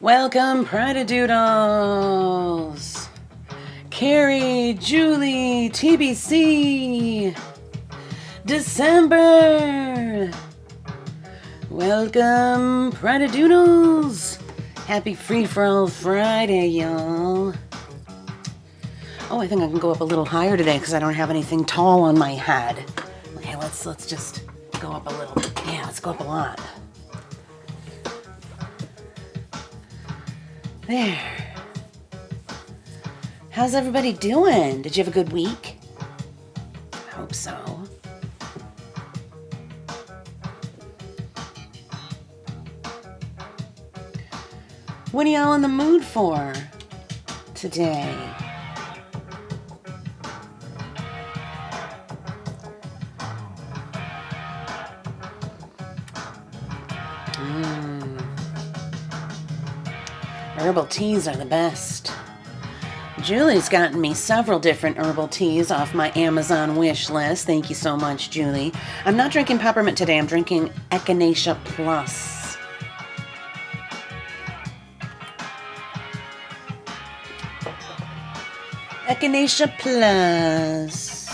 Welcome, Pradadoodles! Carrie, Julie, TBC! December! Welcome, Pradadoodles! Happy Free4ALL Friday, y'all! Oh, I think I can go up a little higher today because I don't have anything tall on my head. Okay, let's just go up a little bit. Yeah, let's go up a lot. There. How's everybody doing? Did you have a good week? I hope so. What are y'all in the mood for today? Herbal teas are the best. Julie's gotten me several different herbal teas off my Amazon wish list. Thank you so much, Julie. I'm not drinking peppermint today. I'm drinking Echinacea Plus. Echinacea Plus.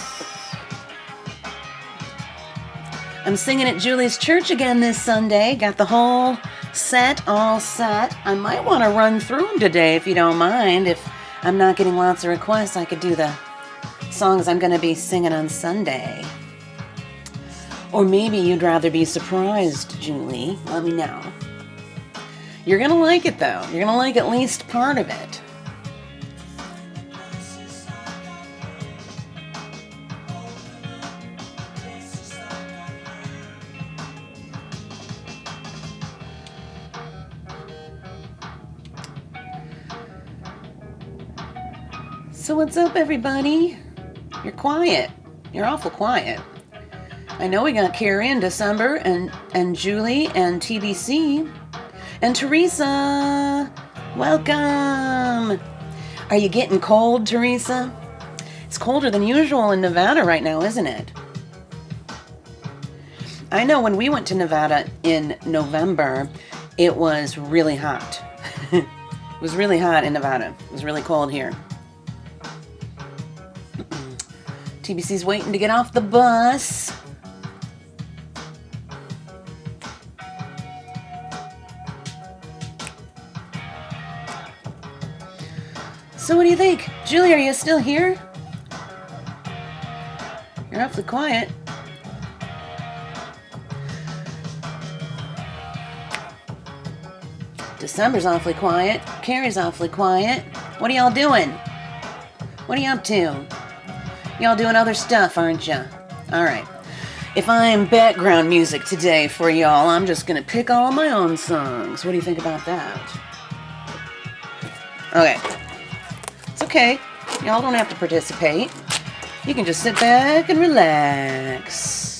I'm singing at Julie's church again this Sunday. Got the whole set all set. I might want to run through them today if you don't mind. If I'm not getting lots of requests, I could do the songs I'm going to be singing on Sunday. Or maybe you'd rather be surprised, Julie. Let me know. You're going to like it, though. You're going to like at least part of it. So what's up, everybody? You're quiet. You're awful quiet. I know we got Carrie in December and Julie and TBC and Teresa. Welcome. Are you getting cold, Teresa? It's colder than usual in Nevada right now, isn't it? I know when we went to Nevada in November, it was really hot. It was really hot in Nevada. It was really cold here. TBC's waiting to get off the bus. So what do you think? Julie, are you still here? You're awfully quiet. December's awfully quiet. Carrie's awfully quiet. What are y'all doing? What are you up to? Y'all doing other stuff, aren't you? All right. If I'm background music today for y'all, I'm just going to pick all my own songs. What do you think about that? Okay. It's okay. Y'all don't have to participate. You can just sit back and relax.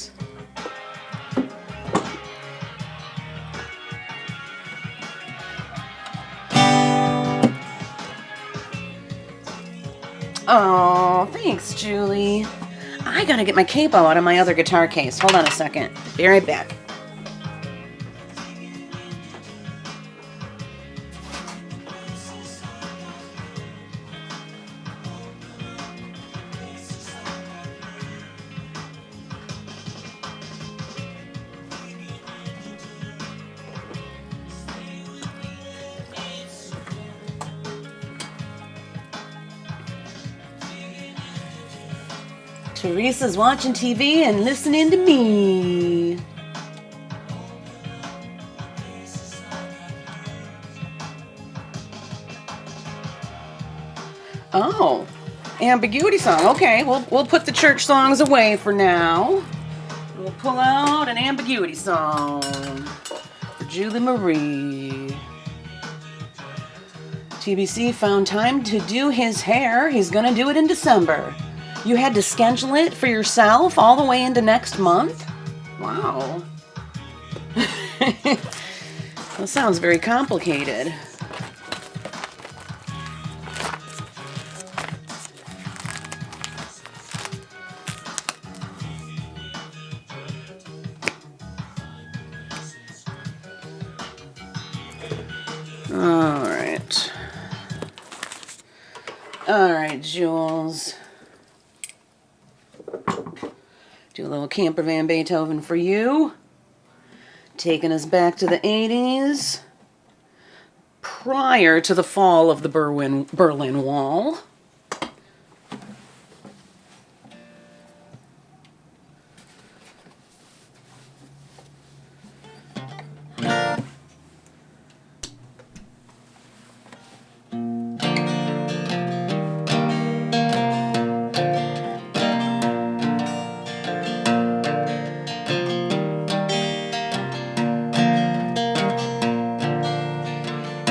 Oh, thanks, Julie. I gotta get my capo out of my other guitar case. Hold on a second. Be right back. Teresa's watching TV and listening to me. Oh, ambiguity song. Okay, we'll put the church songs away for now. We'll pull out an ambiguity song for Julie Marie. TBC found time to do his hair. He's gonna do it in December. You had to schedule it for yourself all the way into next month? Wow. That sounds very complicated. All right. All right, Jules. Do a little Camper Van Beethoven for you. Taking us back to the 80s. Prior to the fall of the Berlin Wall.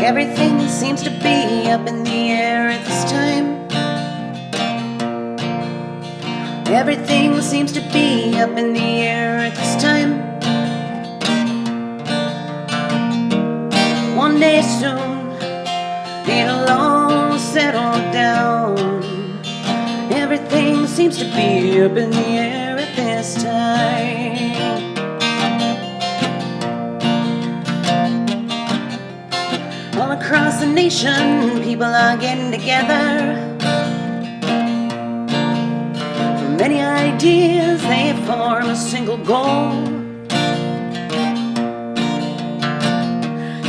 Everything seems to be up in the air at this time. Everything seems to be up in the air at this time. One day soon, it'll all settle down. Everything seems to be up in the air at this time. All across the nation, people are getting together. From many ideas, they form a single goal.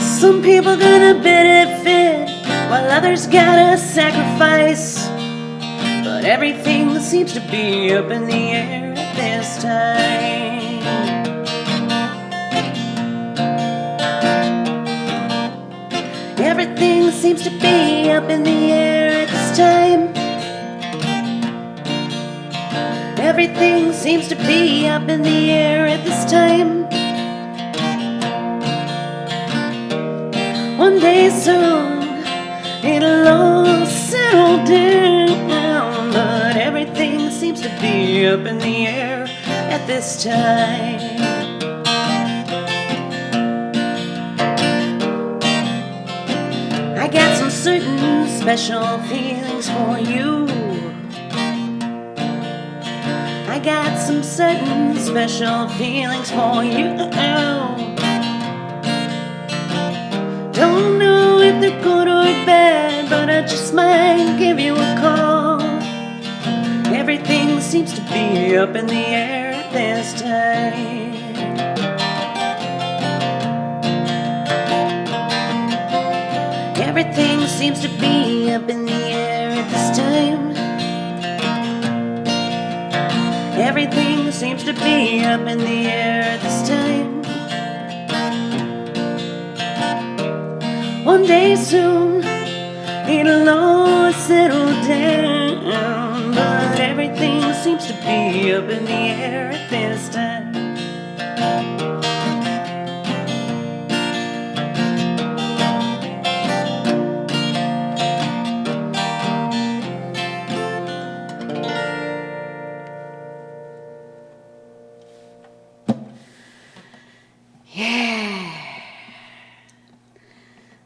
Some people gonna benefit, while others gotta sacrifice. But everything seems to be up in the air at this time. Everything seems to be up in the air at this time. Everything seems to be up in the air at this time. One day soon, it'll all settle down. But everything seems to be up in the air at this time. I got some certain special feelings for you. I got some certain special feelings for you. Don't know if they're good or bad, but I just might give you a call. Everything seems to be up in the air at this time. Everything seems to be up in the air at this time. Everything seems to be up in the air at this time. One day soon, it'll all settle down. But everything seems to be up in the air at this time. Yeah.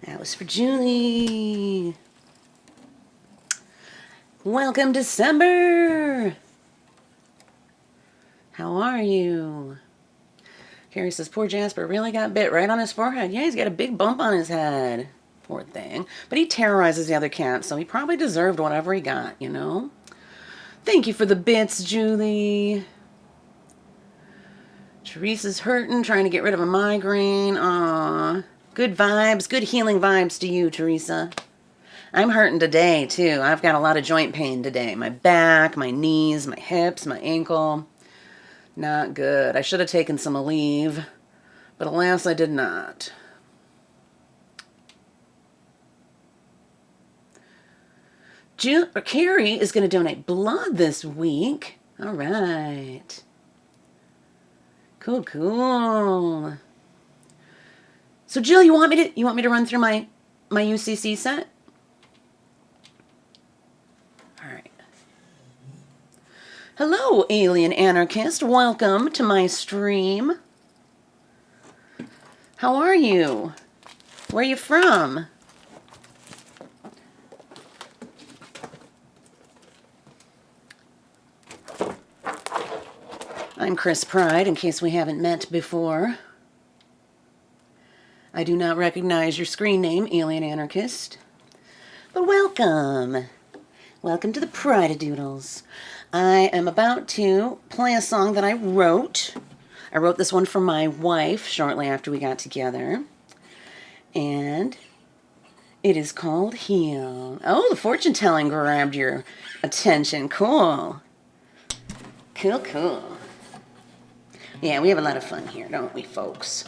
That was for Julie. Welcome, December. How are you? Carrie says, poor Jasper really got bit right on his forehead. Yeah, he's got a big bump on his head. Poor thing. But he terrorizes the other cats, so he probably deserved whatever he got, you know? Thank you for the bits, Julie. Teresa's hurting, trying to get rid of a migraine. Aw. Good vibes, good healing vibes to you, Teresa. I'm hurting today, too. I've got a lot of joint pain today. My back, my knees, my hips, my ankle. Not good. I should have taken some leave, but alas, I did not. Carrie is going to donate blood this week. All right. Cool, cool. So Jill, you want me to run through my UCC set? All right. Hello, alien anarchist. Welcome to my stream. How are you? Where are you from? I'm Chris Pride, in case we haven't met before. I do not recognize your screen name, Alien Anarchist. But welcome. Welcome to the Pride-a-Doodles. I am about to play a song that I wrote. I wrote this one for my wife shortly after we got together. And it is called Heal. Oh, the fortune telling grabbed your attention. Cool. Cool, cool. Yeah, we have a lot of fun here, don't we, folks?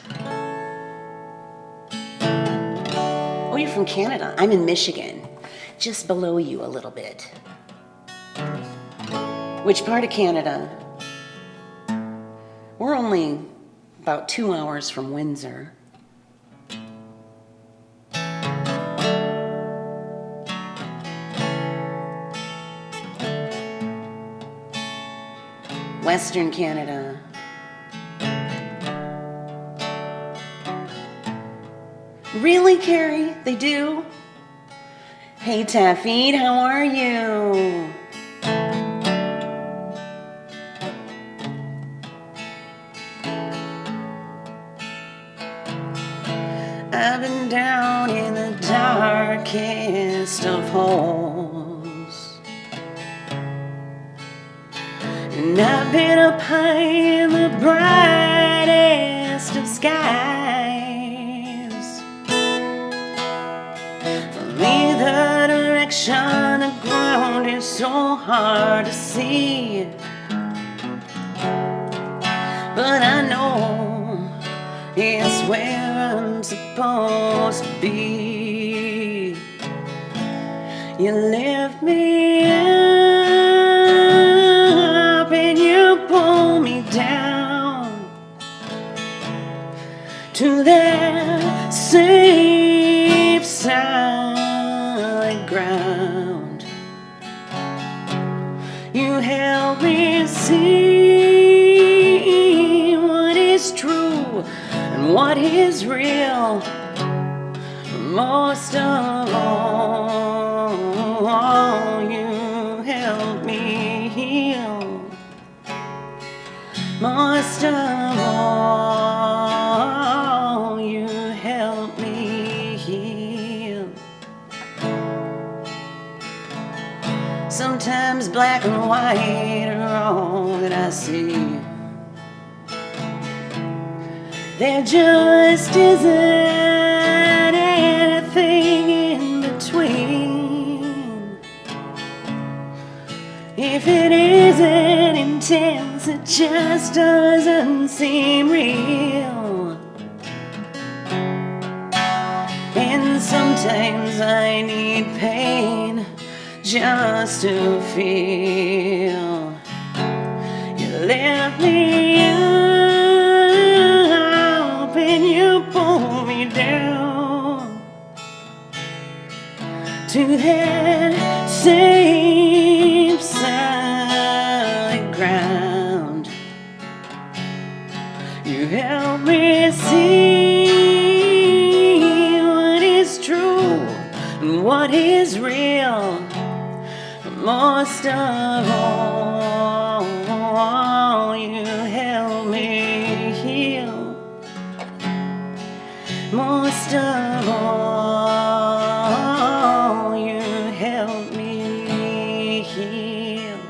Oh, you're from Canada. I'm in Michigan. Just below you a little bit. Which part of Canada? We're only about 2 hours from Windsor. Western Canada. Really, Carrie? They do? Hey, Taffy, how are you? I've been down in the darkest of holes, and I've been up high in the brightest of skies. For me, the direction of ground is so hard to see, but I know it's where I'm supposed to be. You lift me up and you pull me down to that safe solid ground. You help me see what is true and what is real. Most of all, you help me heal. Most of all, you help me heal. Sometimes black and white are all that I see. There just isn't anything in between. If it isn't intense, it just doesn't seem real. And sometimes I need pain just to feel. You lift me up and you pull me down to that safe solid ground. You help me see what is true and what is real. Most of all, you help me heal. Most of all, you help me heal.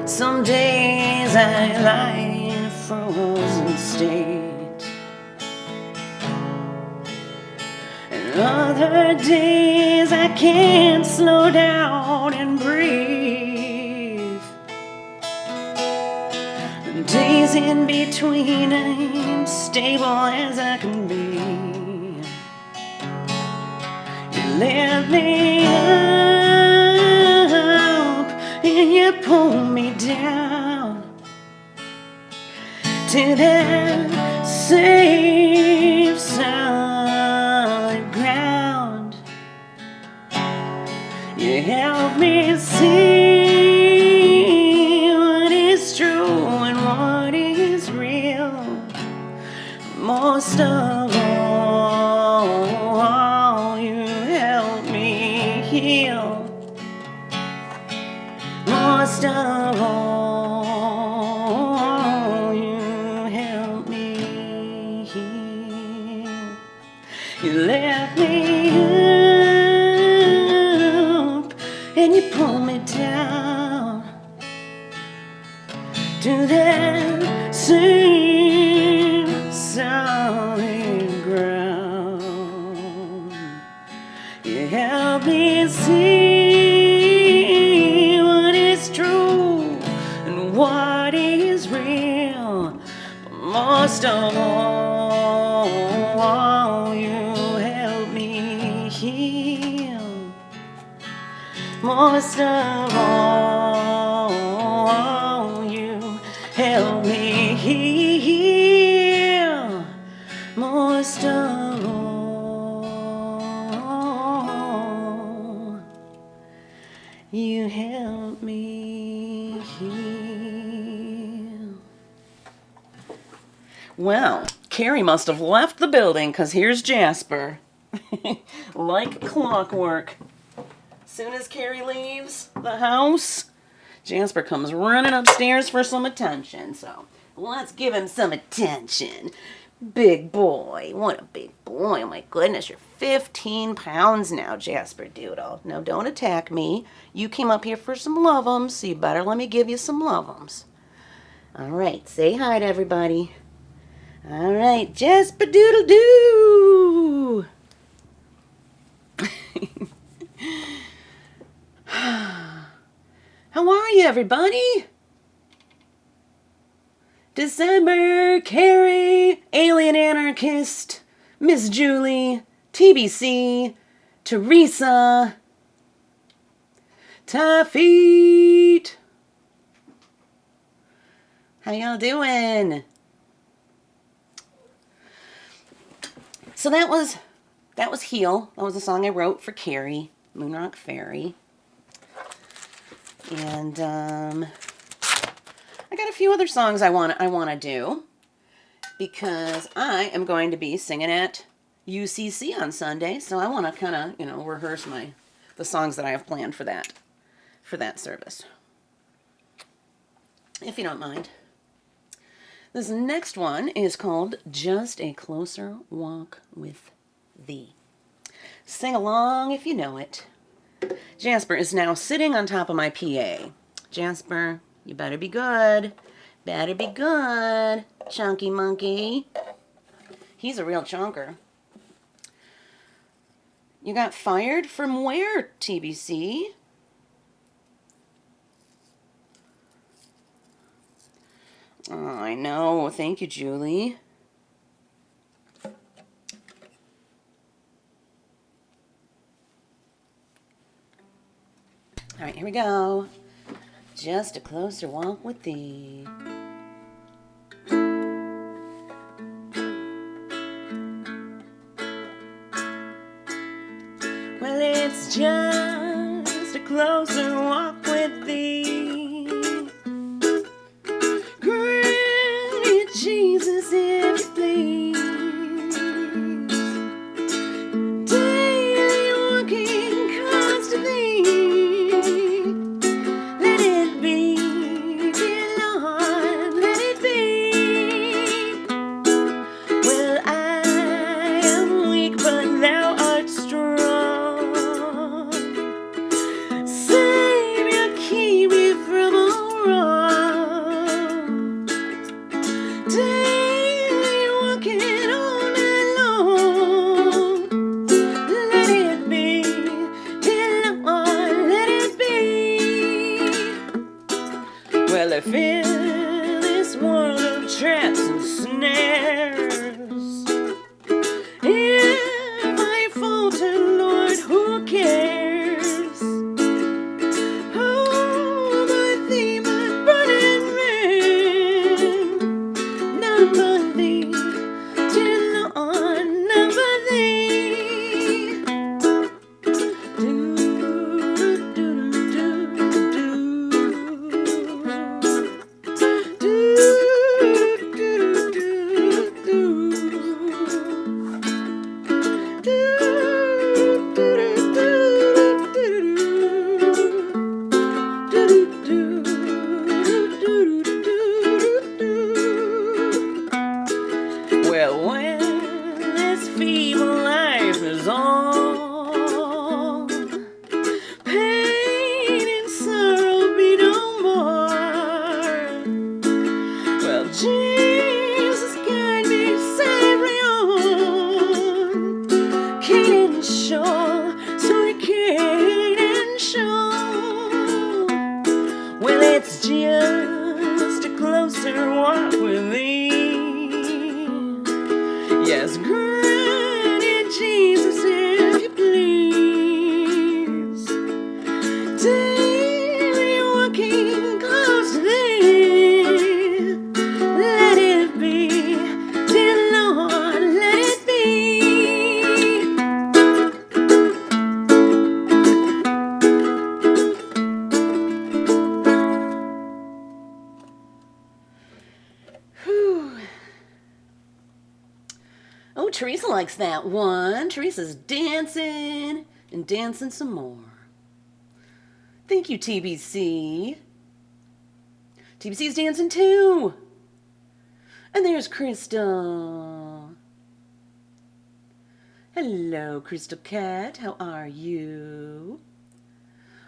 Some days I lie in a frozen state, and other days I can't slow down and breathe. And days in between I'm stable as I can be. You lift me up and you pull me down to that safe solid ground. You help me see what is true and what is real. Most of all, you help me heal. Most of all, you help me You left me up and you pulled me down to that same solid ground. You help me see what is true and what is real. But most of all, you help me heal. Most of all, you help me heal. Most of all, you help me heal. Well, Carrie must have left the building, because here's Jasper. Like clockwork. Soon as Carrie leaves the house, Jasper comes running upstairs for some attention. So let's give him some attention. Big boy. What a big boy. Oh my goodness, you're 15 pounds now, Jasper Doodle. Now don't attack me. You came up here for some love'ems, so you better let me give you some love'ems. All right, say hi to everybody. All right, Jasper Doodle Doo. How are you, everybody? December, Carrie, Alien Anarchist, Miss Julie, TBC, Teresa, Taffeet. How y'all doing? So that was Heal. That was a song I wrote for Carrie, Moonrock Fairy. And I got a few other songs I want to do, because I am going to be singing at UCC on Sunday, so I want to kind of, rehearse the songs that I have planned for that service, if you don't mind. This next one is called Just a Closer Walk with Thee. Sing along if you know it. Jasper is now sitting on top of my PA. Jasper, you better be good. Better be good, chunky monkey. He's a real chunker. You got fired from where, TBC? Oh, I know. Thank you, Julie. All right, here we go. Just a closer walk with thee. Well, it's just a closer walk with thee. Grant it, Jesus, if you please. Daily walking close to thee. Let it be, dear Lord, let it be. Well, I am weak, but thou art strong. Savior, keep me from all wrong. Daily walking all night long. Let it be, dear Lord, let it be. Well, if in this world of traps and snares, if I falter, Lord, who cares? Oh, but thee, but burning rain, none but thee, dear Lord, none but thee. Do, do, do, do, do, Well, when this feeble life likes that one. Teresa's dancing and dancing some more. Thank you, TBC. TBC's dancing too. And there's Crystal. Hello, Crystal Cat. How are you?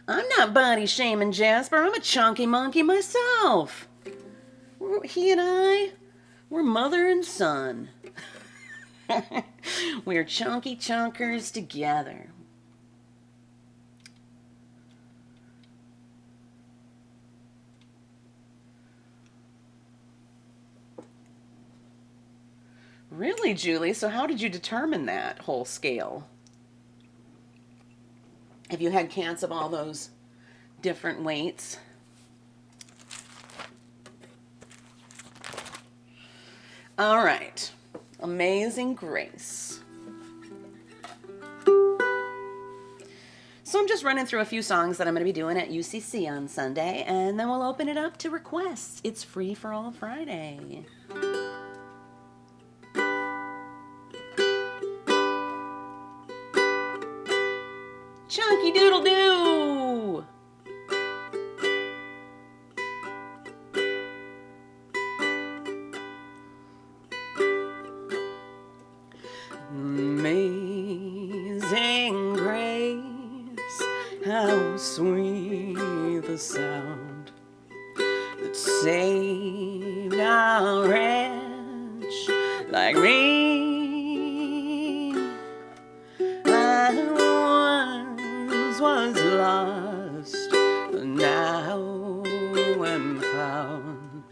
I'm not body shaming Jasper. I'm a chunky monkey myself. He and I, we're mother and son. We're chunky chunkers together. Really, Julie? So how did you determine that whole scale? Have you had cats of all those different weights? All right. Amazing Grace. So I'm just running through a few songs that I'm going to be doing at UCC on Sunday, and then we'll open it up to requests. It's Free for All Friday. Chunky doodle doo! Amazing grace, how sweet the sound that saved a wretch like me. I once was lost, but now when found,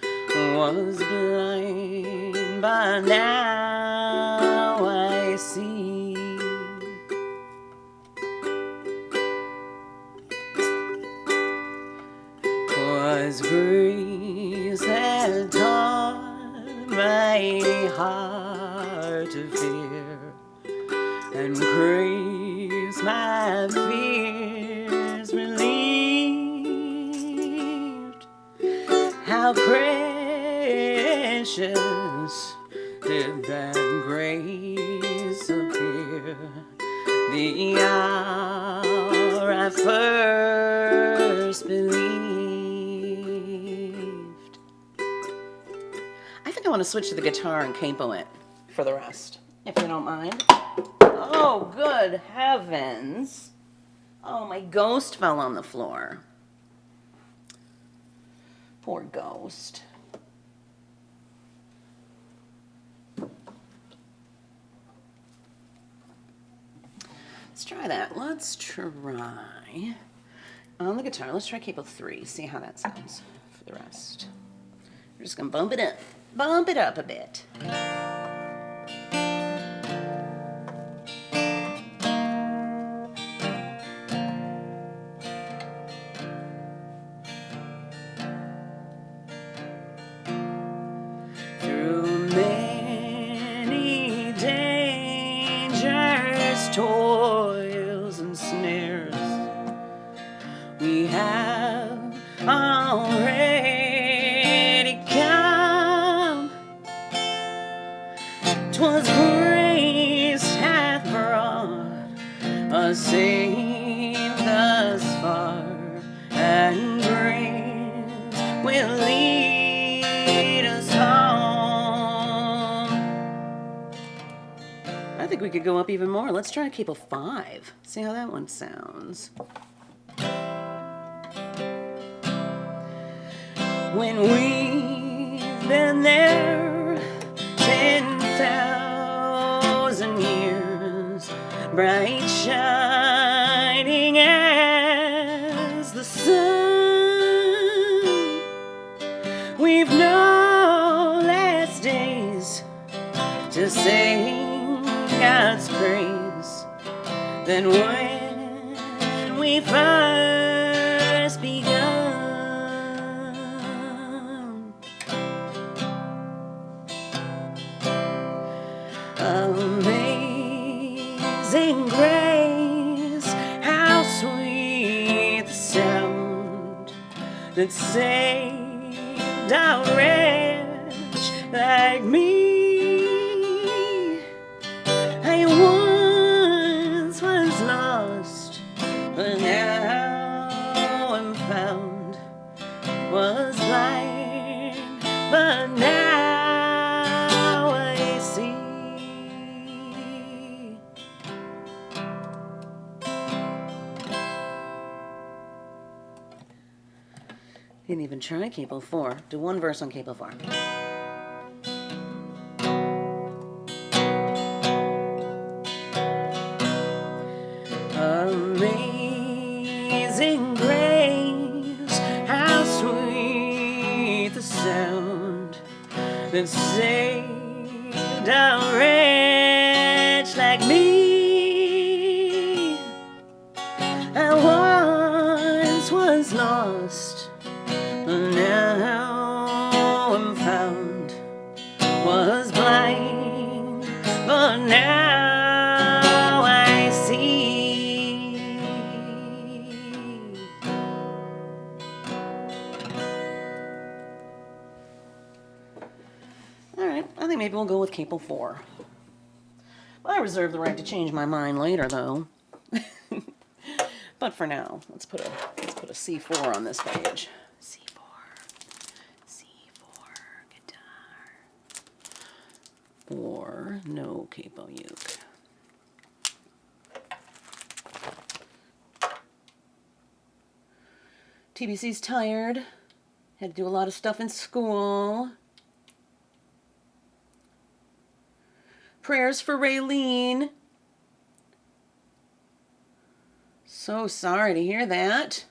was blind, but now I see. 'Twas grace that taught my heart to fear, and grace my fears relieved. How precious did that grace appear the hour I first believed. I think I want to switch to the guitar and capo it for the rest, if you don't mind. Oh, good heavens. Oh, my ghost fell on the floor. Poor ghost. Let's try that. Let's try on the guitar. Let's try capo 3. See how that sounds for the rest. We're just gonna bump it up a bit. Through many dangers, toils and snares, we have already come. 'Twas grace hath brought us safe thus far, and grace will lead us home. I think we could go up even more. Let's try capo 5. See how that one sounds. When we've been there 10,000 years, bright shining as the sun, we've no less days to sing God's praise than when we first begun. Amazing grace, how sweet the sound that saved a wretch like me. I Didn't even try capo 4. Do one verse on capo 4. Amazing grace, how sweet the sound that saved a wretch like me. I once was lost, but now I'm found. Was blind, but now I see. All right, I think maybe we'll go with capo 4. I reserve the right to change my mind later, though. But for now, let's put a C4 on this page. C4, guitar, or no capo uke. TBC's tired. Had to do a lot of stuff in school. Prayers for Raylene. So sorry to hear that.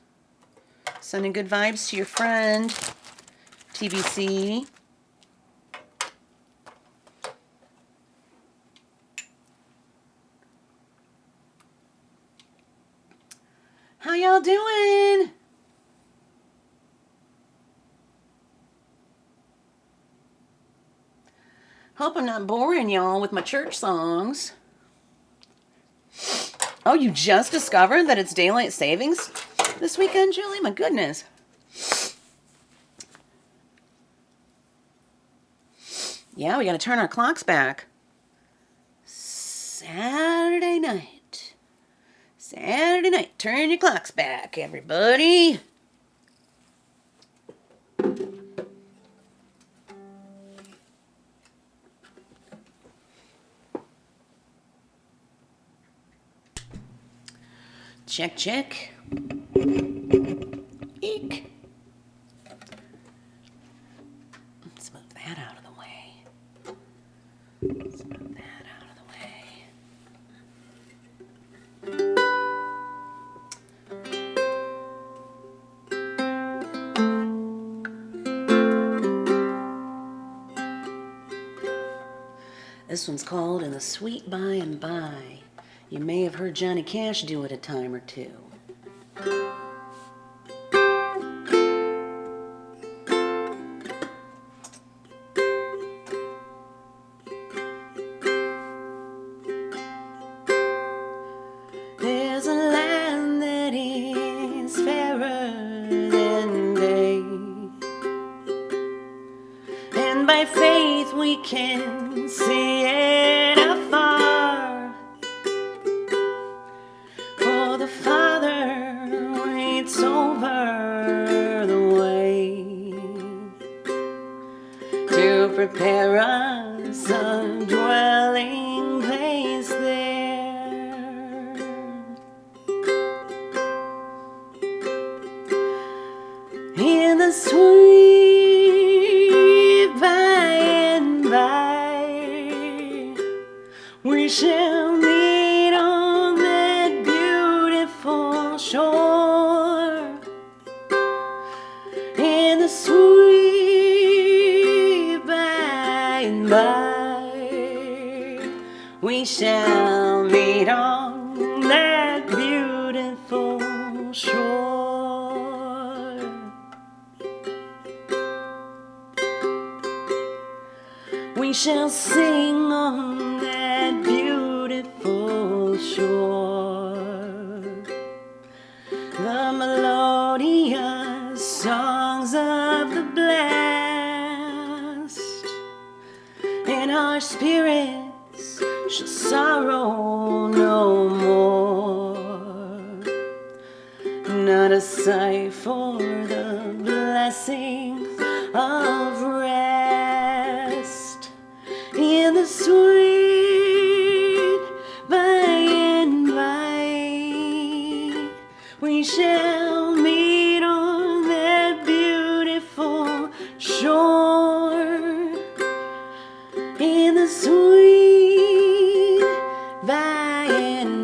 Sending good vibes to your friend, TBC. How y'all doing? Hope I'm not boring y'all with my church songs. Oh, you just discovered that it's daylight savings this weekend, Julie? My goodness. Yeah, we got to turn our clocks back. Saturday night. Saturday night. Turn your clocks back, everybody. Check, check. Eek. Let's move that out of the way. Let's move that out of the way. This one's called In the Sweet By and By. You may have heard Johnny Cash do it a time or two. There's a land that is fairer than day, and by faith we can see it afar. The Father waits over the way to prepare us a dwelling place there. In the sweet by and by, we shall meet on that beautiful shore. In the sweet by and by, we shall meet on that beautiful shore. We shall sing on that beautiful shore the melodious songs of the blessed, and our spirits shall sorrow no more. Not a sigh for the blessing of rest in the sweet by and by. We shall meet on that beautiful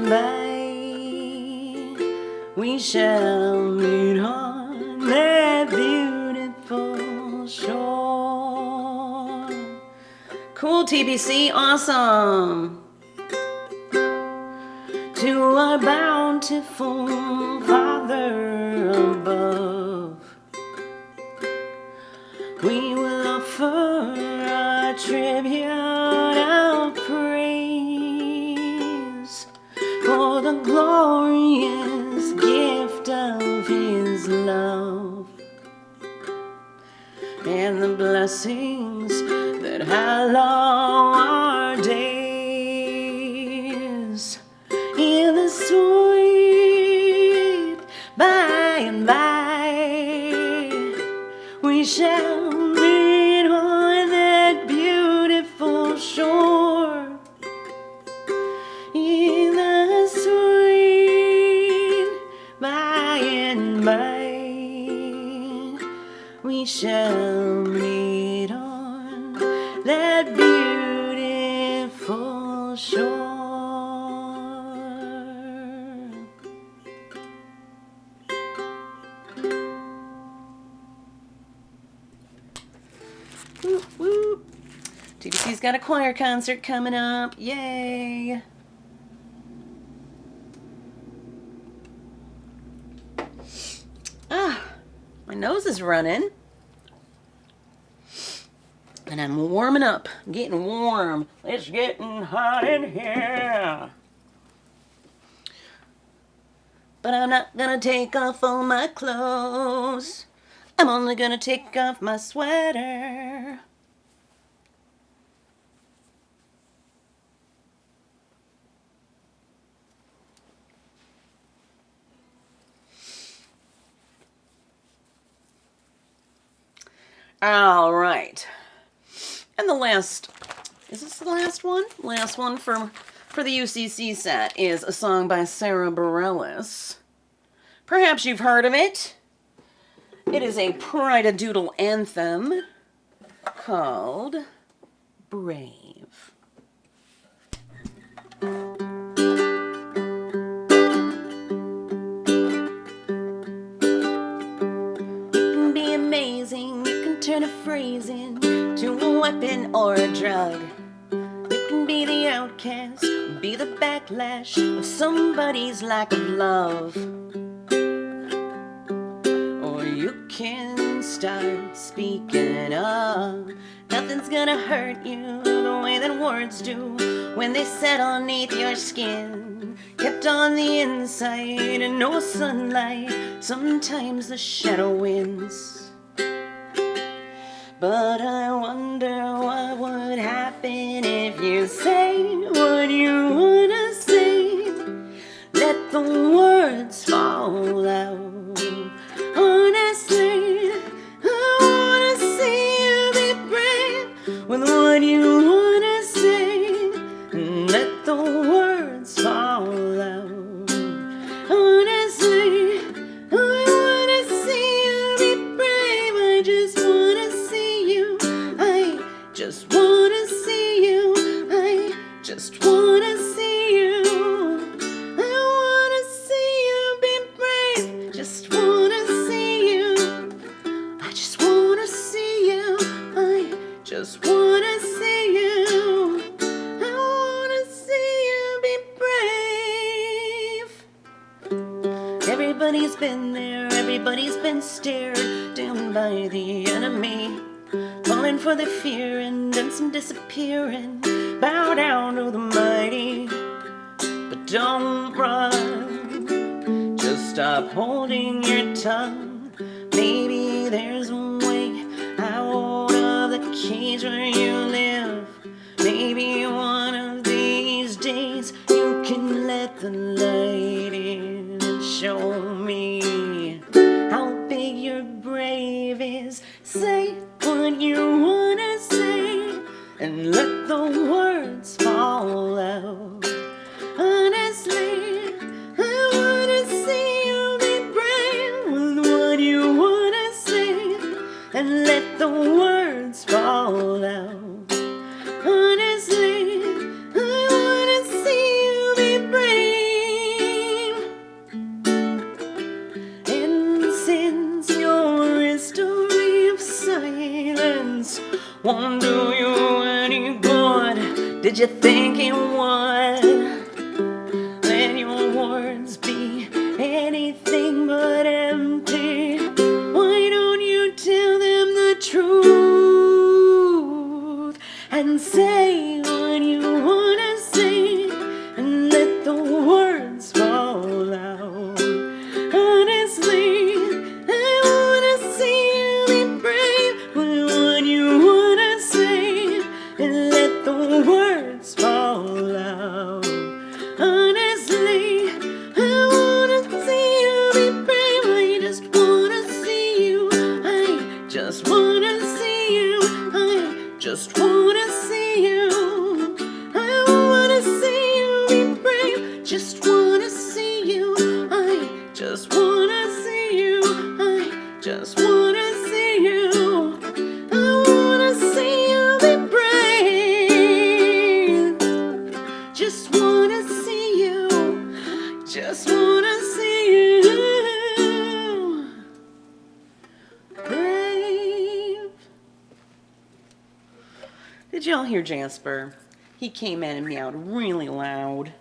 by, we shall meet on that beautiful shore. Cool, TBC, awesome. To our bountiful Father above, we will offer a tribute of praise for the glorious gift of His love and the blessings that hallow our days. In the sweet by and by, we shall meet on that beautiful shore. In the sweet by and by, we shall meet on that beautiful shore. Woo, woo. TBC's got a choir concert coming up. Yay! My nose is running. And I'm warming up. I'm getting warm. It's getting hot in here. But I'm not gonna take off all my clothes. I'm only gonna take off my sweater. All right. And the last, is this the last one? Last one for the UCC set is a song by Sarah Bareilles. Perhaps you've heard of it. It is a Pride-a-Doodle anthem called Brave. You can be amazing, you can turn a phrase into a weapon or a drug. You can be the outcast, be the backlash of somebody's lack of love. You can start speaking up. Nothing's gonna hurt you the way that words do when they settle neath your skin. Kept on the inside and no sunlight, sometimes the shadow wins. But I wonder what would happen if you say what you wanna say. Let the words fall out. Honestly, I wanna see you be brave with what you wanna say, and let the words fall out. Honestly, I wanna see you be brave. I just wanna see you. I just wanna see you. I just wanna see you. I wanna see you be brave. Just wanna just wanna see you. I wanna see you be brave. Everybody's been there, everybody's been stared down by the enemy, falling for the fear and then some disappearing. Bow down to the mighty, but don't run. Just stop holding your tongue. Maybe there's a way out of the cage where you live. Maybe one of these days you can let the light in and show me how big your brave is. Say what you wanna say and let the words fall out. Honestly, I wanna see you be brave with what you wanna say and let the words fall out. Honestly, I wanna see you be brave. won't do you any good. Did you think it would? Let your words be anything but empty. Why don't you tell them the truth and say what you wanna say and let the words fall out? Honestly, I wanna see you be brave with what you wanna say and let the words fall out. Honestly, I wanna see you be brave. I just wanna see you. I just wanna see you. I just wanna see you. I wanna see you be brave. Just wanna see you. I just wanna see you. I just wanna see you. I wanna see you be brave. Just wanna see you. Just wanna see you brave. Did y'all hear Jasper? He came in and meowed really loud.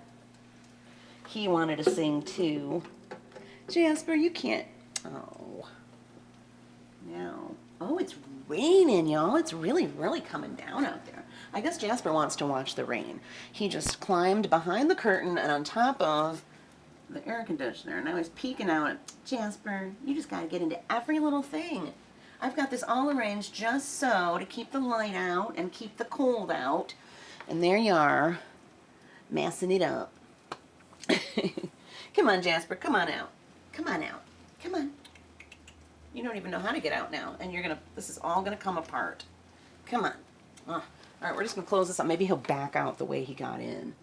He wanted to sing too. Jasper, you can't. Oh. No. Oh, it's raining, y'all. It's really, really coming down out there. I guess Jasper wants to watch the rain. He just climbed behind the curtain and on top of the air conditioner. And I was peeking out. Jasper, you just got to get into every little thing. I've got this all arranged just so to keep the light out and keep the cold out. And there you are, messing it up. Come on, Jasper, come on out. Come on out. Come on. You don't even know how to get out now. And this is all gonna come apart. Come on. All right, we're just gonna close this up. Maybe he'll back out the way he got in.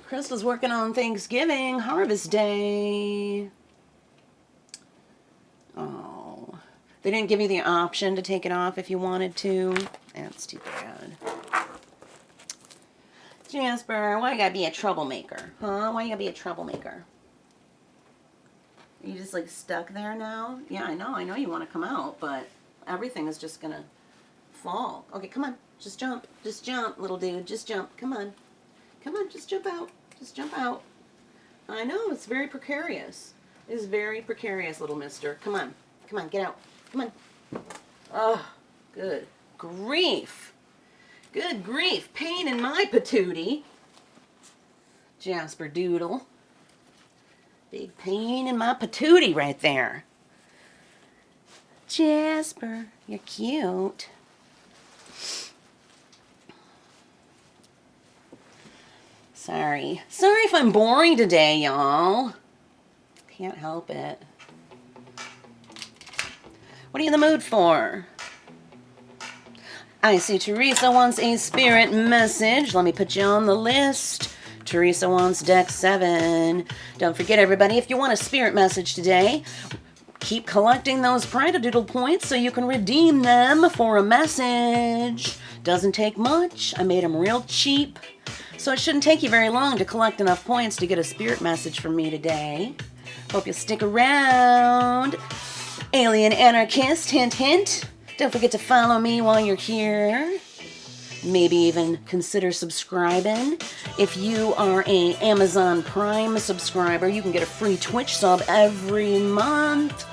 Crystal's working on Thanksgiving, Harvest Day. Oh, they didn't give you the option to take it off if you wanted to. That's too bad. Jasper, why you gotta be a troublemaker? Huh? Why you gotta be a troublemaker? Are you just like stuck there now? Yeah, I know you want to come out, but everything is just gonna fall. Okay, come on. Just jump, little dude. Just jump. Come on. Come on, just jump out. Just jump out. I know, it's very precarious. It is very precarious, little mister. Come on. Come on, get out. Come on. Oh, good grief. Good grief. Pain in my patootie. Jasper Doodle. Big pain in my patootie right there. Jasper, you're cute. Sorry. Sorry if I'm boring today, y'all. Can't help it. What are you in the mood for? I see Teresa wants a spirit message. Let me put you on the list. Teresa wants deck 7. Don't forget, everybody, if you want a spirit message today, keep collecting those Pride-a-Doodle points so you can redeem them for a message. Doesn't take much. I made them real cheap. So it shouldn't take you very long to collect enough points to get a spirit message from me today. Hope you'll stick around. Alien Anarchist, hint, hint. Don't forget to follow me while you're here. Maybe even consider subscribing. If you are an Amazon Prime subscriber, you can get a free Twitch sub every month.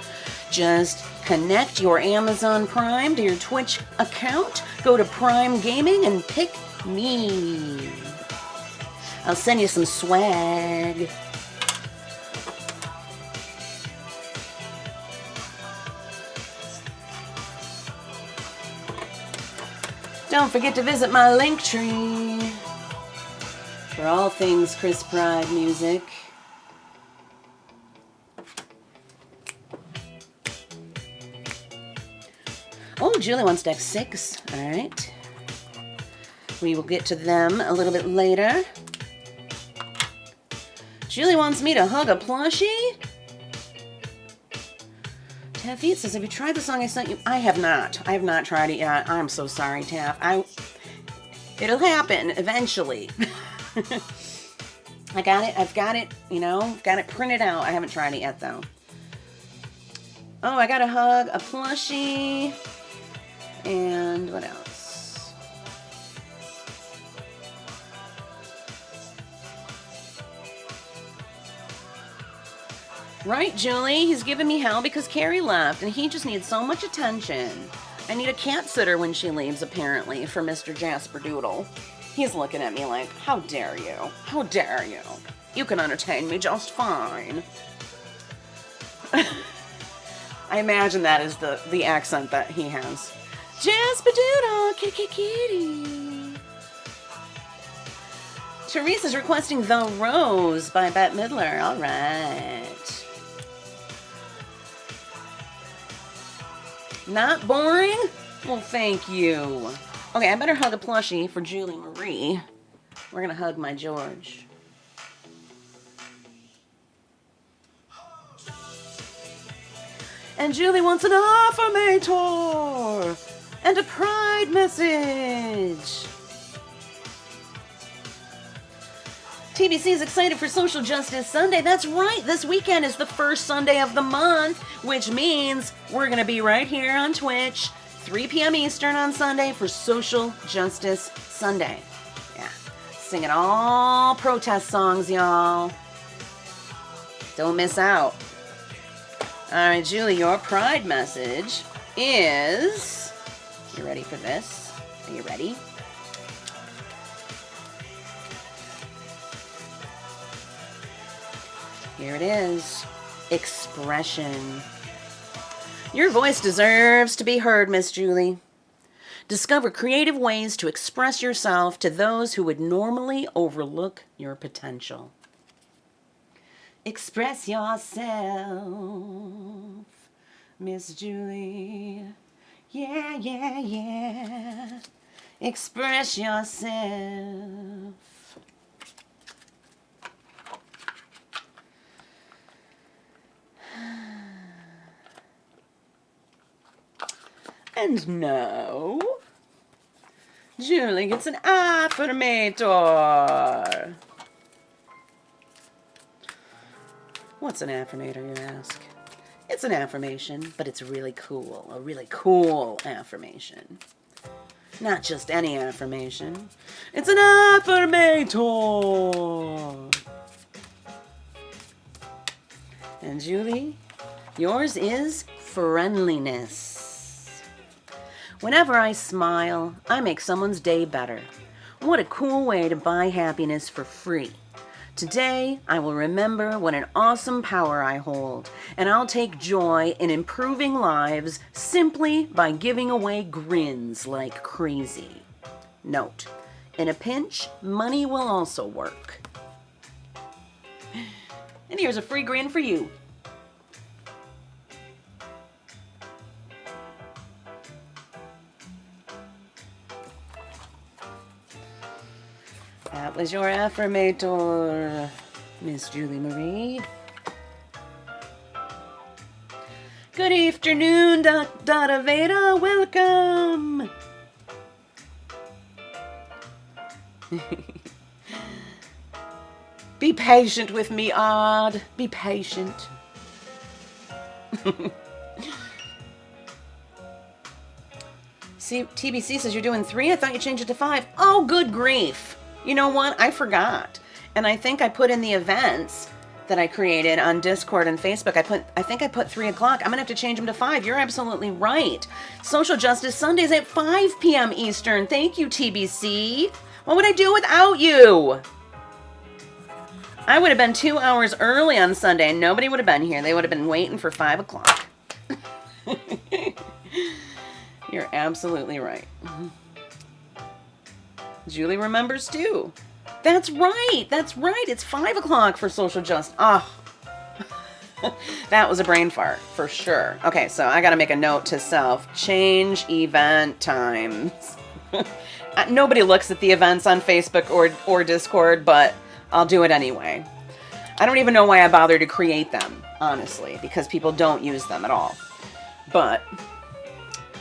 Just connect your Amazon Prime to your Twitch account. Go to Prime Gaming and pick me. I'll send you some swag. Don't forget to visit my Linktree for all things Chris Pride music. Oh, Julie wants deck 6. All right. We will get to them a little bit later. Julie wants me to hug a plushie? Taffy says, have you tried the song I sent you? I have not. I have not tried it yet. I'm so sorry, Taff. It'll happen eventually. I got it. I've got it, you know, got it printed out. I haven't tried it yet, though. Oh, I got a hug, a plushie, and what else? Right, Julie, he's giving me hell because Carrie left, and he just needs so much attention. I need a cat sitter when she leaves, apparently, for Mr. Jasper Doodle. He's looking at me like, how dare you? How dare you? You can entertain me just fine. I imagine that is the accent that he has. Jasper Doodle, kitty kitty. Teresa's requesting The Rose by Bette Midler. All right. Not boring? Well, thank you. Okay, I better hug a plushie for Julie Marie. We're gonna hug my George. And Julie wants an affirmator and a pride message. TBC is excited for Social Justice Sunday. That's right, this weekend is the first Sunday of the month, which means we're going to be right here on Twitch, 3 p.m. Eastern on Sunday for Social Justice Sunday. Yeah, singing all protest songs, y'all. Don't miss out. All right, Julie, your pride message is... You ready for this? Are you ready? Here it is. Expression. Your voice deserves to be heard, Miss Julie. Discover creative ways to express yourself to those who would normally overlook your potential. Express yourself, Miss Julie. Yeah, yeah, yeah. Express yourself. And now, Julie gets an affirmator. What's an affirmator, you ask? It's an affirmation, but it's really cool. A really cool affirmation. Not just any affirmation. It's an affirmator. And Julie, yours is friendliness. Whenever I smile, I make someone's day better. What a cool way to buy happiness for free. Today, I will remember what an awesome power I hold, and I'll take joy in improving lives simply by giving away grins like crazy. Note, in a pinch, money will also work. And here's a free grin for you. That was your affirmator, Miss Julie Marie. Good afternoon, Dada Veda. Welcome. Be patient with me, Odd. Be patient. See, TBC says you're doing 3. I thought you changed it to 5. Oh, good grief. You know what? I forgot. And I think I put in the events that I created on Discord and Facebook. I think I put 3 o'clock. I'm going to have to change them to 5. You're absolutely right. Social Justice Sundays at 5 p.m. Eastern. Thank you, TBC. What would I do without you? I would have been 2 hours early on Sunday and nobody would have been here. They would have been waiting for 5 o'clock. You're absolutely right. Julie remembers too. That's right. That's right. It's 5 o'clock for Social Justice. Ah, that was a brain fart for sure. Okay, so I got to make a note to self. Change event times. Nobody looks at the events on Facebook or Discord, but I'll do it anyway. I don't even know why I bother to create them, honestly, because people don't use them at all. But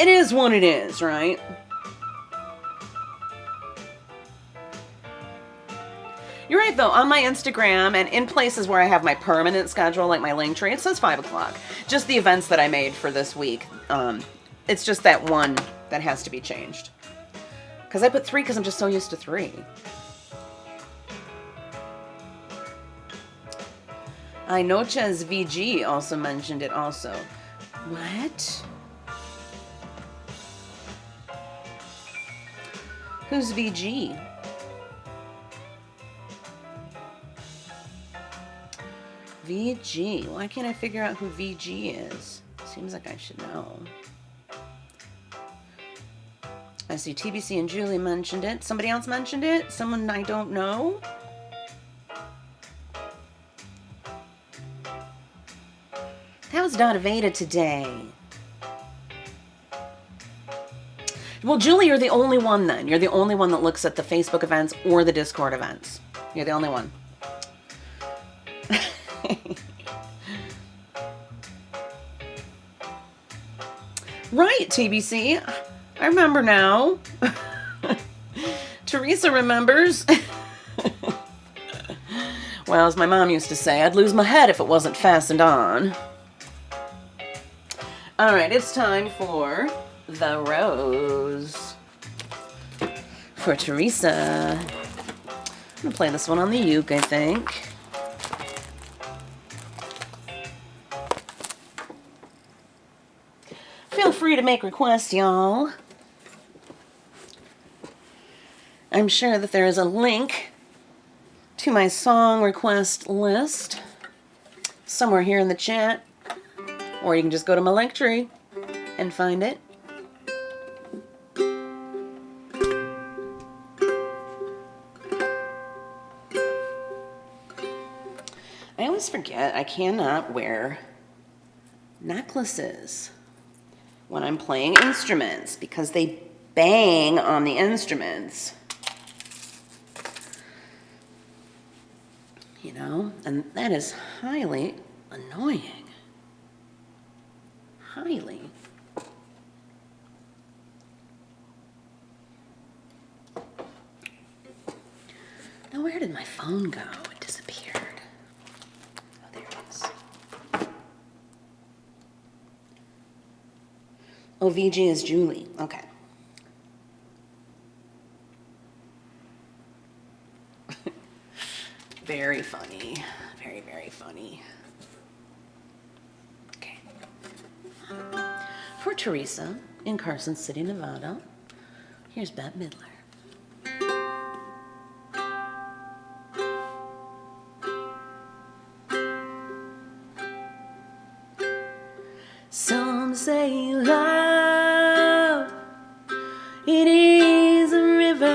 it is what it is, right? You're right, though. On my Instagram and in places where I have my permanent schedule, like my Linktree, it says 5 o'clock. Just the events that I made for this week. It's just that one that has to be changed. Because I put 3 because I'm just so used to 3. I Noches VG also mentioned it also. What? Who's VG? VG. Why can't I figure out who VG is? Seems like I should know. I see TBC and Julie mentioned it. Somebody else mentioned it? Someone I don't know? That was Donna Veda today. Well, Julie, you're the only one then. You're the only one that looks at the Facebook events or the Discord events. You're the only one. Right, TBC. I remember now. Teresa remembers. Well, as my mom used to say, I'd lose my head if it wasn't fastened on. All right, it's time for the rose. For Teresa. I'm going to play this one on the uke, I think. Feel free to make requests, y'all. I'm sure that there is a link to my song request list somewhere here in the chat, or you can just go to my Linktree and find it. I always forget I cannot wear necklaces when I'm playing instruments because they bang on the instruments. You know, and that is highly annoying. Highly. Now, where did my phone go? It disappeared. Oh, there it is. Oh, VG is Julie. Okay. Very funny. Very, very funny. Okay. For Teresa in Carson City, Nevada, here's Bette Midler. Some say love, it is a river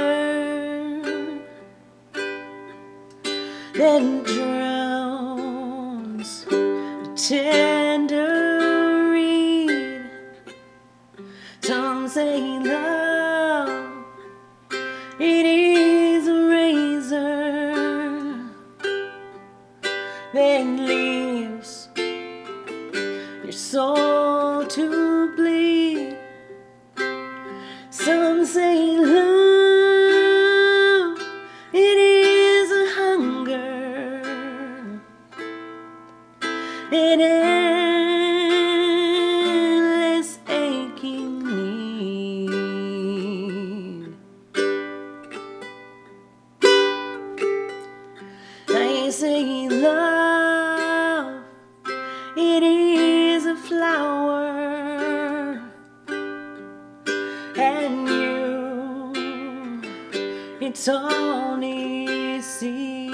that drowns the tender reed. Some say love, it is a razor that leaves your soul to bleed. Some say love, it is a hunger, an endless aching need. I say love, it is a flower, and you, it's only seed.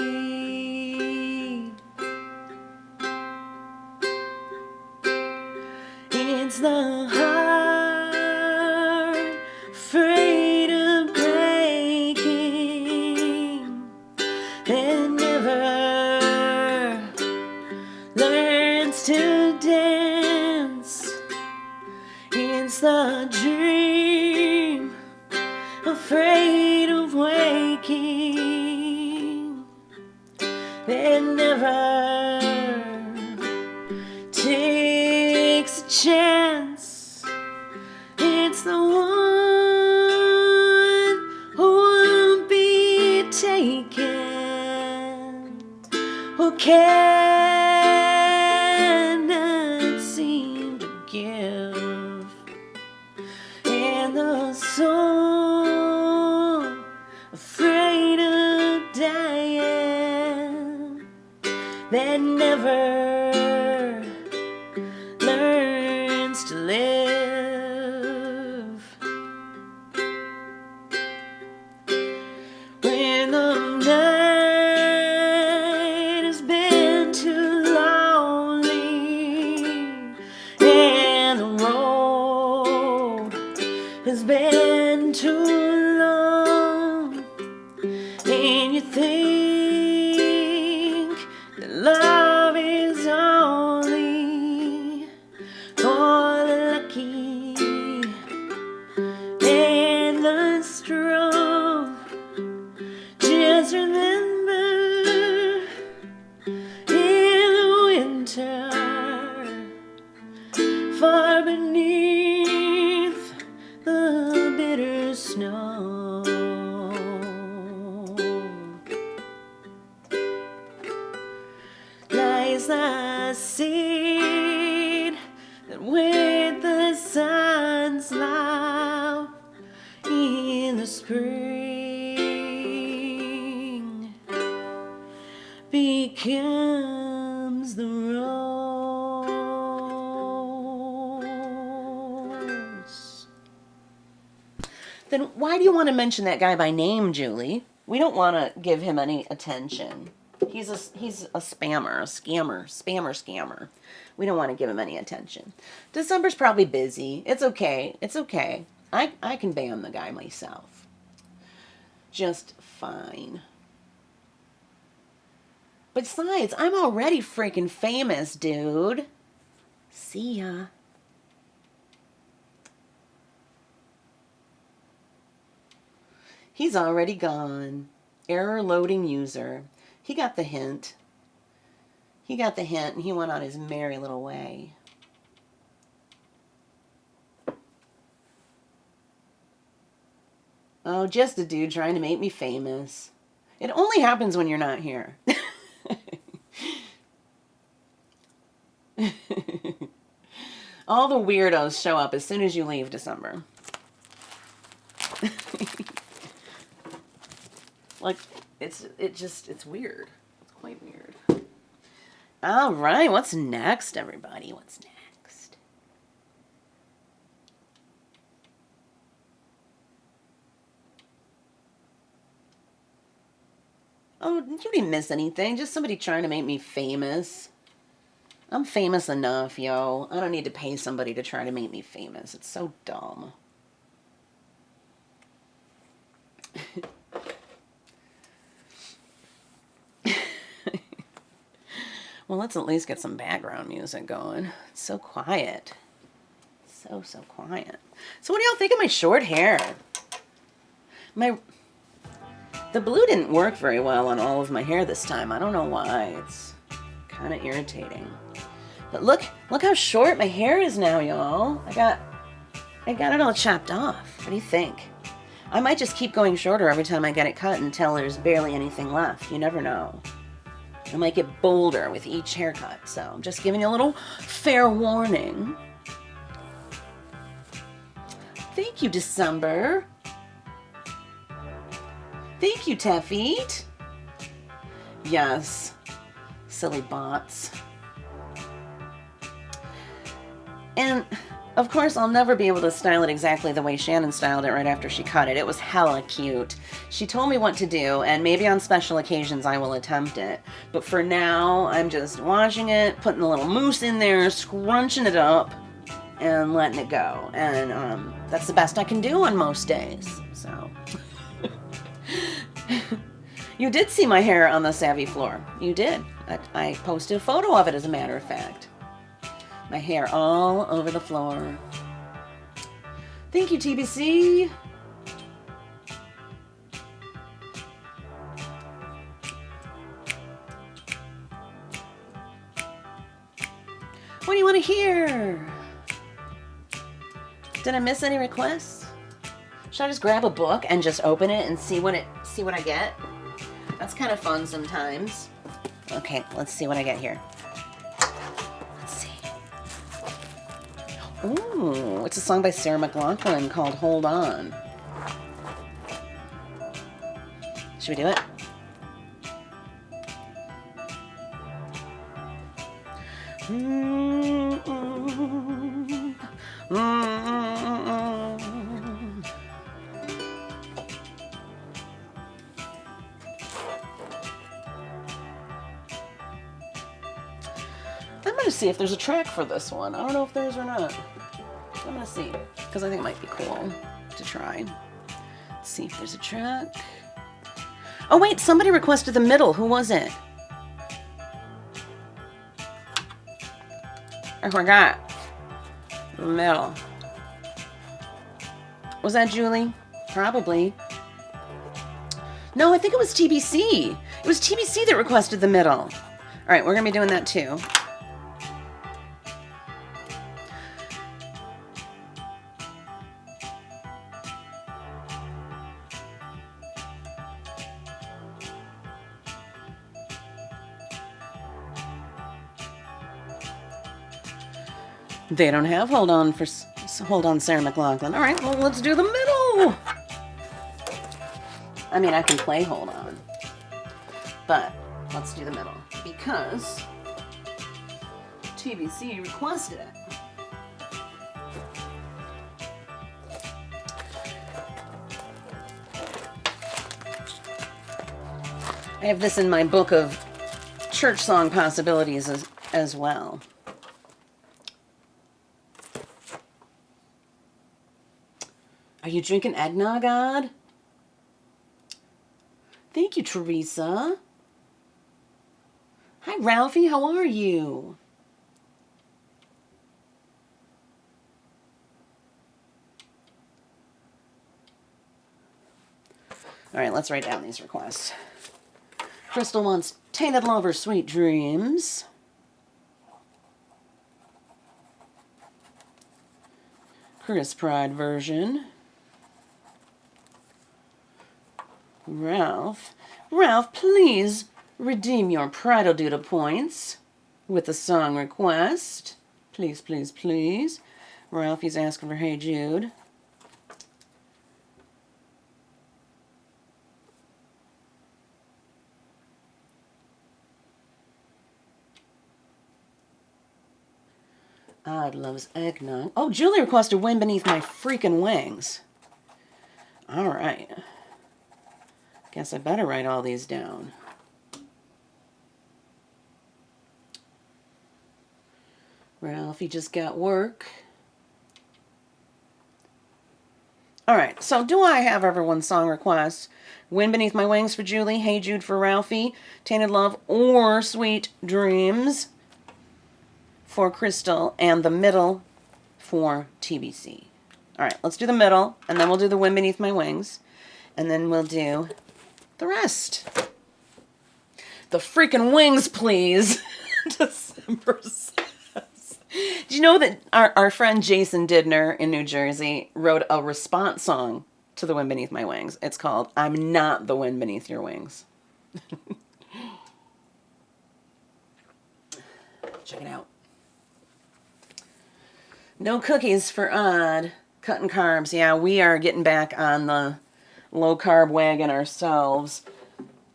It's the heart afraid of breaking and never learns to dance. It's the dream afraid of waking cannot seem to give, and the soul afraid of dying that never learns to live. When the night has been too lonely and the road has been too long, and you think that love is only for the lucky and the strong, just remember in the winter, far beneath the bitter snow, lies the seed that with the sun's love in the spring becomes the rose. Then why do you want to mention that guy by name, Julie? We don't want to give him any attention. He's a spammer, a scammer. We don't want to give him any attention. December's probably busy. It's okay. It's okay. I can ban the guy myself. Just fine. Besides, I'm already freaking famous, dude. See ya. He's already gone. Error loading user. He got the hint. He got the hint and he went on his merry little way. Oh, just a dude trying to make me famous. It only happens when you're not here. All the weirdos show up as soon as you leave, December. Like, it's weird. It's quite weird. All right, what's next, everybody? What's next? Oh, did you miss anything? Just somebody trying to make me famous. I'm famous enough, yo. I don't need to pay somebody to try to make me famous. It's so dumb. Well, let's at least get some background music going. It's so quiet. So quiet. So what do y'all think of my short hair? The blue didn't work very well on all of my hair this time. I don't know why. It's kind of irritating. But look how short my hair is now, y'all. I got it all chopped off. What do you think? I might just keep going shorter every time I get it cut until there's barely anything left. You never know. I might get bolder with each haircut. So I'm just giving you a little fair warning. Thank you, December. Thank you, Teffeet. Yes. Silly bots. And, of course, I'll never be able to style it exactly the way Shannon styled it right after she cut it. It was hella cute. She told me what to do, and maybe on special occasions I will attempt it. But for now, I'm just washing it, putting the little mousse in there, scrunching it up, and letting it go. And that's the best I can do on most days. So... You did see my hair on the Savvy floor. You did. I posted a photo of it, as a matter of fact. My hair all over the floor. Thank you, TBC. What do you want to hear? Did I miss any requests? Should I just grab a book and just open it and see what I get? That's kind of fun sometimes. Okay, let's see what I get here. Let's see. Ooh, it's a song by Sarah McLachlan called Hold On. Should we do it? I'm going to see if there's a track for this one. I don't know if there is or not. I'm going to see, because I think it might be cool to try. Let's see if there's a track. Oh, wait, somebody requested the middle. Who was it? I forgot. The middle. Was that Julie? Probably. No, I think it was TBC. It was TBC that requested the middle. All right, we're going to be doing that too. They don't have Hold On, Sarah McLachlan. All right, well, let's do the middle. I mean, I can play Hold On, but let's do the middle because TBC requested it. I have this in my book of church song possibilities as well. Are you drinking eggnog, Odd? Thank you, Teresa. Hi, Ralphie. How are you? All right, let's write down these requests. Crystal wants Tainted Lover, Sweet Dreams. Chris Pride version. Ralph, please redeem your Pride Doodle points with a song request. Please, please, please. Ralphie's asking for Hey Jude. Odd loves eggnog. Oh, Julie requested Wind Beneath My Freaking Wings. All right. Guess I better write all these down. Ralphie just got work. All right, so do I have everyone's song requests? Wind Beneath My Wings for Julie, Hey Jude for Ralphie, Tainted Love or Sweet Dreams for Crystal, and the middle for TBC. All right, let's do the middle, and then we'll do the Wind Beneath My Wings, and then we'll do the rest. The freaking wings, please. December says. Do you know that our friend Jason Didner in New Jersey wrote a response song to the Wind Beneath My Wings? It's called I'm Not the Wind Beneath Your Wings. Check it out. No cookies for Odd. Cutting carbs. Yeah, we are getting back on the low-carb wagon ourselves.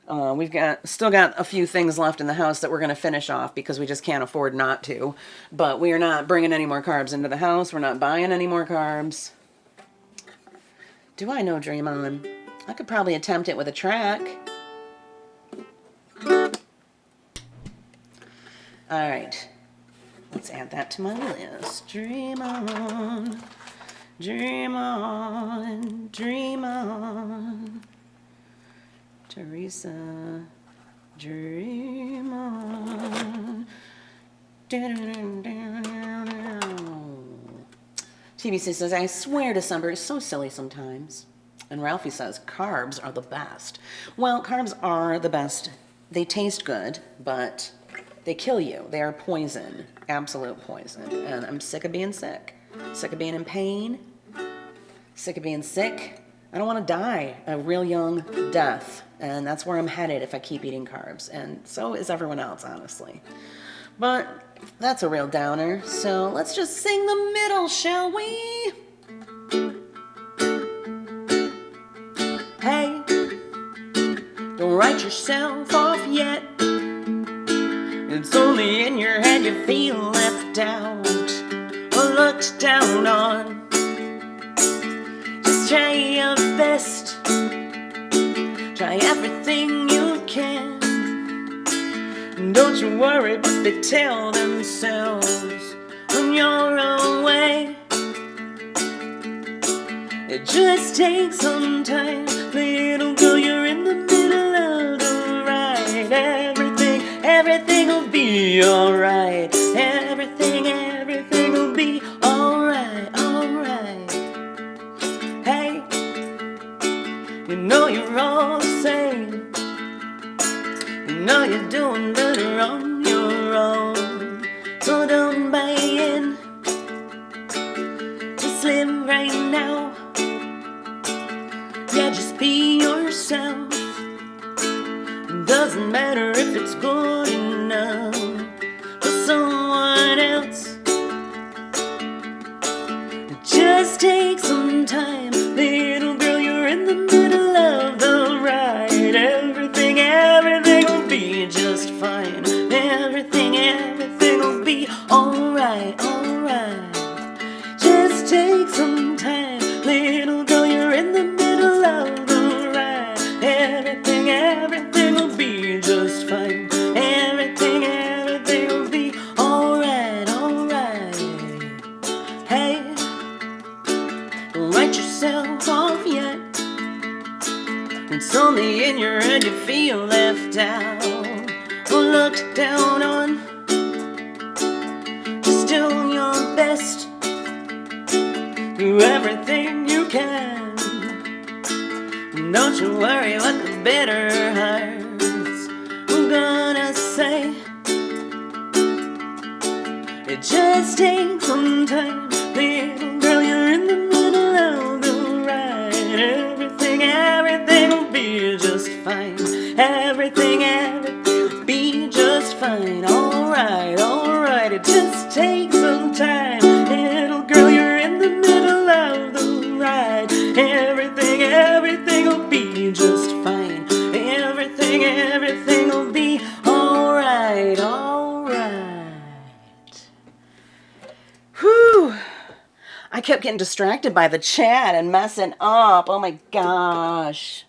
We've still got a few things left in the house that we're going to finish off because we just can't afford not to. But we are not bringing any more carbs into the house. We're not buying any more carbs. Do I know Dream On? I could probably attempt it with a track. All right. Let's add that to my list. Dream on, dream on, dream on. Teresa, dream on. TBC says, I swear December is so silly sometimes. And Ralphie says, carbs are the best. Well, carbs are the best. They taste good, but they kill you. They are poison, absolute poison. And I'm sick of being sick. Sick of being in pain. Sick of being sick. I don't want to die a real young death. And that's where I'm headed if I keep eating carbs. And so is everyone else, honestly. But that's a real downer. So let's just sing the middle, shall we? Hey, don't write yourself off yet. It's only in your head you feel left out or looked down on. Just try your best. Try everything you can. Don't you worry, but they tell themselves when you're away. It just takes some time. Little girl, you're in the middle of the ride. Everything will be alright. Everything will be alright, alright. Hey, you know you're all the same. You know you're doing better on your own. So don't buy in. Just live right now. Yeah, just be yourself. Doesn't matter if it's good enough for someone else. Just take some time. Little girl, you're in the middle of the ride. Everything will be just fine. Everything will be alright, alright. Just take some time. Little girl, you're in the middle of the ride. Everything will be just fine. Everything will be alright, alright. Hey, don't write yourself off yet. It's only in your head you feel left out or looked down on. Just do your best. Do everything you can. Don't you worry what the bitter hearts are gonna say. It just takes some time. Little girl, you're in the middle of the ride. Everything will be just fine. Everything will be just fine. Alright, alright. It just takes some time. Little girl, you're in the middle of the ride. Everything will be just fine. Everything will be alright, alright. Whew. I kept getting distracted by the chat and messing up. Oh my gosh.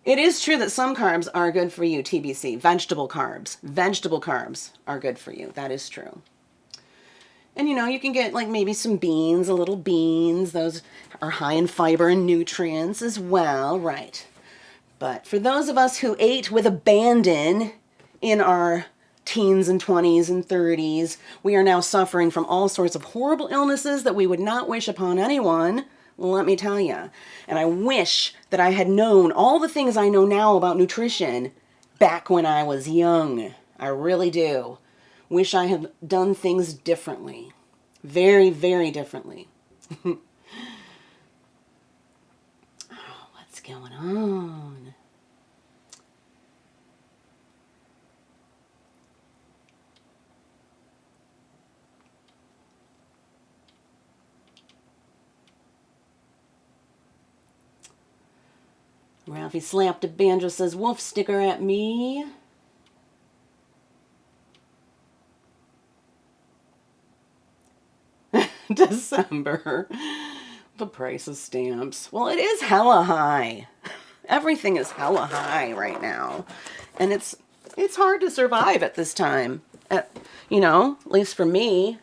It is true that some carbs are good for you, TBC. Vegetable carbs. Vegetable carbs are good for you. That is true. And you know, you can get like maybe some beans, a little beans. Those are high in fiber and nutrients as well, right? But for those of us who ate with abandon in our teens and 20s and 30s, we are now suffering from all sorts of horrible illnesses that we would not wish upon anyone. Let me tell you. And I wish that I had known all the things I know now about nutrition back when I was young. I really do. Wish I had done things differently. Very, very differently. Oh, what's going on? Ralphie slapped a banjo, says wolf sticker at me. December. The price of stamps. Well, it is hella high. Everything is hella high right now. And it's hard to survive at this time. You know, at least for me.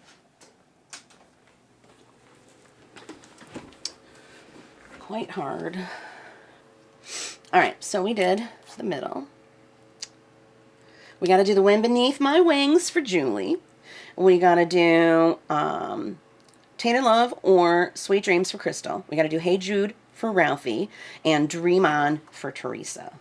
Quite hard. All right, so we did the middle. We got to do the wind beneath my wings for Julie. We got to do Tainted Love or Sweet Dreams for Crystal. We got to do Hey Jude for Ralphie and Dream On for Teresa.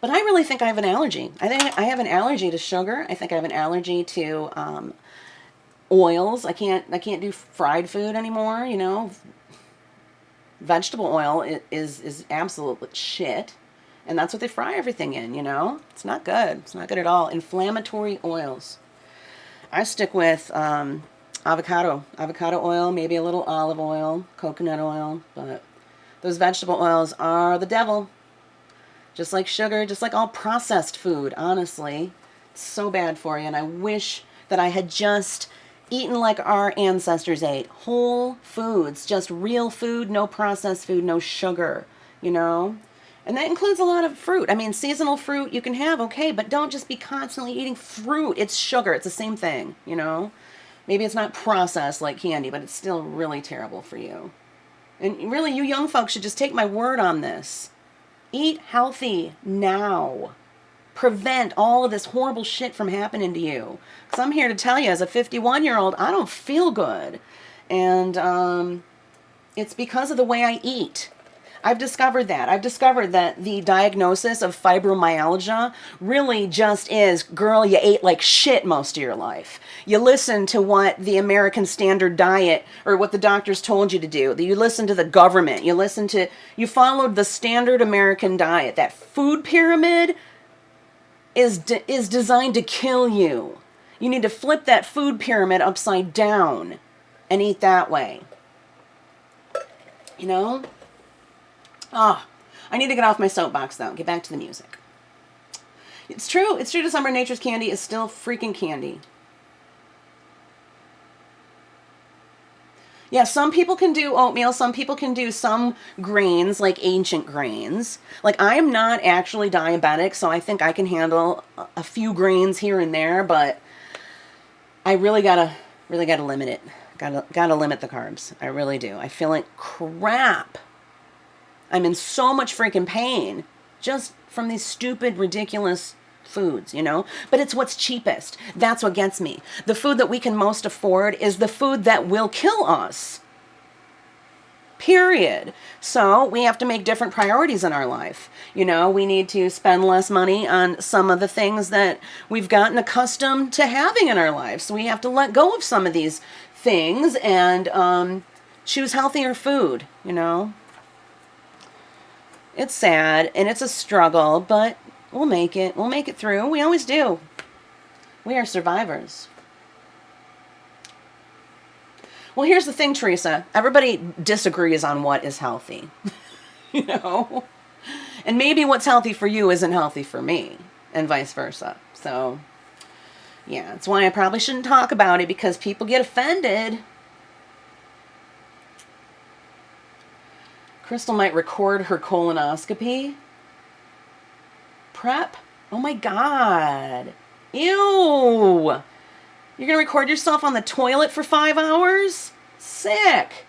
But I really think I have an allergy. I think I have an allergy to sugar. I think I have an allergy to oils. I can't do fried food anymore, you know. Vegetable oil is absolute shit. And that's what they fry everything in, you know. It's not good. It's not good at all. Inflammatory oils. I stick with avocado oil, maybe a little olive oil, coconut oil, but those vegetable oils are the devil. Just like sugar, just like all processed food, honestly. It's so bad for you, and I wish that I had just eaten like our ancestors ate. Whole foods, just real food, no processed food, no sugar, you know? And that includes a lot of fruit. I mean, seasonal fruit you can have, okay, but don't just be constantly eating fruit. It's sugar. It's the same thing, you know? Maybe it's not processed like candy, but it's still really terrible for you. And really, you young folks should just take my word on this. Eat healthy now. Prevent all of this horrible shit from happening to you. Because I'm here to tell you, as a 51-year-old, I don't feel good. And it's because of the way I eat. I've discovered that. I've discovered that the diagnosis of fibromyalgia really just is, girl, you ate like shit most of your life. You listen to what the American Standard Diet or what the doctors told you to do. You listen to the government. You followed the standard American diet. That food pyramid is designed to kill you. You need to flip that food pyramid upside down and eat that way. You know? Ah, I need to get off my soapbox, though. Get back to the music. It's true. It's true. December Nature's candy is still freaking candy. Yeah, some people can do oatmeal. Some people can do some grains, like ancient grains. Like, I am not actually diabetic, so I think I can handle a few grains here and there, but I really gotta limit it. Gotta limit the carbs. I really do. I feel like crap. I'm in so much freaking pain just from these stupid, ridiculous foods, you know? But it's what's cheapest. That's what gets me. The food that we can most afford is the food that will kill us. Period. So we have to make different priorities in our life. You know, we need to spend less money on some of the things that we've gotten accustomed to having in our lives. So we have to let go of some of these things and choose healthier food, you know? It's sad, and it's a struggle, but we'll make it. We'll make it through. We always do. We are survivors. Well, here's the thing, Teresa. Everybody disagrees on what is healthy. You know? And maybe what's healthy for you isn't healthy for me, and vice versa. So, yeah, that's why I probably shouldn't talk about it, because people get offended. Crystal might record her colonoscopy prep. Oh my God. Ew. You're going to record yourself on the toilet for 5 hours? Sick.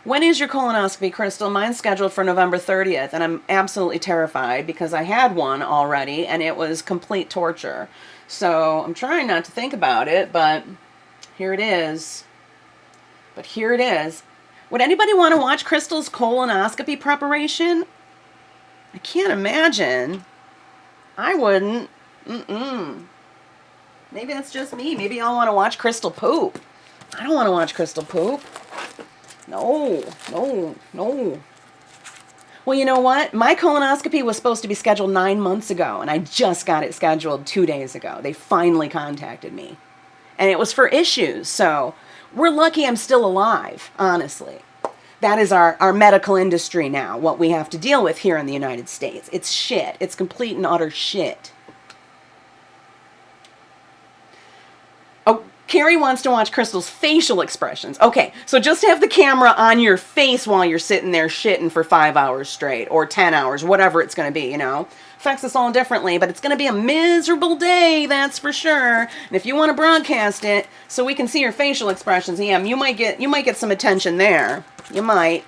When is your colonoscopy, Crystal? Mine's scheduled for November 30th, and I'm absolutely terrified because I had one already, and it was complete torture. So I'm trying not to think about it, but here it is. Would anybody want to watch Crystal's colonoscopy preparation? I can't imagine. I wouldn't. Maybe that's just me. Maybe y'all want to watch Crystal poop. I don't want to watch Crystal poop. No. Well, you know what? My colonoscopy was supposed to be scheduled 9 months ago, and I just got it scheduled 2 days ago. They finally contacted me. And it was for issues, so we're lucky I'm still alive, honestly. That is our medical industry now, what we have to deal with here in the United States. It's shit. It's complete and utter shit. Oh, Carrie wants to watch Crystal's facial expressions. Okay, so just have the camera on your face while you're sitting there shitting for 5 hours straight, or 10 hours, whatever it's going to be, you know. Affects us all differently, but it's going to be a miserable day, that's for sure. And if you want to broadcast it so we can see your facial expressions, yeah, you might get some attention there. You might.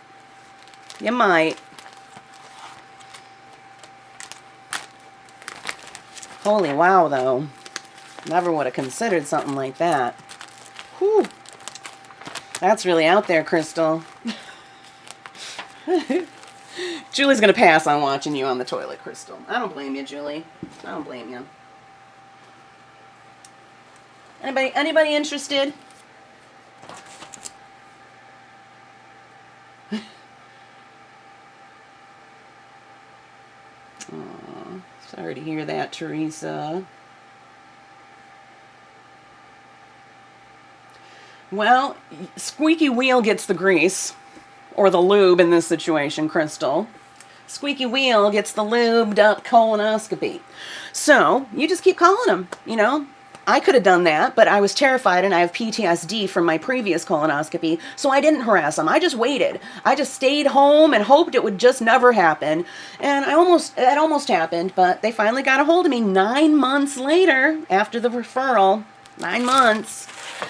Holy wow, though. Never would have considered something like that. Whew. That's really out there, Crystal. Julie's going to pass on watching you on the toilet, Crystal. I don't blame you, Julie. I don't blame you. Anybody interested? Aw, sorry to hear that, Teresa. Well, squeaky wheel gets the grease, or the lube in this situation, Crystal. Squeaky wheel gets the lubed up colonoscopy. So, you just keep calling them, you know. I could have done that, but I was terrified and I have PTSD from my previous colonoscopy, so I didn't harass them. I just waited. I just stayed home and hoped it would just never happen. And it almost happened, but they finally got a hold of me 9 months later after the referral. 9 months.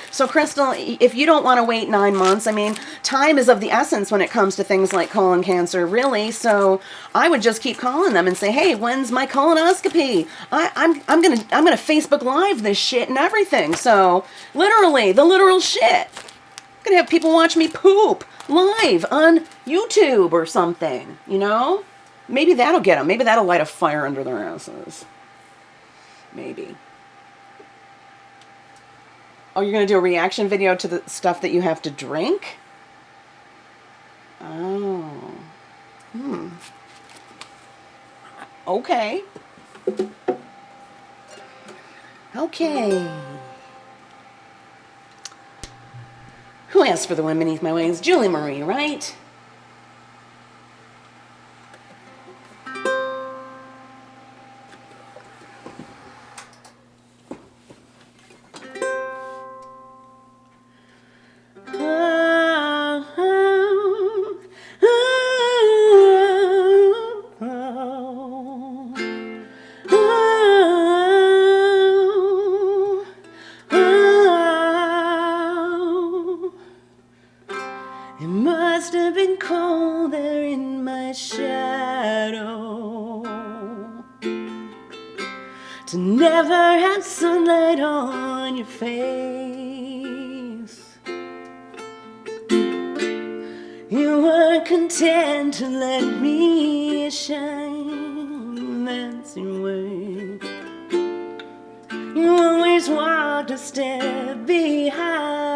So, Crystal, if you don't want to wait 9 months, I mean, time is of the essence when it comes to things like colon cancer, really. So, I would just keep calling them and say, "Hey, when's my colonoscopy? I'm gonna Facebook Live this shit and everything." So, literally, the literal shit. I'm gonna have people watch me poop live on YouTube or something. You know, maybe that'll get them. Maybe that'll light a fire under their asses. Maybe. Oh, you're going to do a reaction video to the stuff that you have to drink? Oh. Okay. Okay. Who asked for the one beneath my wings? Julie Marie, right? It must have been cold there in my shadow to never have sunlight on your face. You were content to let me shine, that's your way. You always walked a step behind.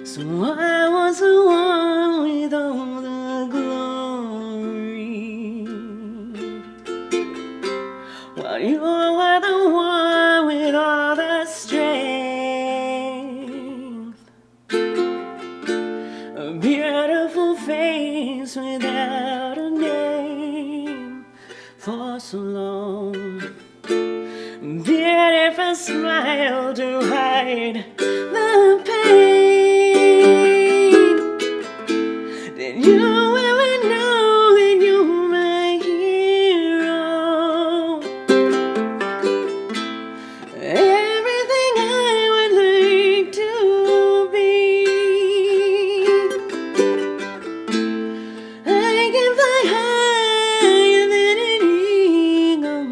So I was the one with all the glory, while you were the one with all the strength. A beautiful face without a name for so long. Beautiful smile to hide the pain. Did you ever know that you're my hero? Everything I would like to be. I can fly higher than an eagle.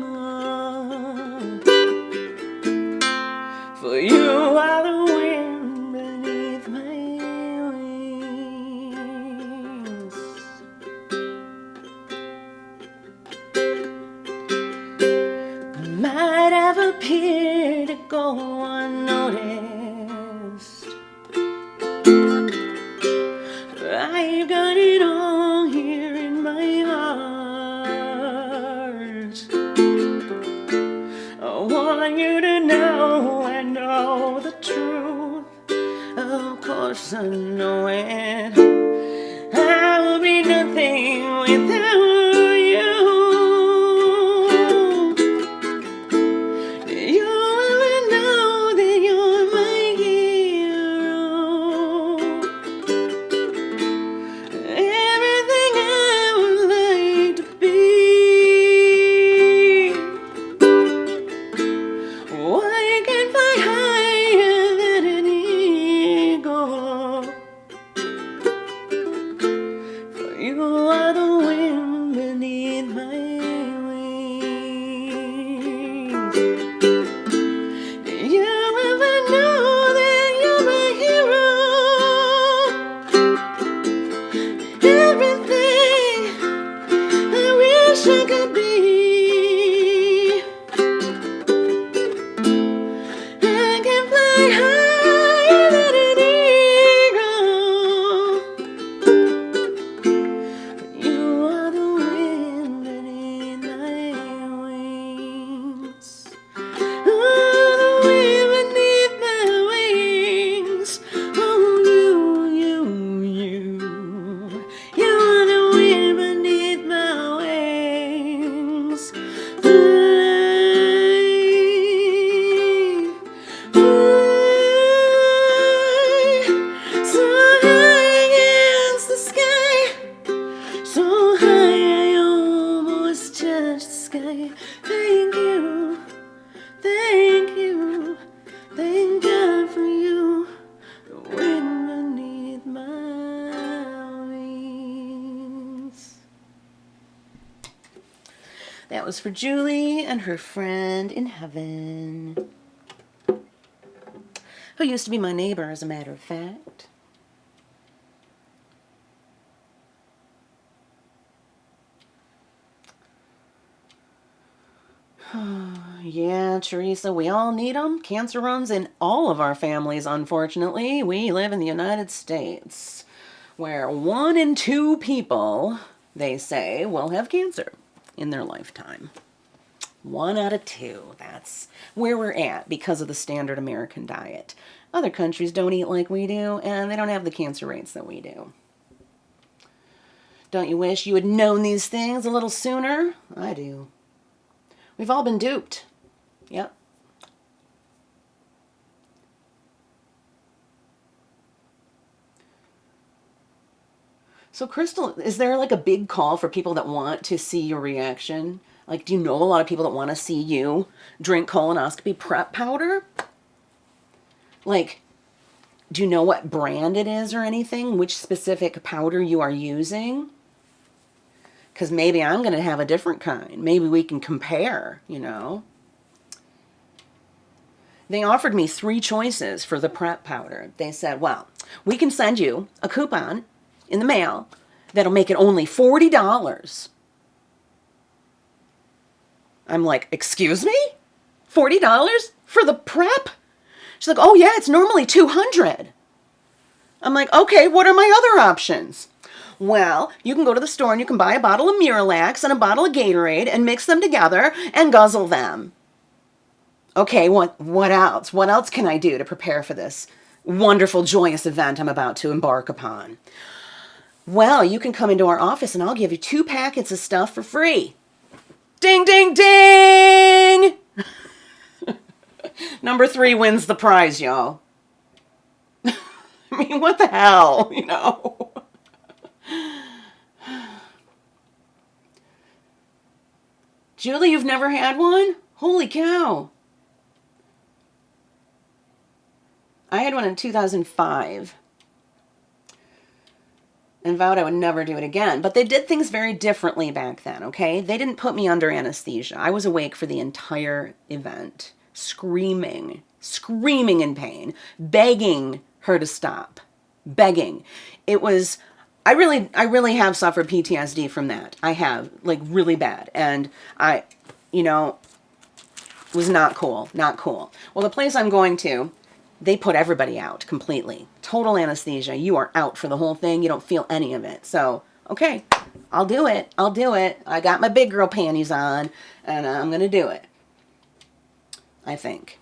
For you are the wind beneath my wings. I might have appeared to go unnoticed. I've got it all here in my heart. I want you to know I know the truth. Of course I know it. I will be nothing without you. Do you ever know that you're my hero? Everything I would like to be. Oh, I can fly higher than an eagle. For you are the wind wish I could be. I can fly higher than an eagle, but you are the wind beneath my wings. Oh, the wind beneath my wings. Oh, you are the wind beneath my wings. Fly, fly, so high against the sky, so high I almost touch the sky. Thank you, thank you, thank God for you, the wind beneath my wings. That was for Julie and her friend in heaven, who used to be my neighbor, as a matter of fact. Yeah, Teresa, we all need them. Cancer runs in all of our families, unfortunately. We live in the United States, where 1 in 2 people, they say, will have cancer in their lifetime. 1 out of 2. That's where we're at because of the standard American diet. Other countries don't eat like we do, and they don't have the cancer rates that we do. Don't you wish you had known these things a little sooner? I do. We've all been duped. Yep. So, Crystal, is there like a big call for people that want to see your reaction? Like, do you know a lot of people that want to see you drink colonoscopy prep powder? Like, do you know what brand it is or anything? Which specific powder you are using? Because maybe I'm going to have a different kind. Maybe we can compare, you know. They offered me 3 choices for the prep powder. They said, well, we can send you a coupon in the mail that'll make it only $40. I'm like, excuse me? $40 for the prep? She's like, oh yeah, it's normally $200. I'm like, okay, what are my other options? Well, you can go to the store and you can buy a bottle of Miralax and a bottle of Gatorade and mix them together and guzzle them. Okay, what else? What else can I do to prepare for this wonderful, joyous event I'm about to embark upon? Well, you can come into our office and I'll give you 2 packets of stuff for free. Ding, ding, ding! Number 3 wins the prize, y'all. I mean, what the hell, you know? Julie, you've never had one? Holy cow. I had one in 2005 and vowed I would never do it again. But they did things very differently back then, okay? They didn't put me under anesthesia. I was awake for the entire event, screaming in pain, begging her to stop, begging. It was, I really have suffered PTSD from that. I have, like, really bad. And I, you know, was not cool, not cool. Well, the place I'm going to, they put everybody out completely. Total anesthesia. You are out for the whole thing. You don't feel any of it. So, okay, I'll do it. I'll do it. I got my big girl panties on, and I'm going to do it. I think.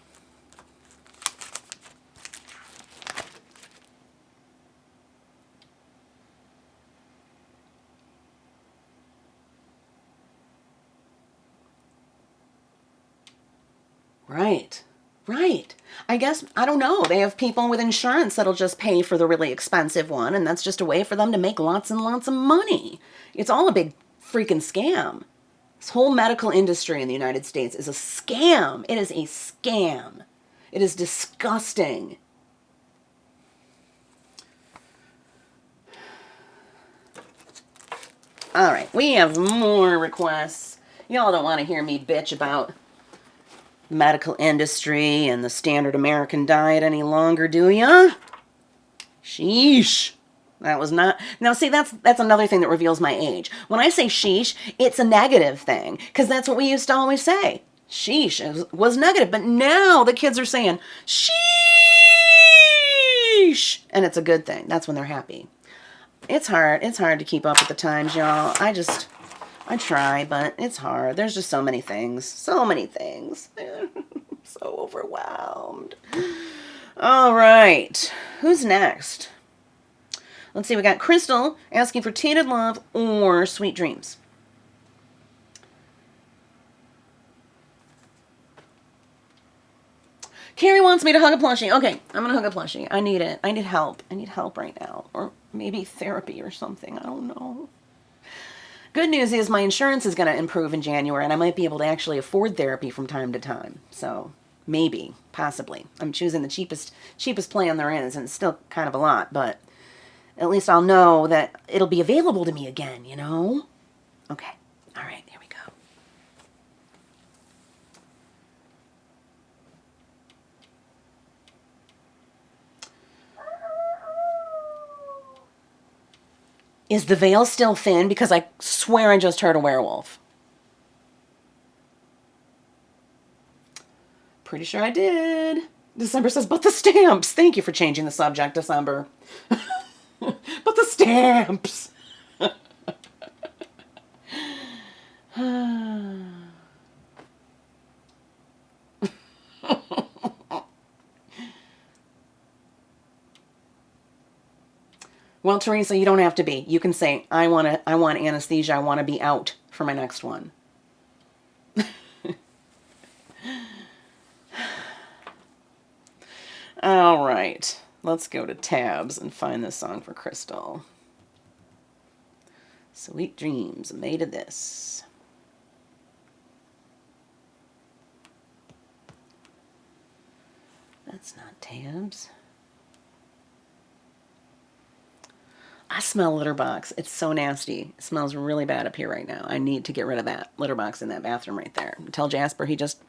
Right. Right. I guess, I don't know. They have people with insurance that'll just pay for the really expensive one, and that's just a way for them to make lots and lots of money. It's all a big freaking scam. This whole medical industry in the United States is a scam. It is a scam. It is disgusting. All right, we have more requests. Y'all don't want to hear me bitch about medical industry and the standard American diet any longer, do ya? Sheesh. That was not. Now, see, that's another thing that reveals my age. When I say sheesh, it's a negative thing, because that's what we used to always say. Sheesh was negative, but now the kids are saying sheesh, and it's a good thing. That's when they're happy. It's hard. It's hard to keep up with the times, y'all. I try, but it's hard. There's just so many things. So many things. So overwhelmed. All right. Who's next? Let's see. We got Crystal asking for Tainted Love or Sweet Dreams. Carrie wants me to hug a plushie. Okay, I'm going to hug a plushie. I need it. I need help. I need help right now. Or maybe therapy or something. I don't know. Good news is my insurance is going to improve in January, and I might be able to actually afford therapy from time to time. So maybe, possibly. I'm choosing the cheapest plan there is, and it's still kind of a lot, but at least I'll know that it'll be available to me again, you know? Okay. All right, here we go. Is the veil still thin? Because I swear I just heard a werewolf. Pretty sure I did. December says, but the stamps. Thank you for changing the subject, December. But the stamps. Well, Teresa, you don't have to be. You can say, I want anesthesia. I want to be out for my next one. All right. Let's go to tabs and find this song for Crystal. Sweet dreams made of this. That's not tabs. I smell litter box. It's so nasty. It smells really bad up here right now. I need to get rid of that litter box in that bathroom right there. Tell Jasper he just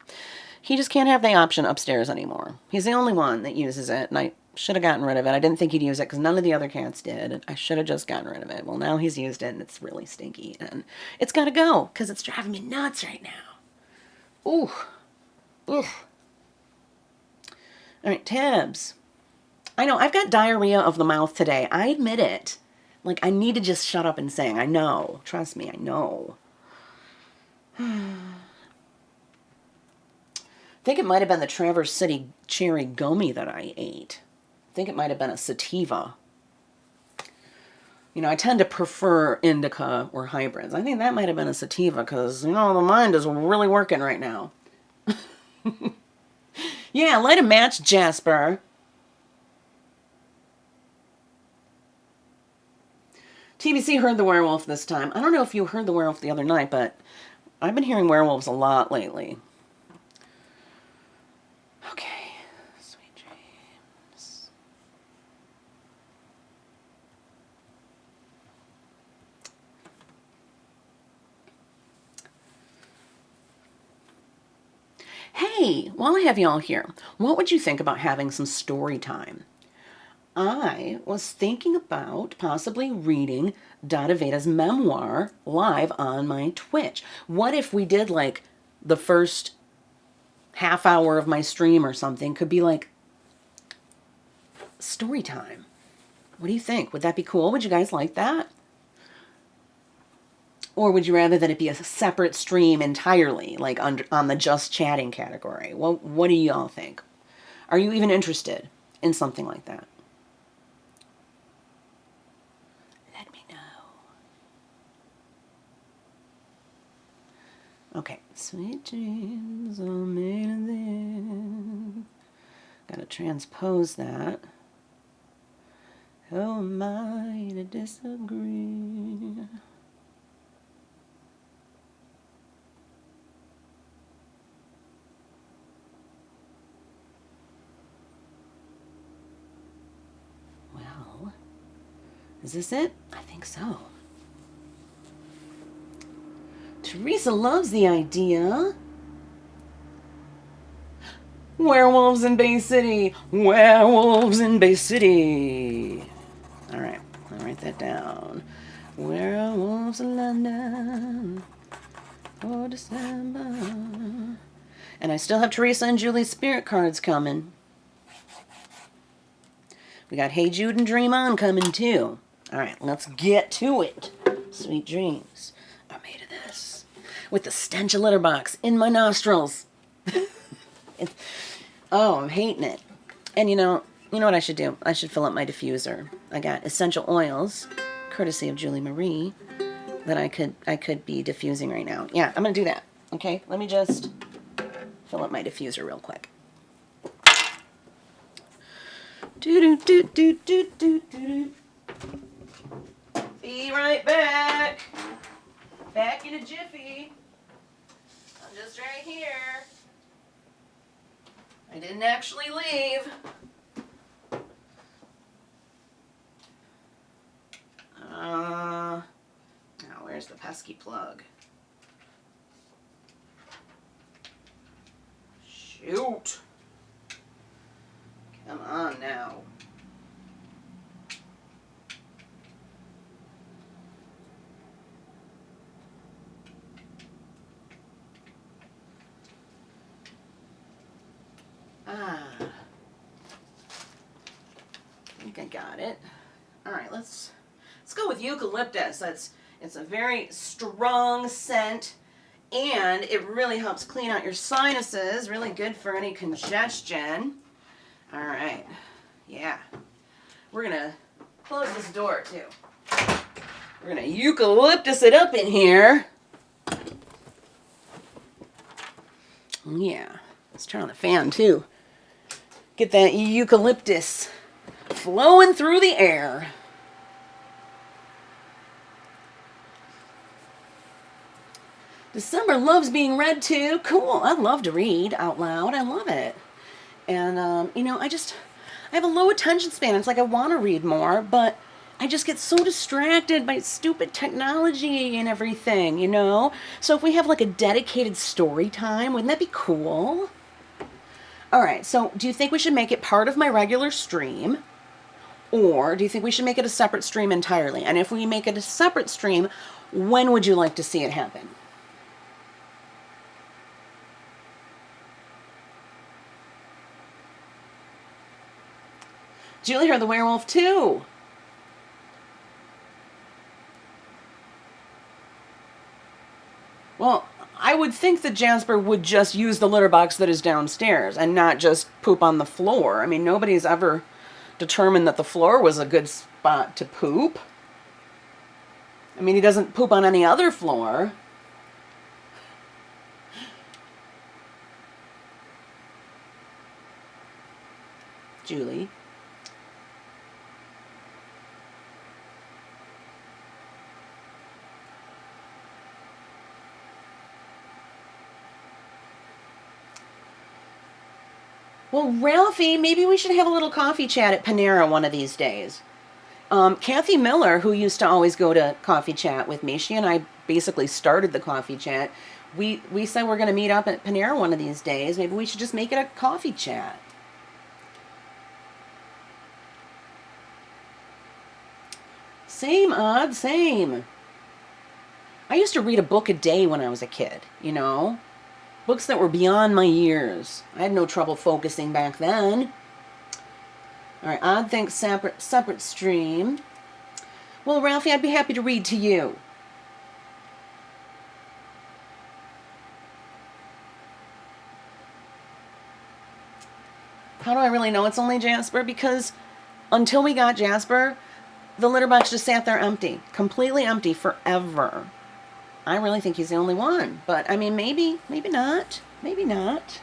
can't have the option upstairs anymore. He's the only one that uses it, and I should have gotten rid of it. I didn't think he'd use it because none of the other cats did. I should have just gotten rid of it. Well, now he's used it, and it's really stinky, and it's got to go because it's driving me nuts right now. Ooh. Oof. All right, tabs. I know, I've got diarrhea of the mouth today. I admit it. Like, I need to just shut up and sing. I know. Trust me, I know. I think it might have been the Traverse City cherry gummy that I ate. I think it might have been a sativa. You know, I tend to prefer indica or hybrids. I think that might have been a sativa because, you know, the mind is really working right now. Yeah, light a match, Jasper. TBC heard the werewolf this time. I don't know if you heard the werewolf the other night, but I've been hearing werewolves a lot lately. Okay. Sweet dreams. Hey, while I have y'all here, what would you think about having some story time? I was thinking about possibly reading Dada Veda's memoir live on my Twitch. What if we did like the first half hour of my stream or something could be like story time? What do you think? Would that be cool? Would you guys like that? Or would you rather that it be a separate stream entirely, like on the just chatting category? Well, what do y'all think? Are you even interested in something like that? Let me know. Okay, sweet dreams are made of this. Gotta transpose that. Who am I to disagree? Well, is this it? I think so. Teresa loves the idea. Werewolves in Bay City. Werewolves in Bay City. All right. All write that down. Werewolves of London for December. And I still have Teresa and Julie's spirit cards coming. We got Hey Jude and Dream On coming too. All right, let's get to it. Sweet dreams are made of this. With the stench of litter box in my nostrils. Oh, I'm hating it. And you know what I should do? I should fill up my diffuser. I got essential oils, courtesy of Julie Marie, that I could be diffusing right now. Yeah, I'm gonna do that. Okay, let me just fill up my diffuser real quick. Do do do do do do do. Be right back. Back in a jiffy. I'm just right here. I didn't actually leave. Now where's the pesky plug? Shoot. Come on now. I think I got it. All right, let's go with eucalyptus. It's a very strong scent, and it really helps clean out your sinuses. Really good for any congestion. All right, yeah. We're gonna close this door too. We're gonna eucalyptus it up in here. Yeah, let's turn on the fan too. Get that eucalyptus flowing through the air. December loves being read to. Cool. I love to read out loud. I love it. And, I have a low attention span. It's like I want to read more, but I just get so distracted by stupid technology and everything, So if we have like a dedicated story time, wouldn't that be cool? All right, so do you think we should make it part of my regular stream? Or do you think we should make it a separate stream entirely? And if we make it a separate stream, when would you like to see it happen? Julie heard the werewolf too. Well, I would think that Jasper would just use the litter box that is downstairs and not just poop on the floor. I mean, nobody's ever determined that the floor was a good spot to poop. I mean, he doesn't poop on any other floor. Julie. Well, Ralphie, maybe we should have a little coffee chat at Panera one of these days. Kathy Miller, who used to always go to coffee chat with me, she and I basically started the coffee chat. We said we're going to meet up at Panera one of these days. Maybe we should just make it a coffee chat. Same, Odd, same. I used to read a book a day when I was a kid, Books that were beyond my years. I had no trouble focusing back then. All right, Odd thinks separate stream. Well, Ralphie, I'd be happy to read to you. How do I really know it's only Jasper? Because until we got Jasper, the litter box just sat there empty. Completely empty forever. I really think he's the only one. But, I mean, maybe not. Maybe not.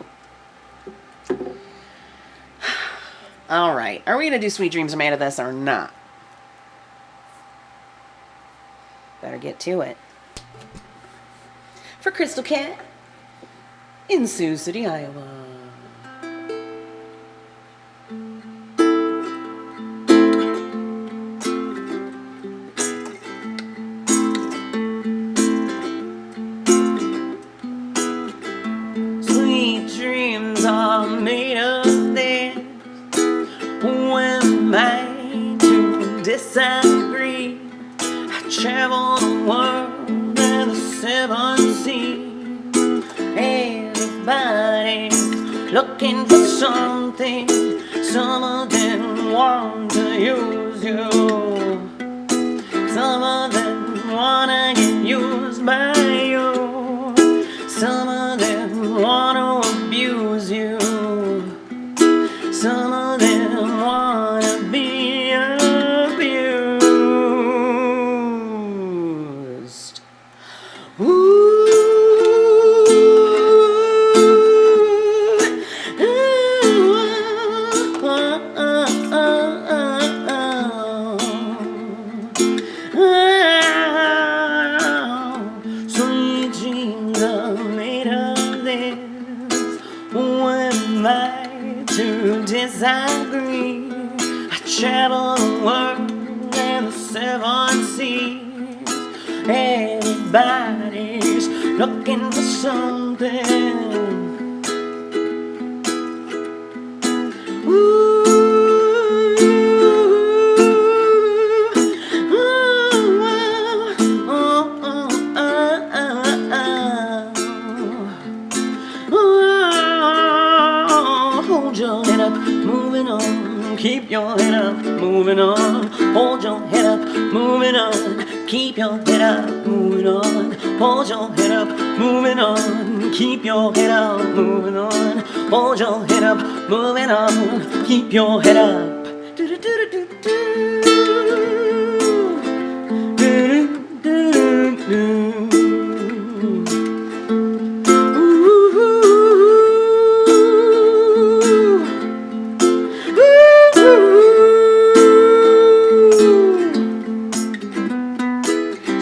All right. Are we going to do Sweet Dreams Are Made of This or not? Better get to it. For Crystal Cat in Sioux City, Iowa. Disagree. seven seas. Everybody's looking for something. Some of them want to use you. Some of them wanna get used by you. Some of them wanna abuse you. Some of them wanna be abused. Ooh. Sweet dreams are made of this. Who am I to disagree? I travel the world and the seven seas. Everybody's looking for something. Hold your head up, moving on. Keep your head up, moving on. Hold your head up, moving on. Keep your head up, moving on. Hold your head up, moving on. Keep your head up, moving on. Hold your head up, moving on. Keep your head up.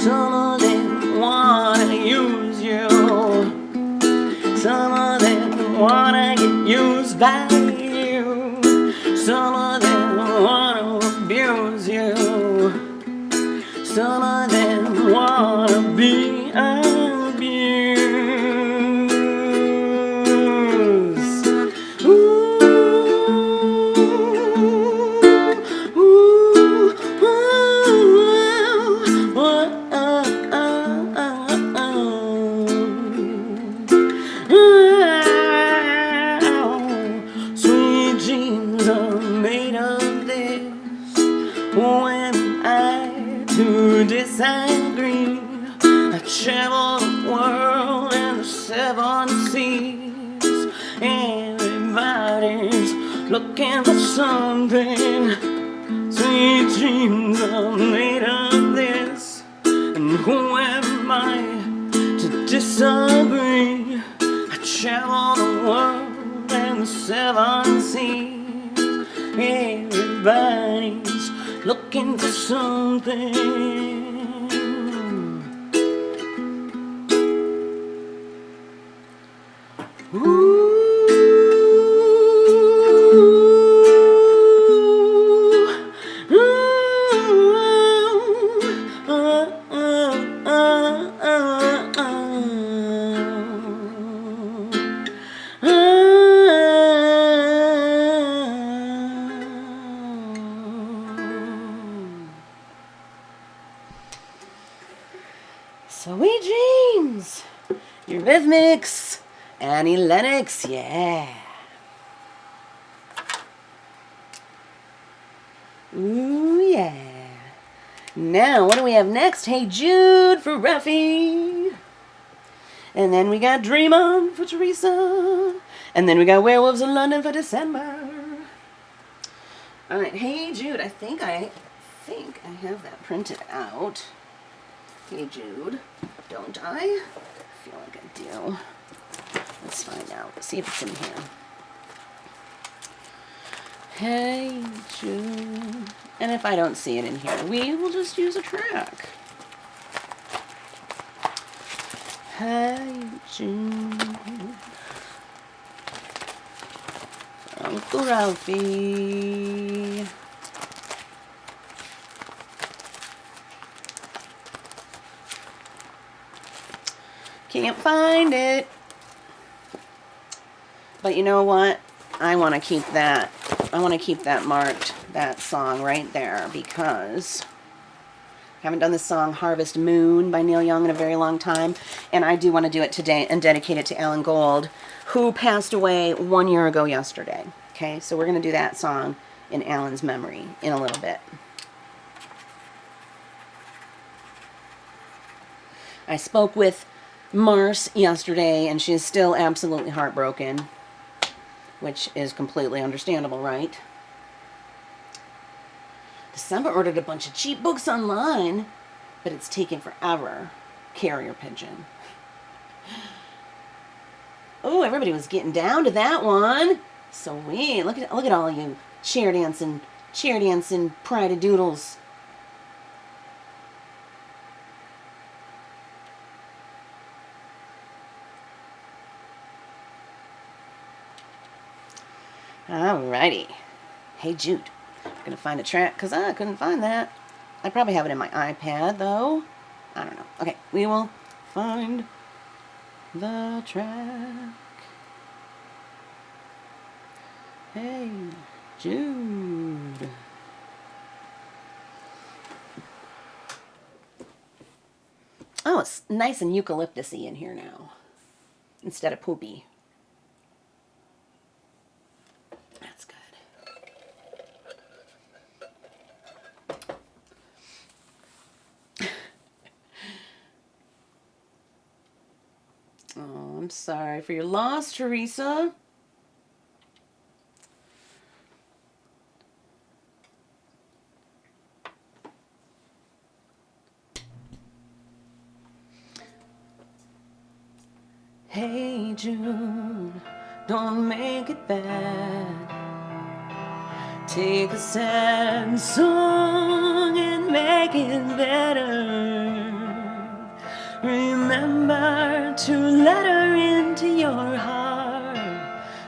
Some of them wanna use you. Some of them wanna get used by you. Some of them wanna abuse you. Some of them wanna be abused. Ooh. Sweet dreams are made of this. Who am I to disagree? I travel the world and the seven seas. Everybody's looking for something. Sweet dreams are made of this. And who am I to disagree? I travel the world and the seven seas. Everybody's looking for something. Ooh. Sweet dreams, Eurythmics, Annie Lennox, yeah. Ooh, yeah. Now, what do we have next? Hey Jude for Ruffy. And then we got Dream On for Teresa. And then we got Werewolves in London for December. Alright, Hey Jude, I think I have that printed out. Hey Jude, don't I? I feel like I do. Let's find out. See if it's in here. Hey Jude. And if I don't see it in here, we will just use a track. Hey Jude. Uncle Ralphie. Can't find it. But you know what? I want to keep that. I want to keep that marked, that song right there, because Haven't done this song, Harvest Moon by Neil Young, in a very long time. And I do want to do it today and dedicate it to Alan Gold, who passed away 1 year ago yesterday. Okay, so we're going to do that song in Alan's memory in a little bit. I spoke with Mars yesterday, and she is still absolutely heartbroken, which is completely understandable, right? December ordered a bunch of cheap books online, but it's taking forever. Carrier pigeon. Oh, everybody was getting down to that one. Sweet. Look at all of you chair dancing pride of doodles. Alrighty. Hey Jude. I'm gonna find a track because I couldn't find that. I probably have it in my iPad though. I don't know. Okay, we will find the track. Hey Jude. Oh, it's nice and eucalyptus-y in here now instead of poopy. That's good. Oh, I'm sorry for your loss, Teresa. Hey Jude, don't make it bad. Take a sad song and make it better. Remember to let her into your heart.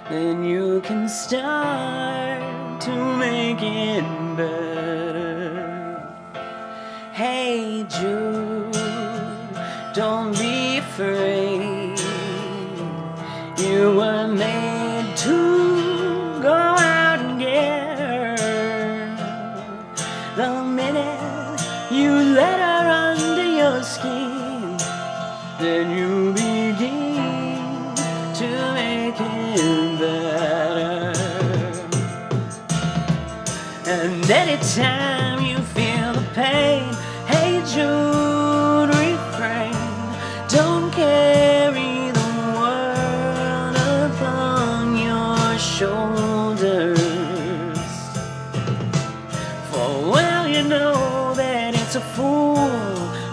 Then you can start to make it better. Hey Jude, don't be afraid. You were made to go out and get her. The minute you let her under your skin, then you begin to make it better. And anytime you feel the pain, hey Jude, refrain. Don't carry the world upon your shoulders. For well you know that it's a fool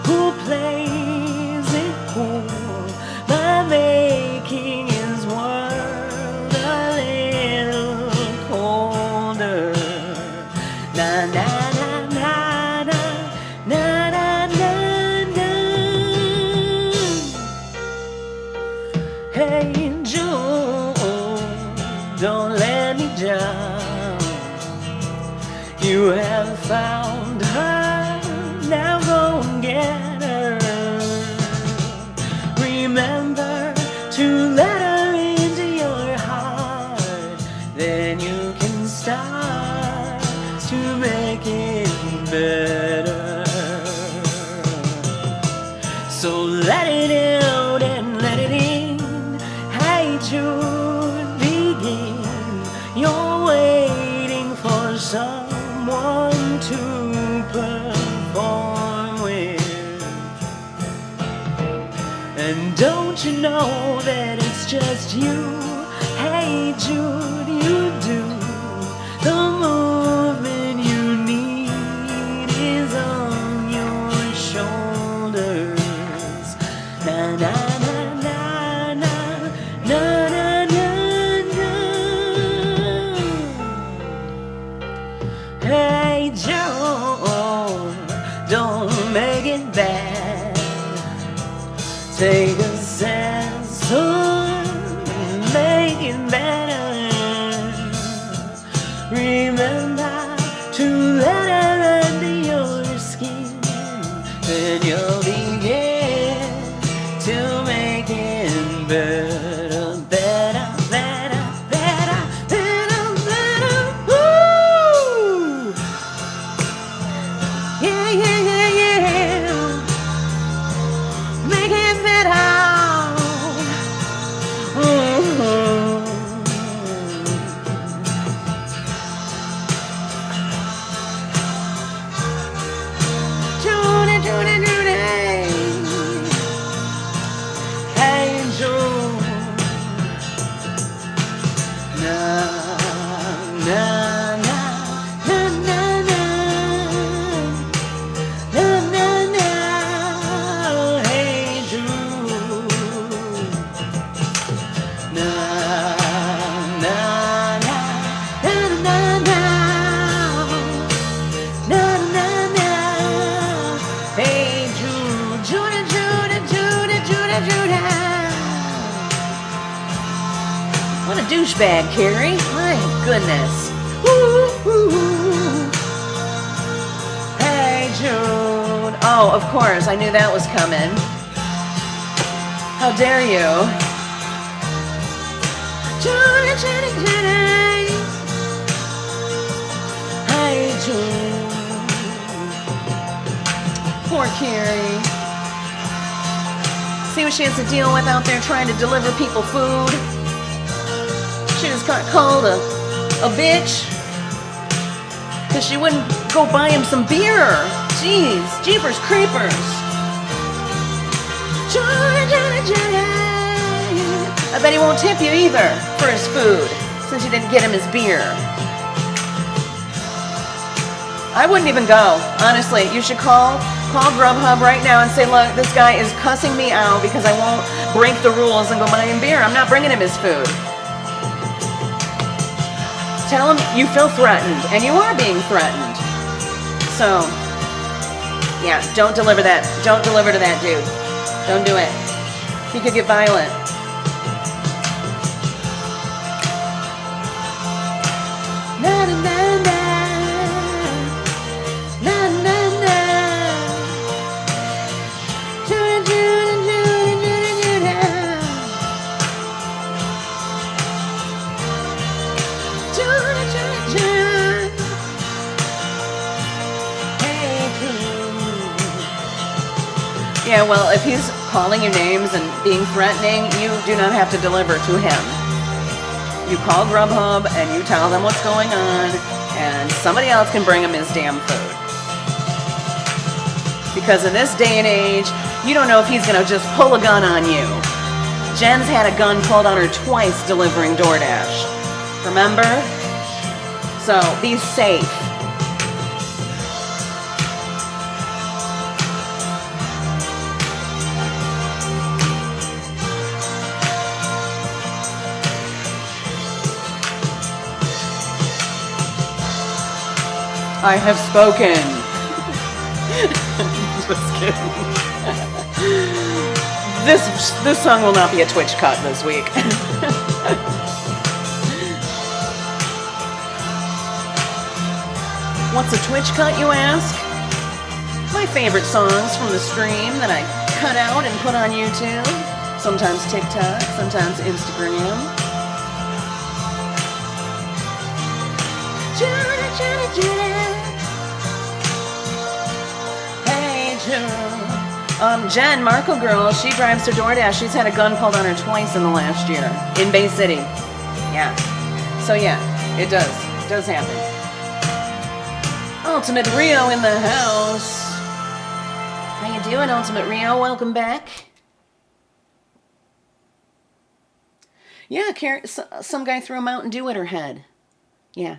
who plays it cool by making his world a little colder. Na na na na na na na na na. Hey Jude, don't let me down. You have found her, now go and get her. Remember to let her into your heart. Then you can start to make it better. So let it out and let it in. Hey Jude, begin. You're waiting for someone to perform with. And don't you know that it's just you? Hey Jude, you do. The movement you need is on your shoulders. Na na na na na na na na na. Hey Jude, don't make it bad. Take a sad song and make it better. Remember to let her under your skin. Then you'll begin to make it better, better, better, better, better, better. Woo! Yeah, yeah, yeah, yeah. What a douchebag, Carrie. My goodness. Hey, Jude. Oh, of course. I knew that was coming. How dare you? Hey, Jude. Poor Carrie. See what she has to deal with out there trying to deliver people food? She just got called a bitch because she wouldn't go buy him some beer. Jeez, jeepers creepers. I bet he won't tip you either for his food since you didn't get him his beer. I wouldn't even go. Honestly, you should call Grubhub right now and say, look, this guy is cussing me out because I won't break the rules and go buy him beer. I'm not bringing him his food. Tell him you feel threatened, and you are being threatened. So, yeah, don't deliver that. Don't deliver to that dude. Don't do it. He could get violent. Na na na na. Na na na. Juda, Juda, Juda, Juda, Juda. Juda, Juda, Juda. Hey, Jude. Yeah, well, if he's calling you names and being threatening, you do not have to deliver to him. You call Grubhub and you tell them what's going on, and somebody else can bring him his damn food. Because in this day and age, you don't know if he's going to just pull a gun on you. Jen's had a gun pulled on her twice delivering DoorDash. Remember? So be safe. I have spoken. Just kidding. This song will not be a Twitch cut this week. What's a Twitch cut, you ask? My favorite songs from the stream that I cut out and put on YouTube. Sometimes TikTok, sometimes Instagram. Hey, Jude. Jen, Marco girl, she drives her DoorDash. She's had a gun pulled on her twice in the last year in Bay City. Yeah. So yeah, it does happen. Ultimate Rio in the house. How you doing, Ultimate Rio? Welcome back. Yeah, some guy threw a Mountain Dew at her head. Yeah.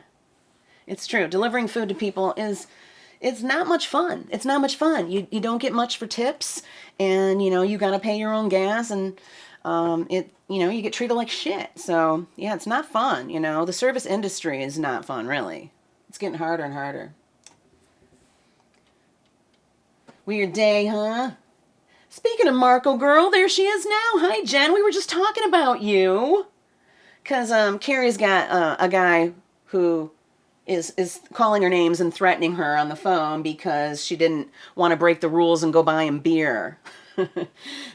It's true. Delivering food to people it's not much fun. It's not much fun. You don't get much for tips, and you got to pay your own gas, and you get treated like shit. So, yeah, it's not fun, The service industry is not fun, really. It's getting harder and harder. Weird day, huh? Speaking of Marco girl, there she is now. Hi, Jen. We were just talking about you. Cuz Carrie's got a guy who is calling her names and threatening her on the phone because she didn't want to break the rules and go buy him beer.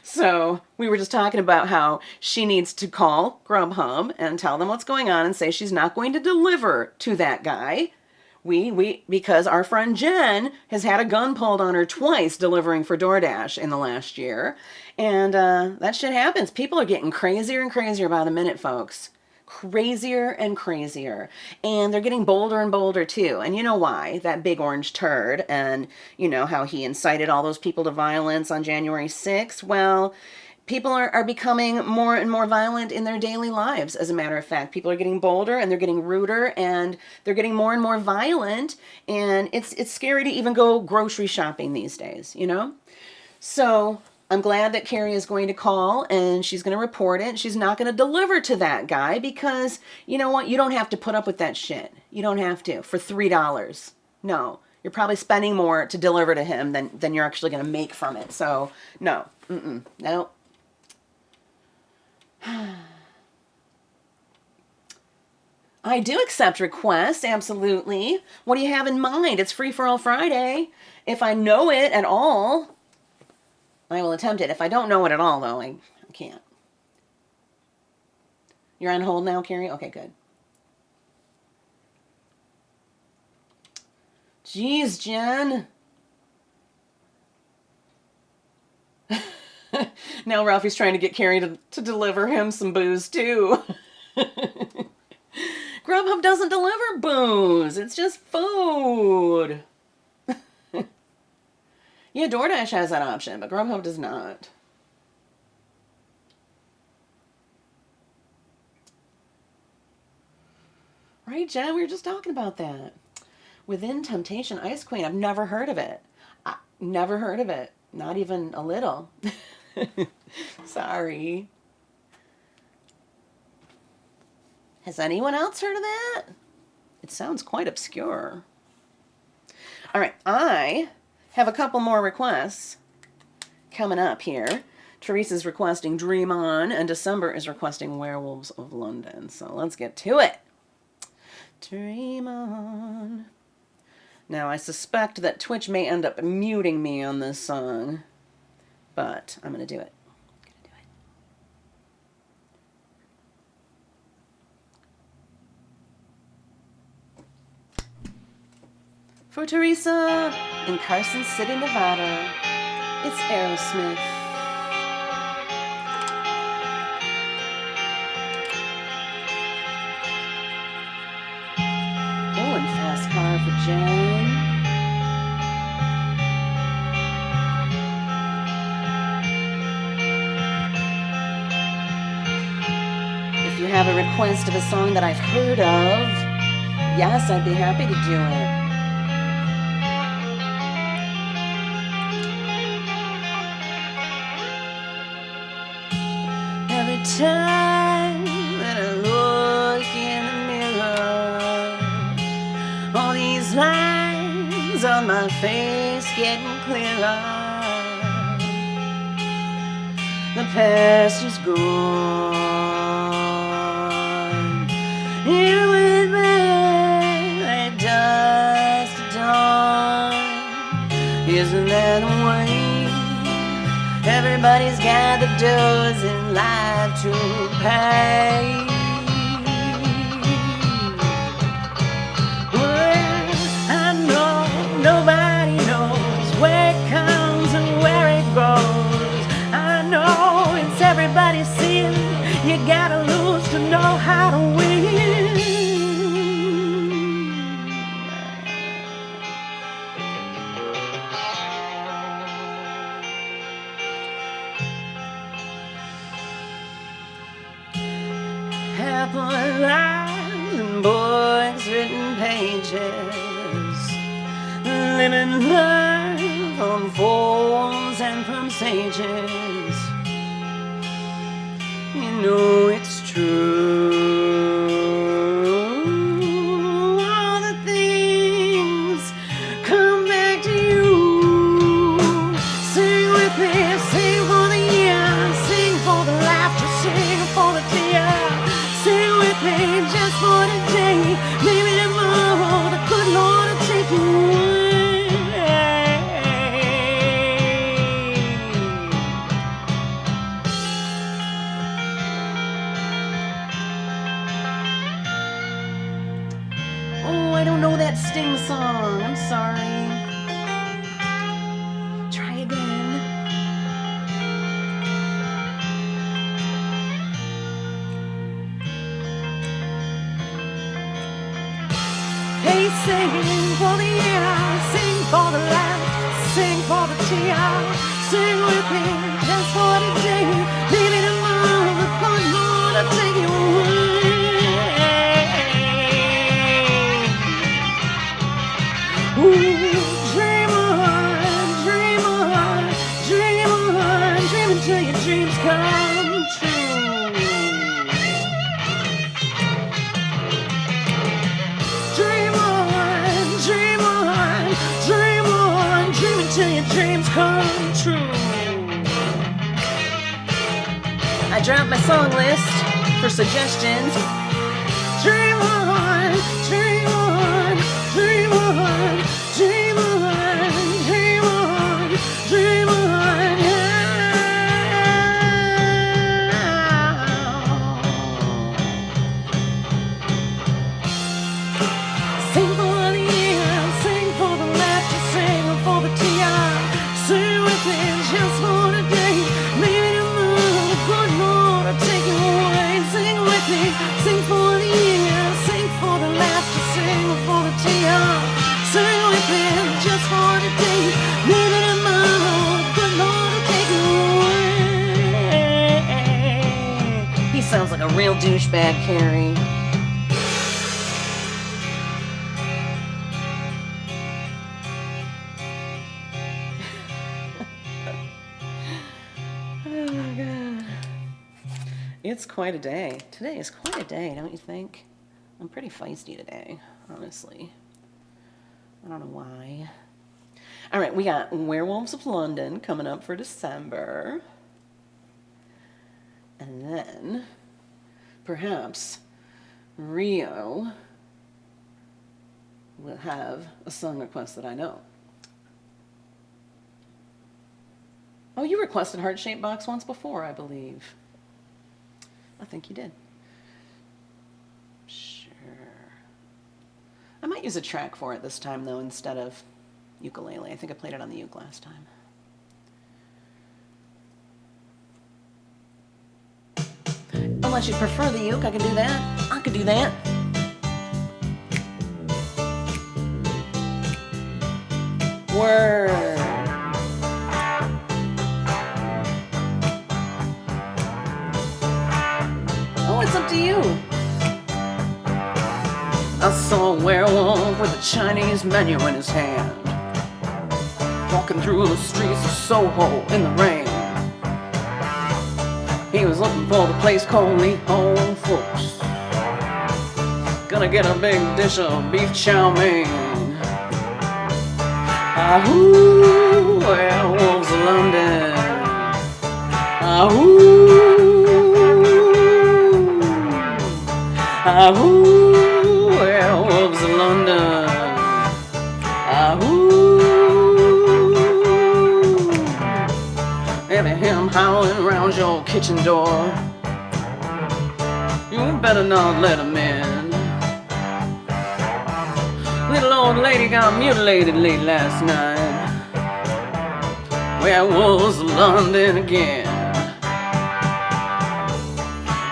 So we were just talking about how she needs to call Grubhub and tell them what's going on and say she's not going to deliver to that guy. Because our friend Jen has had a gun pulled on her twice delivering for DoorDash in the last year. And that shit happens. People are getting crazier and crazier by the minute, folks. Crazier and crazier, and they're getting bolder and bolder too. And you know why? That big orange turd, and how he incited all those people to violence on January 6th. Well, people are becoming more and more violent in their daily lives. As a matter of fact, people are getting bolder and they're getting ruder and they're getting more and more violent, and it's scary to even go grocery shopping these days, So I'm glad that Carrie is going to call and she's going to report it. She's not going to deliver to that guy because, you know what? You don't have to put up with that shit. You don't have to for $3. No, you're probably spending more to deliver to him than you're actually going to make from it. So no, no, I do accept requests, absolutely. What do you have in mind? It's Free for All Friday. If I know it at all, I will attempt it. If I don't know it at all, though, I can't. You're on hold now, Carrie? Okay, good. Jeez, Jen. Now Ralphie's trying to get Carrie to deliver him some booze, too. Grubhub doesn't deliver booze. It's just food. Yeah, DoorDash has that option, but Grubhub does not. Right, Jen? We were just talking about that. Within Temptation Ice Queen. I've never heard of it. Never heard of it. Not even a little. Sorry. Has anyone else heard of that? It sounds quite obscure. All right, I have a couple more requests coming up here. Teresa's requesting Dream On, and December is requesting Werewolves of London. So let's get to it. Dream On. Now, I suspect that Twitch may end up muting me on this song, but I'm going to do it. For Teresa in Carson City, Nevada, it's Aerosmith. Oh, and Fast Car for Jen. If you have a request of a song that I've heard of, yes, I'd be happy to do it. Every time that I look in the mirror, all these lines on my face getting clearer. The past is gone. Here with me, like dust to dawn. Isn't that the way? Everybody's got the dues in life to pay. Well, I know nobody knows where it comes and where it goes. I know it's everybody's sin. You gotta lose to know how to win. Apple lines and books, written pages, living life on phones and from sages. You know it's true. All the things come back to you. Sing with me, sing for the year, sing for the laughter, sing for the tears. Sing with me just for today. Maybe tomorrow the good Lord will take you away. Oh, I don't know that Sting song. I'm sorry. Try again. Hey, sing for the year, sing for the laugh, sing for the tear. Sing with me just for today. Maybe tomorrow the good Lord will take you away. Ooh, dream on, dream on, dream on, dream until your dreams come true. Dream on, dream on, dream on, dream until your dreams come true. I dropped my song list for suggestions. dream on, dream on, dream on, dream on, dream on, dream on, yeah. Sing for the years, sing for the laughter, sing for the tears. Sing with me just for today. Maybe tomorrow the good Lord will take you away. Sing with me, sing for the years, sing for the laughter, sing for the tears. Sing with me just for today. Maybe tomorrow the good Lord will take you away. He sounds like a real douchebag, Carrie. It's quite a day. Today is quite a day, don't you think? I'm pretty feisty today, honestly. I don't know why. All right, we got Werewolves of London coming up for December. And then, perhaps, Rio will have a song request that I know. Oh, you requested Heart-Shaped Box once before, I believe. I think you did. Sure. I might use a track for it this time, though, instead of ukulele. I think I played it on the uke last time. Unless you prefer the uke, I can do that. I could do that. Word. It's up to you. I saw a werewolf with a Chinese menu in his hand, walking through the streets of Soho in the rain. He was looking for the place called Lee Home Folks. Gonna get a big dish of beef chow mein. Ahoo, werewolves of London. Ahoo. Ahoo, werewolves of London. Ahoo. Hear him howling round your kitchen door. You better not let him in. Little old lady got mutilated late last night. Werewolves of London again.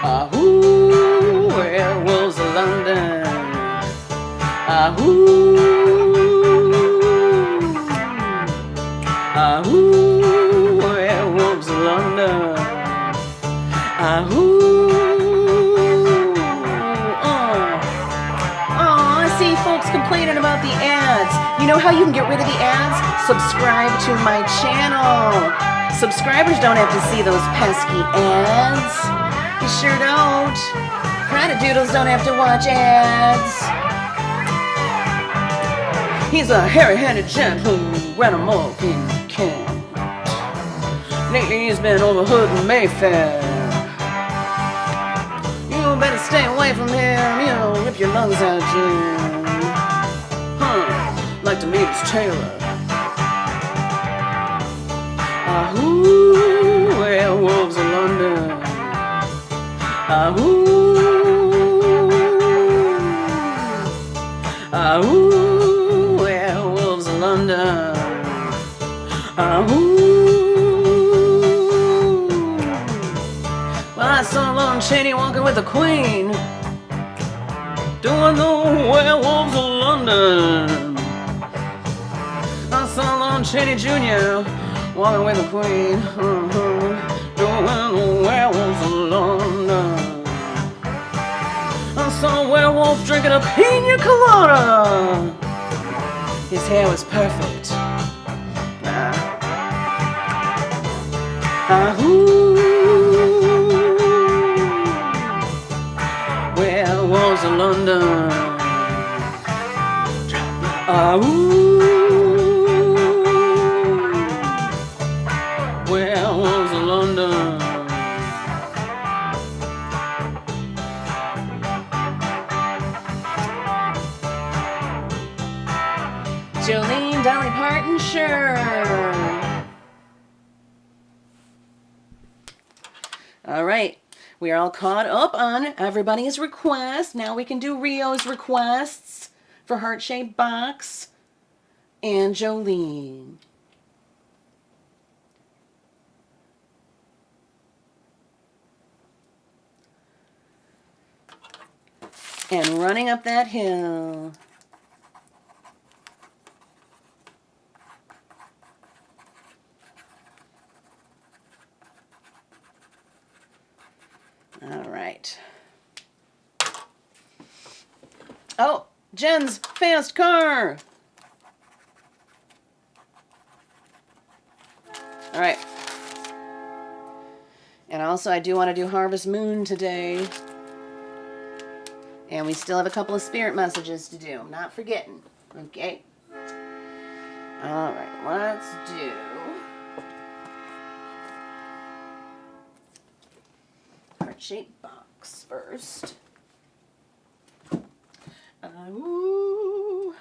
Ahoo, werewolves of London. Ahoo. Ahoo, werewolves of London. Ahoo. Oh, I see folks complaining about the ads. You know how you can get rid of the ads? Subscribe to my channel. Subscribers don't have to see those pesky ads. You sure don't. Doodles don't have to watch ads. He's a hairy-headed gent who ran amok in Kent. Lately he's been over Hood and Mayfair. You better stay away from him, he'll rip your lungs out, Jim. Like to meet his tailor. Ahoo, werewolves of London. Ahoo. Ahoo, werewolves of London. Ahoo. Well, I saw Lon Chaney walking with the Queen, doing the werewolves of London. I saw Lon Chaney Jr. walking with the Queen, doing the werewolves of London. I saw a werewolf drinking a pina colada. His hair was perfect. Ahoo, werewolves of London. Ahoo, werewolves of London. Jolene, Dolly Parton, sure. All right. We are all caught up on everybody's request. Now we can do Rio's requests for Heart-Shaped Box and Jolene. And Running Up That Hill. All right. Oh, Jen's fast car. All right. And also, I do want to do Harvest Moon today. And we still have a couple of spirit messages to do. I'm not forgetting. Okay? All right, let's do Heart-Shaped Box first. Ooh.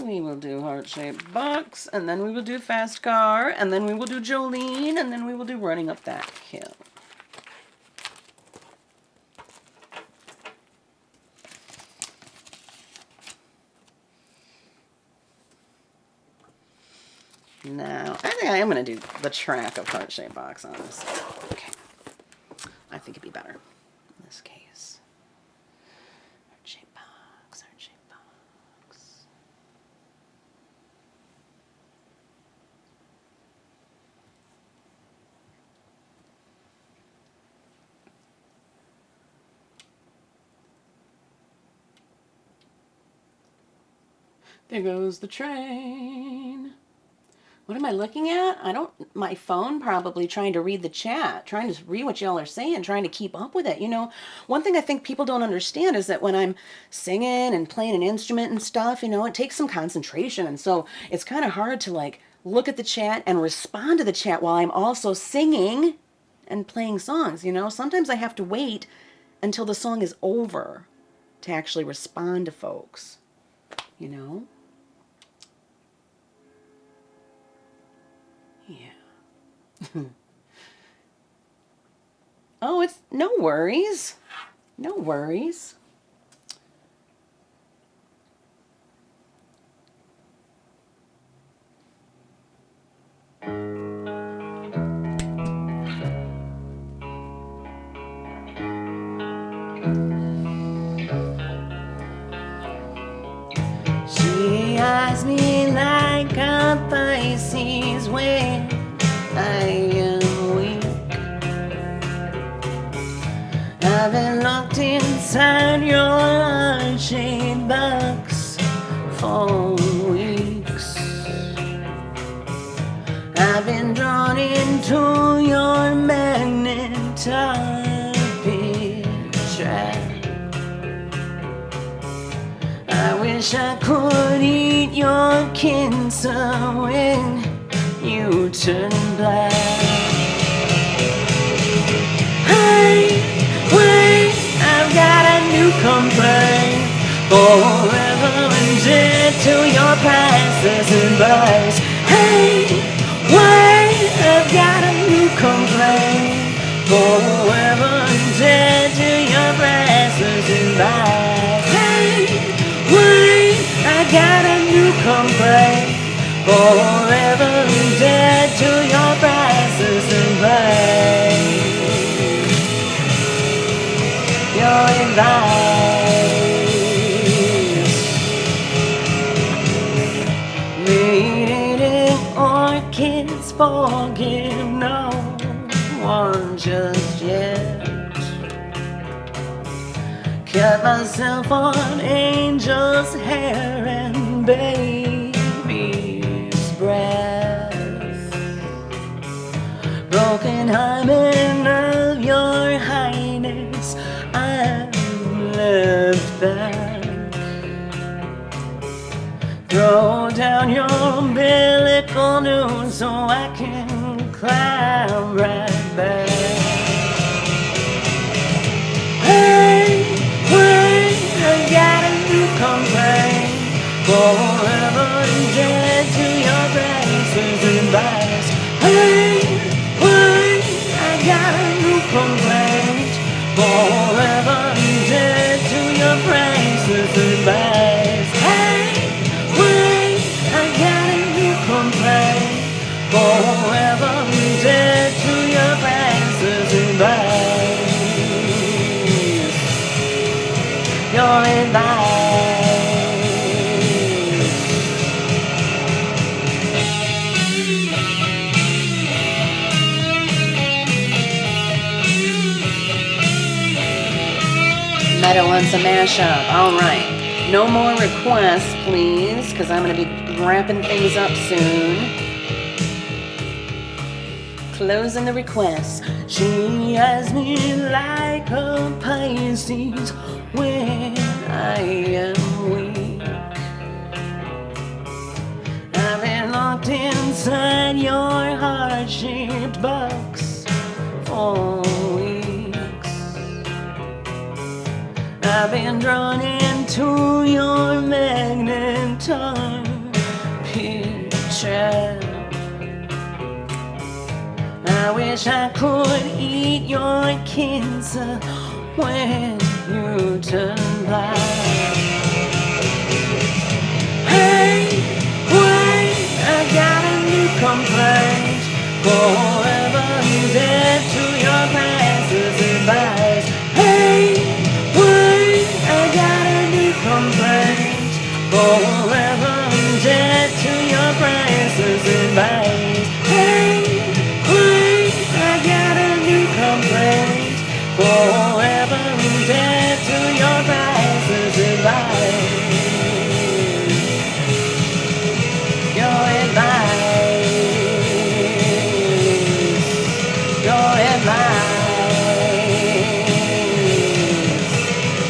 We will do Heart-Shaped Box, and then we will do Fast Car, and then we will do Jolene, and then we will do Running Up That Hill. Now, I think I am going to do the track of Heart-Shaped Box, honestly. Okay. I think it'd be better in this case. Heart-Shaped Box, Heart-Shaped Box. There goes the train. What am I looking at? My phone probably trying to read the chat, trying to read what y'all are saying, trying to keep up with it. You know, one thing I think people don't understand is that when I'm singing and playing an instrument and stuff, you know, it takes some concentration. And so it's kind of hard to like look at the chat and respond to the chat while I'm also singing and playing songs. You know, sometimes I have to wait until the song is over to actually respond to folks, you know? Yeah. Oh, it's no worries. No worries. She eyes me like a Pisces when I am weak. I've been locked inside your heart-shaped box for weeks. I've been drawn into your magnetic trap. I wish I could eat your cancer when you turn black. Hey, wait, I've got a new complaint. Forever indebted to your priceless advice. Hey, wait, I've got a new complaint. Forever indebted to your priceless advice. Hey, wait, I got a new complaint. Forever indebted to your priceless advice. Your advice. Bleeding orchids forgive no one just yet. Cut myself on angel's hair and baby's breath. Broken hymen of your highness, I'm left back. Throw down your umbilical noose so I can climb right back. forever dead to your braces and advice. Hey, hey, I got a new complaint. Forever dead to your braces and advice. Hey, hey, I got a new complaint. Forever dead to your braces and advice. Your advice. Meta wants a mashup. All right. No more requests, please, because I'm going to be wrapping things up soon. Closing the requests. She has me like a Pisces when I am weak. I've been locked inside your heart-shaped box for weeks. I've been drawn into your magnetar picture. I wish I could eat your cancer when you turn black. Hey, wait, I got a new complaint. Forever dead to your passes advice. Hey, wait, I got a new complaint. Forever dead to your passes advice. Hey, wait, I got a new complaint. Forever dead to your passes advice. Your advice. Your advice.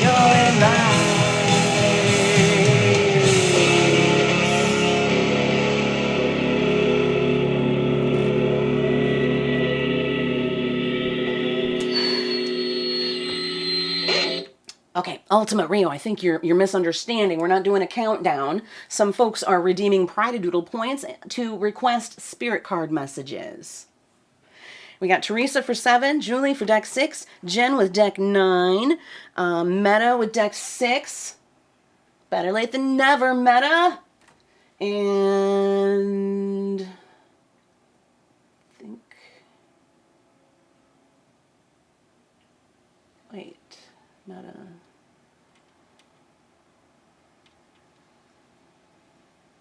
Your advice. Okay, Ultimate Rio, I think you're misunderstanding. We're not doing a countdown. Some folks are redeeming Pride-a-Doodle points to request spirit card messages. We got Teresa for 7, Julie for deck 6, Jen with deck 9, Meta with deck 6. Better late than never, Meta. And I think, wait, Meta.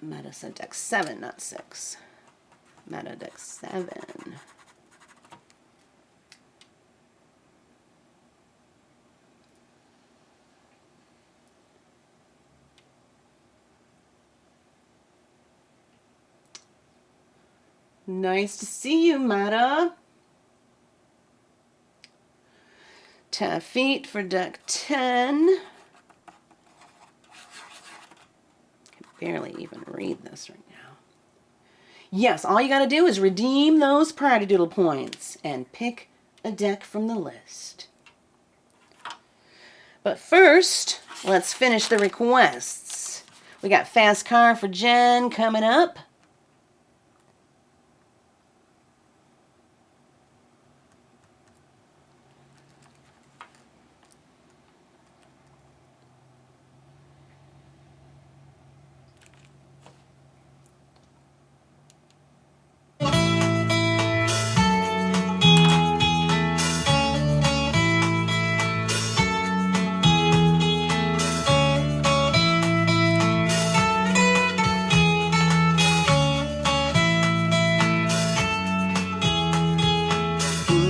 Meta said deck 7, not 6. Meta deck 7. Nice to see you, Meta. Tafit for deck 10. Barely even read this right now. Yes, all you got to do is redeem those Pride-a-Doodle points and pick a deck from the list. But first, let's finish the requests. We got Fast Car for Jen coming up.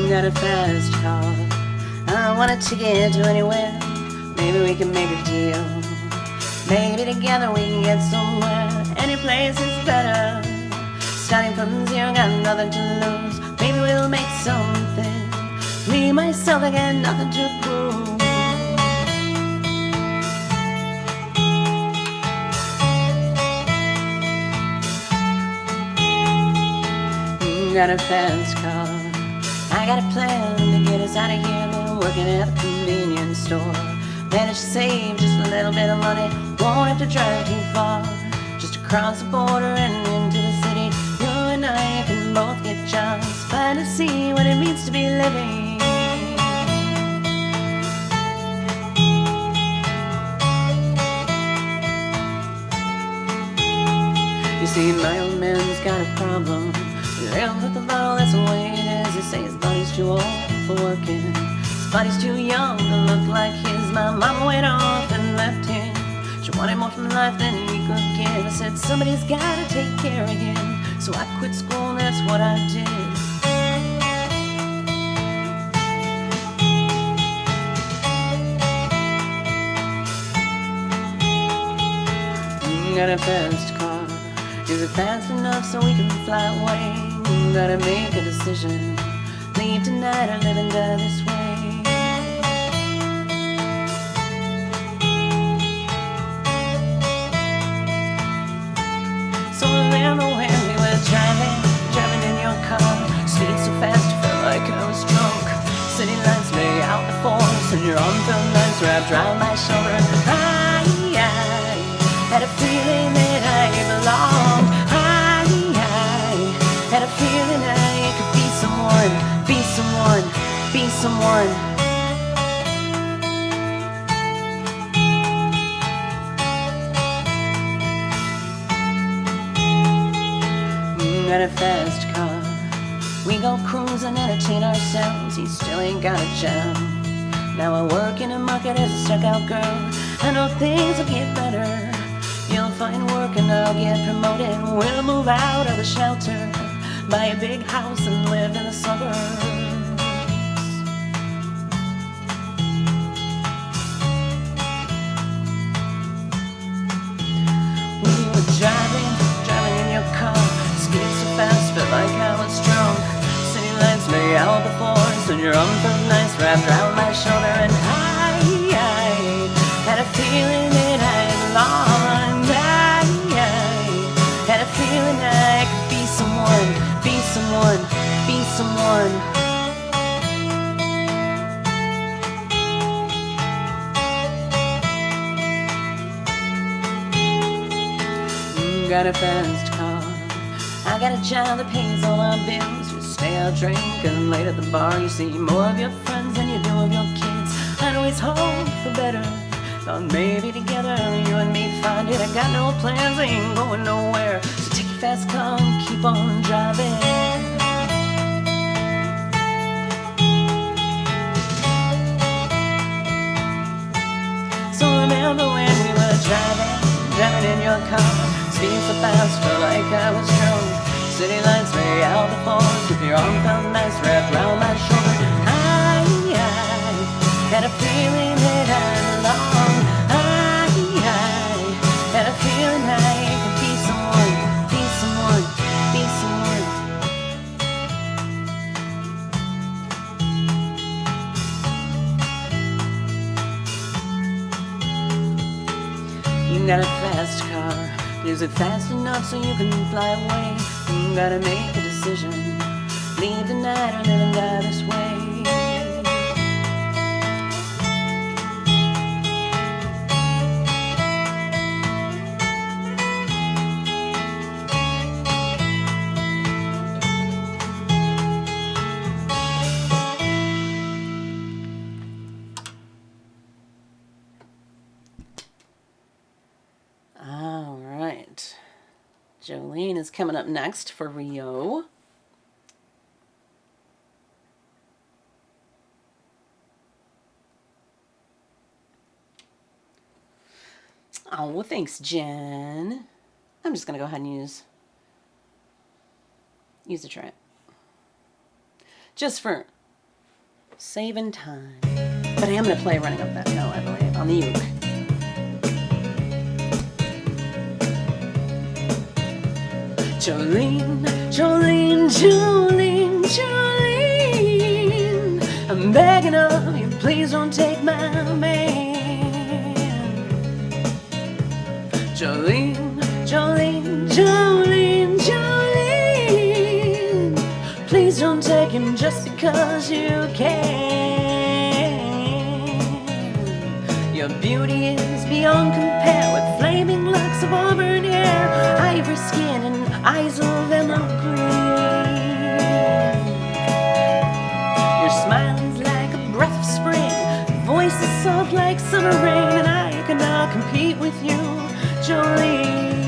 Got a fast car, I want a ticket to anywhere. Maybe we can make a deal. Maybe together we can get somewhere. Any place is better. Starting from zero, got nothing to lose. Maybe we'll make something. Me, myself, I got nothing to prove. Got a fast car, I got a plan to get us out of here. Been working at a convenience store. Managed to save just a little bit of money. Won't have to drive too far. across the border and into the city. You and I can both get jobs, finally see what it means to be living. You see, my old man's got a problem. He lives with the bottle, that's the way it is. They say his body's too old for working, his body's too young to look like his. My mama went off and left him. She wanted more from life than he could give. I said, somebody's gotta take care of him. So I quit school and that's what I did. Got a fast car. Is it fast enough so we can fly away? Gotta make a decision. Leave tonight or live and die this way. So remember when we were driving in your car. Speed so fast I felt like I was drunk. City lights lay out before us and your arm felt nice wrapped around my shoulder. I had a feeling that I belonged. I had a feeling I could be someone, be someone, be someone. Got a fast car. We go cruise and entertain ourselves. He still ain't got a job. Now I work in a market as a stuck-out girl. I know things will get better. You'll find work and I'll get promoted. We'll move out of the shelter, buy a big house and live in the suburbs. We were driving in your car. Speed so fast, felt like I was drunk. City lights lay out before us and your arm felt nice wrapped around my shoulder. And I had a feeling that I belonged. I had a feeling I could be someone, be someone, be someone. Got a fast car. I got a job that pays all our bills. You stay out drinking late at the bar. You see more of your friends than you do of your kids. I'd always hope for better. Thought maybe together you and me find it. I got no plans, I ain't going nowhere. So take your fast car and keep on driving. So remember when we were driving in your car. Speed so fast, felt like I was drunk. City lights lay out before us. If your arm felt nice wrapped around my shoulder. I had a feeling that I belonged. I had a feeling I could be someone, be someone, be someone. You got a fast car. Is it fast enough so you can fly away? You gotta make a decision. Leave tonight or live and die this way. All right. Jolene is coming up next for Rio. Oh, well, thanks, Jen. I'm just going to go ahead and use the track. Just for saving time. But I am going to play Running Up That Hill, I believe, on the uke. Jolene, Jolene, Jolene, Jolene, I'm begging of you, please don't take my man. Jolene, Jolene, Jolene, Jolene, please don't take him just because you can. Your beauty is beyond compare with flaming locks of auburn hair. ivory skin and eyes of emerald green. Your smile is like a breath of spring, voice is soft like summer rain, and I cannot compete with you, Jolene.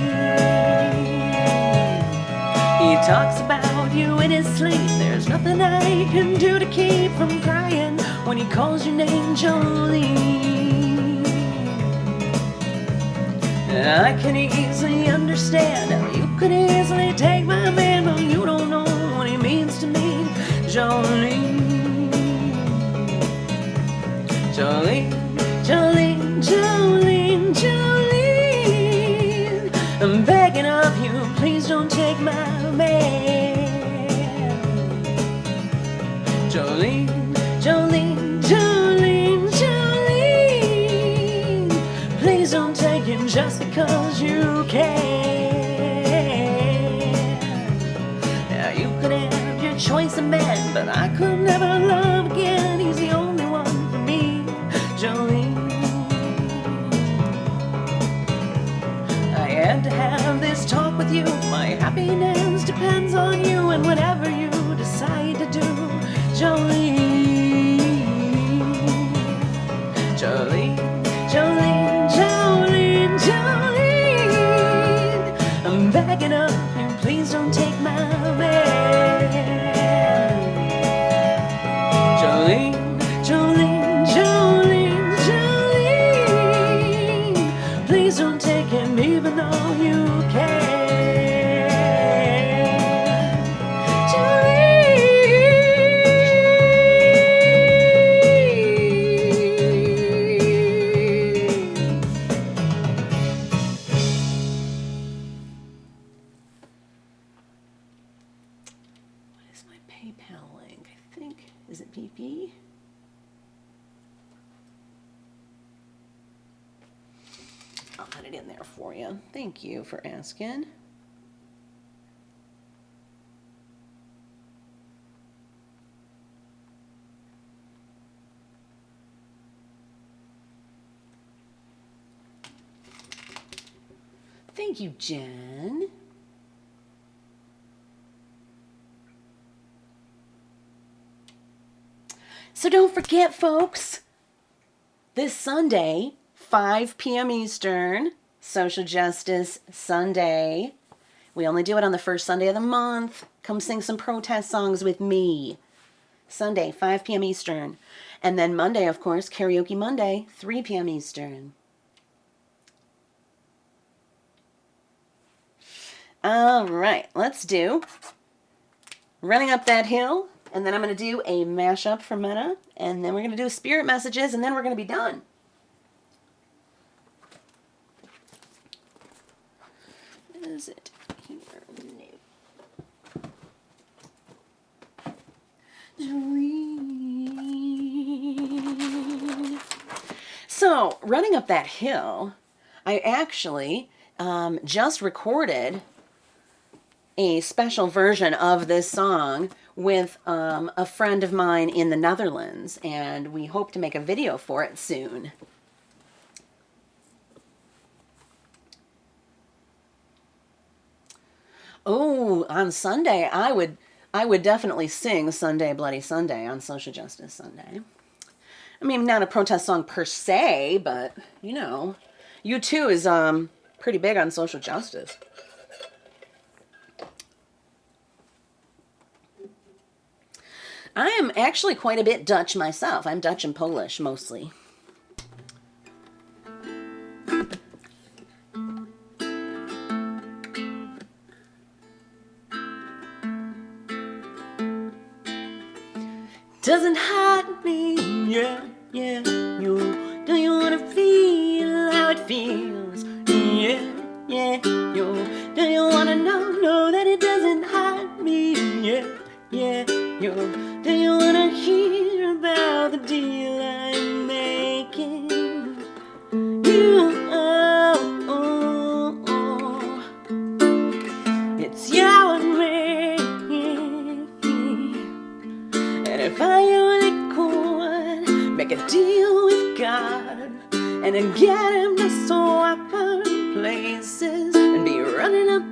He talks about you in his sleep. There's nothing I can do to keep from crying when he calls your name, Jolene. And I can easily understand how you could easily take my man, but you don't know what he means to me, Jolene. Jolene, Jolene, Jolene, Jolene, I'm begging of you, please don't take my man. Jolene, Jolene, Jolene, Jolene, please don't take him just because you can. Now you could have your choice of men, but I could never love again. He's the only one for me, Jolene. I had to have this talk with you. My happiness depends on you and whatever you decide to do, Jolene. Jolene, Jolene, Jolene, Jolene, I'm begging of you, please don't take my man. Jolene, Jolene, Jolene, Jolene, please don't take him even though you can. PayPal link, I think. Is it PP? I'll put it in there for you. Thank you for asking. Thank you, Jen. So don't forget, folks, this Sunday, 5 p.m. Eastern, Social Justice Sunday. We only do it on the first Sunday of the month. Come sing some protest songs with me. Sunday, 5 p.m. Eastern. And then Monday, of course, Karaoke Monday, 3 p.m. Eastern. All right, let's do Running Up That Hill. And then I'm going to do a mashup for Meta. And then we're going to do spirit messages. And then we're going to be done. Is it here? No. So, Running Up That Hill, I actually just recorded a special version of this song with a friend of mine in the Netherlands, and we hope to make a video for it soon. Oh, on Sunday, I would definitely sing Sunday, Bloody Sunday on Social Justice Sunday. I mean, not a protest song per se, but, you know, U2 is pretty big on social justice. I am actually quite a bit Dutch myself. I'm Dutch and Polish, mostly. Doesn't hurt me, yeah, yeah, you. Do you wanna feel how it feels? Yeah, yeah, you. Do you wanna know that it doesn't hurt me, yeah, yeah, you. Do you wanna hear about the deal I'm making? You, it's you and me. And if I only could make a deal with God and then get him to swap our places and be running up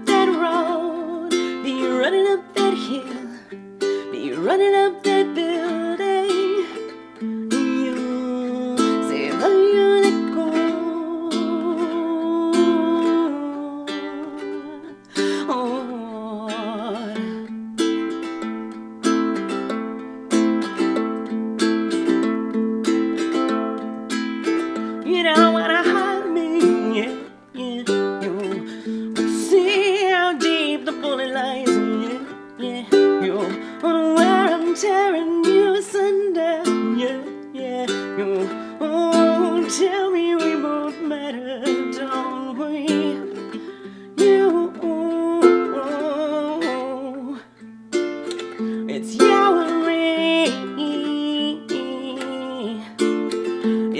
tearing you asunder. Yeah, yeah. Oh, tell me we both matter, don't we? You, it's you and me.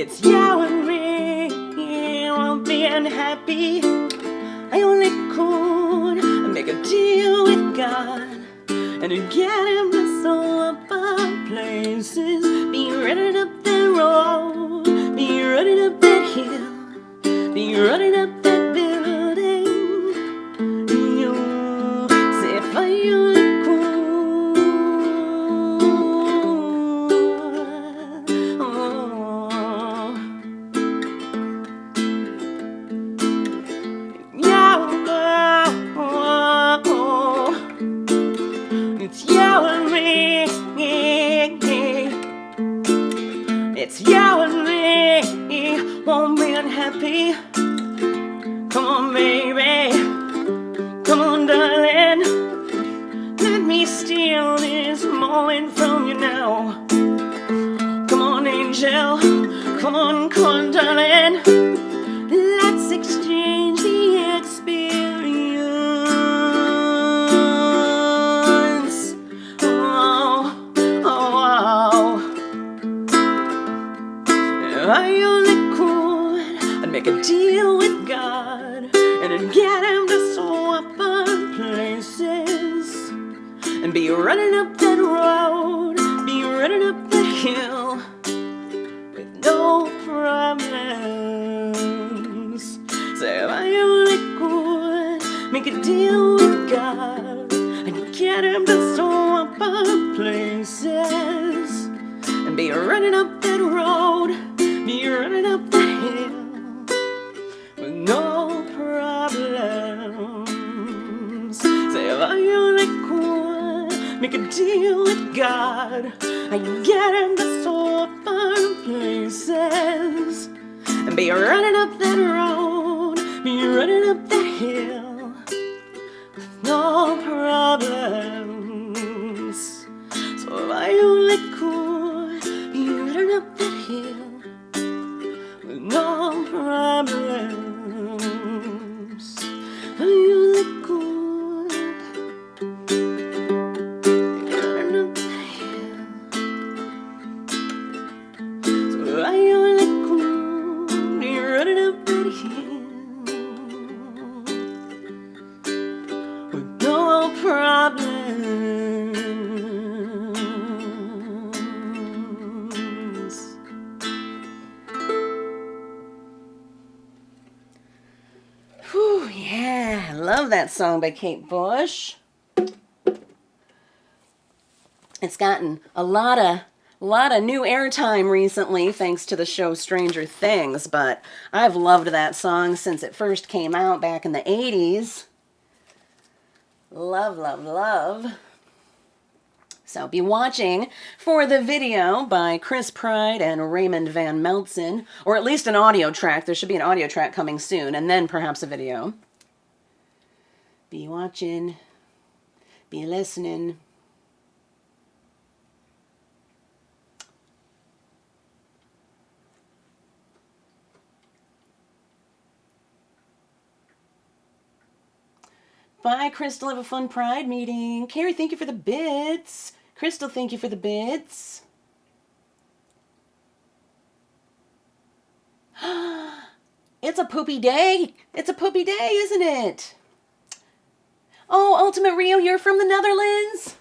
It's you and me. We'll be unhappy. I only could make a deal with God and get him to sew up our places. Be running up that road, be running up that hill, be running up that building. You say if I only could. It's you and me. It's you and me. Won't be unhappy. Come on, baby. Come on, darling. Let me steal this moment from you now. Come on, angel. Come on, darling. Let's exchange the experience. Oh, oh, if I only could, I'd make a deal with God and I'd get him to sew up our places and be running up that road, be running up that hill with no problems. So if I only could make a deal with God and get him to sew up our places and be running up that road, be running up that hill with no problems. So if I only could make a deal with God, I'd get him to sew up our places and be running up that road, be running up that hill with no problems. So if I only could be running up that hill with no problems. If I only could be running up that hill. So if I only could be running up that hill with no problems. Whew, yeah, I love that song by Kate Bush. It's gotten a lot of new airtime recently thanks to the show Stranger Things, but I've loved that song since it first came out back in the 80s. Love, love, love. So be watching for the video by Chris Pride and Raymond Van Meltzen, or at least an audio track. There should be an audio track coming soon, and then perhaps a video. Be watching, be listening. Bye, Crystal. Have a fun Pride meeting. Carrie, thank you for the bits. Crystal, thank you for the bits. It's a poopy day. It's a poopy day, isn't it? Oh, Ultimate Rio, you're from the Netherlands?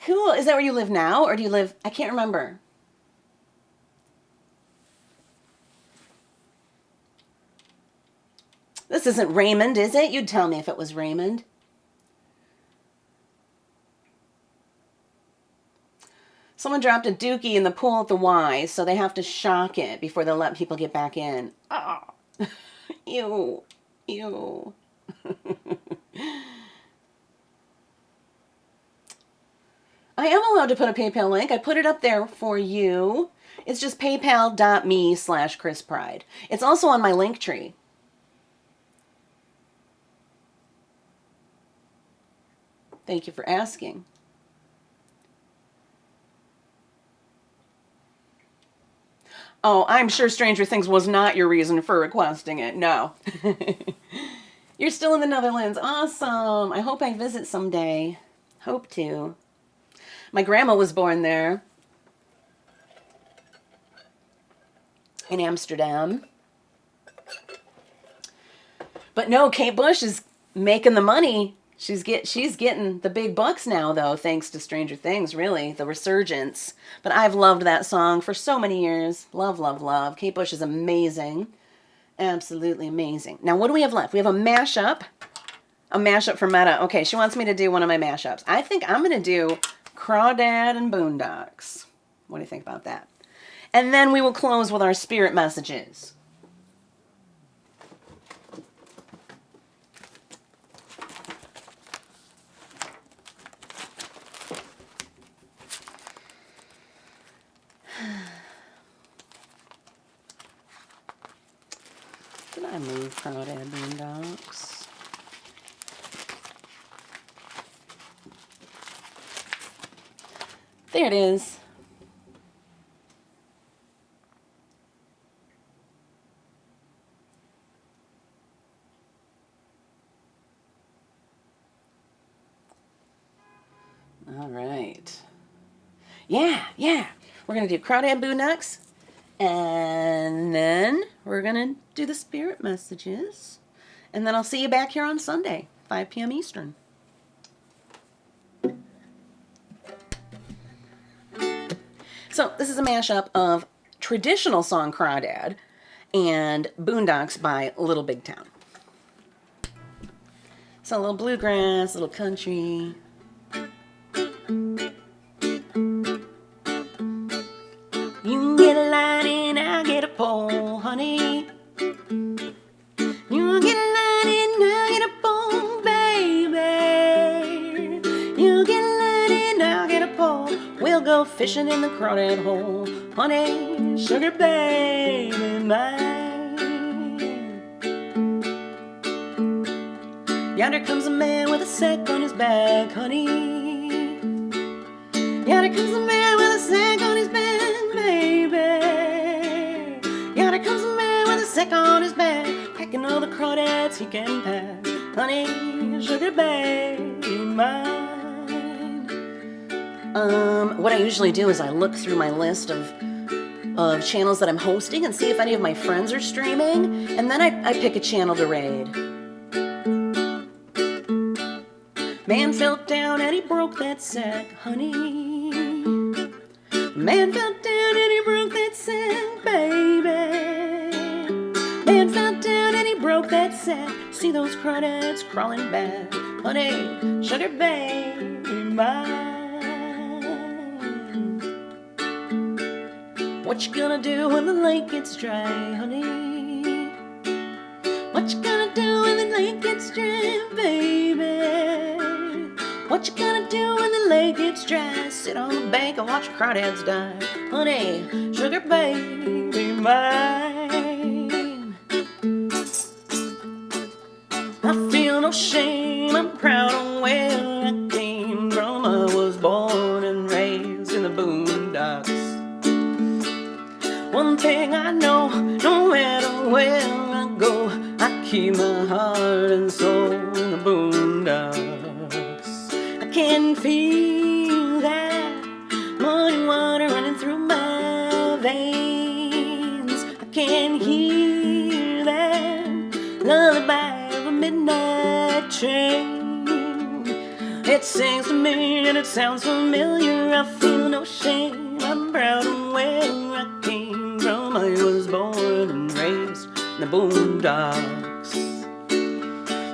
Cool. Is that where you live now, or do you live... I can't remember. This isn't Raymond, is it? You'd tell me if it was Raymond. Someone dropped a dookie in the pool at the Y, so they have to shock it before they'll let people get back in. Oh. Ew. Ew. I am allowed to put a PayPal link. I put it up there for you. It's just paypal.me/ChrisPride. It's also on my link tree. Thank you for asking. Oh, I'm sure Stranger Things was not your reason for requesting it. No. You're still in the Netherlands. Awesome. I hope I visit someday. Hope to. My grandma was born there in Amsterdam. But no, Kate Bush is making the money. She's getting the big bucks now, though, thanks to Stranger Things, really, the resurgence. But I've loved that song for so many years. Love, love, love. Kate Bush is amazing. Absolutely amazing. Now, what do we have left? We have a mashup. A mashup for Meta. Okay, she wants me to do one of my mashups. I think I'm going to do Crawdad and Boondocks. What do you think about that? And then we will close with our spirit messages. Did I move Crawdad Boondocks? There it is. All right. Yeah. We're going to do Crawdad Boondocks. And then we're going to do the spirit messages. And then I'll see you back here on Sunday, 5 p.m. Eastern. So this is a mashup of traditional song Crawdad and Boondocks by Little Big Town. So a little bluegrass, a little country. You get a line and I'll get a pole, honey. You get a line and I'll get a pole, baby. You get a line and I'll get a pole. We'll go fishing in the crawdad hole, honey, sugar baby mine. Yonder comes a man with a sack on his back, honey. Yonder comes a man with a sack on his back, baby. Yonder comes a man with a sack on his back, packing all the crawdads he can pack, honey, sugar baby mine. What I usually do is I look through my list of channels that I'm hosting and see if any of my friends are streaming, and then I pick a channel to raid. Man fell down and he broke that sack, honey. Man fell down and he broke that sack, baby. Man fell down and he broke that sack. See those crawdads crawling back, honey, sugar baby mine. What you gonna do when the lake gets dry, honey? What you gonna do when the lake gets dry, baby? What you gonna do when the lake gets dry? Sit on the bank and watch crawdads die, honey, sugar baby mine. I feel no shame, I'm proud of where I came from. I was born and raised in the boondocks. One thing I know, no matter where I go, I keep my heart and soul in the boondocks. I can feel that muddy water running through my veins. I can hear that lullaby of a midnight train. It sings to me and it sounds familiar. I feel no shame, I'm proud of where I came from. I was born and raised in the boondocks.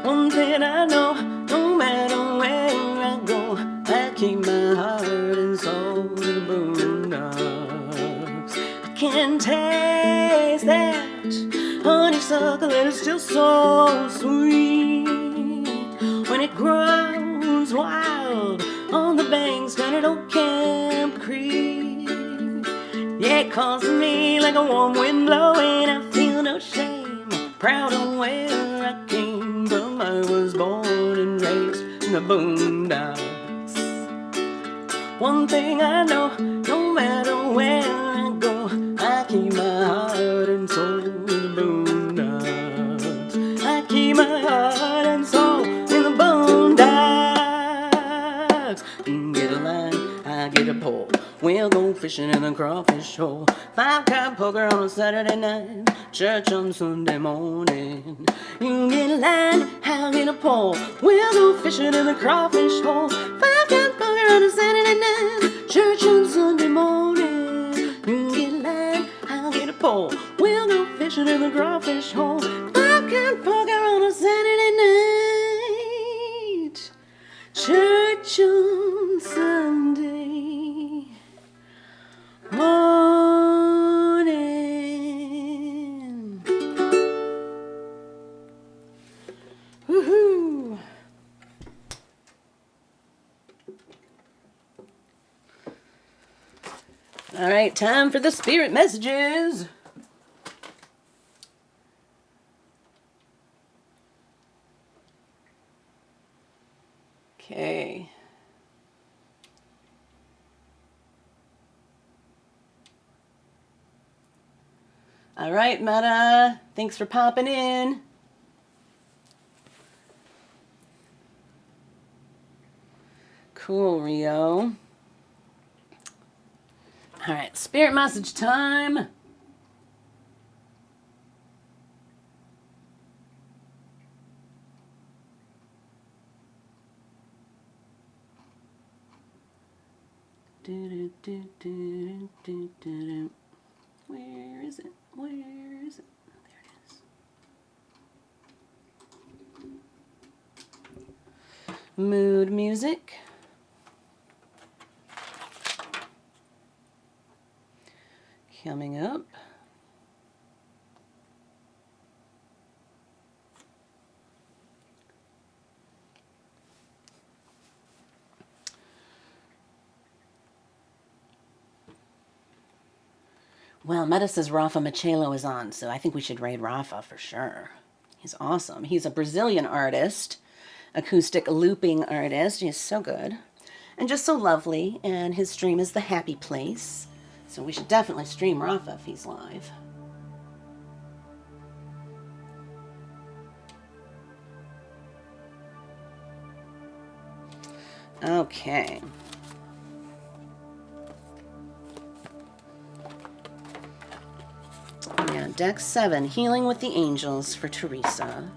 One thing I know, no matter where I go, I keep my heart and soul in the boondocks. I can taste that honeysuckle and it's still so sweet when it grows wild on the banks down at Old Camp Creek. Yeah, it calls to me like a warm wind blowing. I feel no shame, proud of where I came from. I was born and raised in the the boondocks. One thing I know, no matter where I go, I keep my heart and soul in the boondocks. I keep my heart and soul in the boondocks. Get a line, I get a pole. We'll go fishing in a crawfish hole. 5-card poker on a Saturday night. Church on Sunday morning. You get a line, I'll get a pole. We'll go fishing in the crawfish hole. 5-card poker on a Saturday night. Church on Sunday morning. You get a line, I'll get a pole. We'll go fishing in the crawfish hole. 5-card poker on a Saturday night. Church on Sunday morning. Woohoo! All right, time for the spirit messages. Okay. All right, Meta. Thanks for popping in. Cool, Rio. All right, spirit message time. Where is it? Where is it? There it is. Mood music. Coming up. Well, Meta says Rafa Machelo is on, so I think we should raid Rafa for sure. He's awesome. He's a Brazilian artist, acoustic looping artist. He's so good and just so lovely, and his stream is The Happy Place. So we should definitely stream Rafa if he's live. Okay. Yeah, deck 7, Healing with the Angels for Teresa.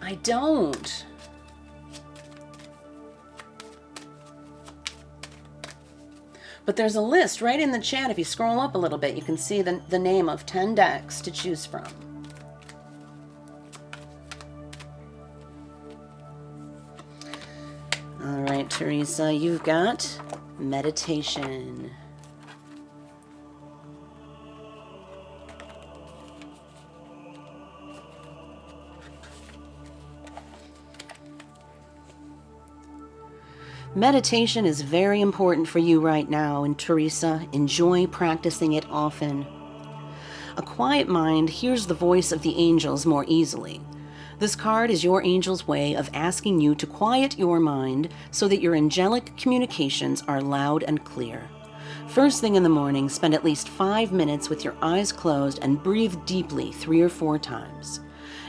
I don't. But there's a list right in the chat. If you scroll up a little bit, you can see the name of 10 decks to choose from. All right, Teresa, you've got meditation. Meditation is very important for you right now, and Teresa, enjoy practicing it often. A quiet mind hears the voice of the angels more easily. This card is your angel's way of asking you to quiet your mind so that your angelic communications are loud and clear. First thing in the morning, spend at least 5 minutes with your eyes closed and breathe deeply 3 or 4 times.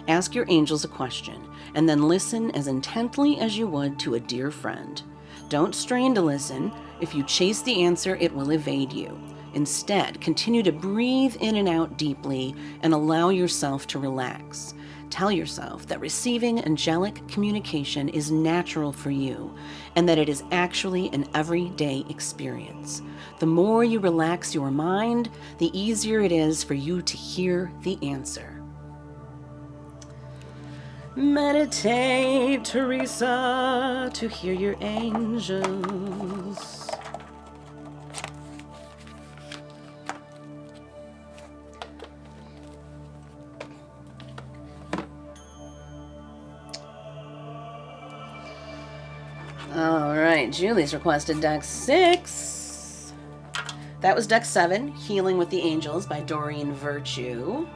Ask your angels a question, and then listen as intently as you would to a dear friend. Don't strain to listen. If you chase the answer, it will evade you. Instead, continue to breathe in and out deeply and allow yourself to relax. Tell yourself that receiving angelic communication is natural for you and that it is actually an everyday experience. The more you relax your mind, the easier it is for you to hear the answer. Meditate, Teresa, to hear your angels. All right, Julie's requested deck 6. That was deck 7, Healing with the Angels by Doreen Virtue.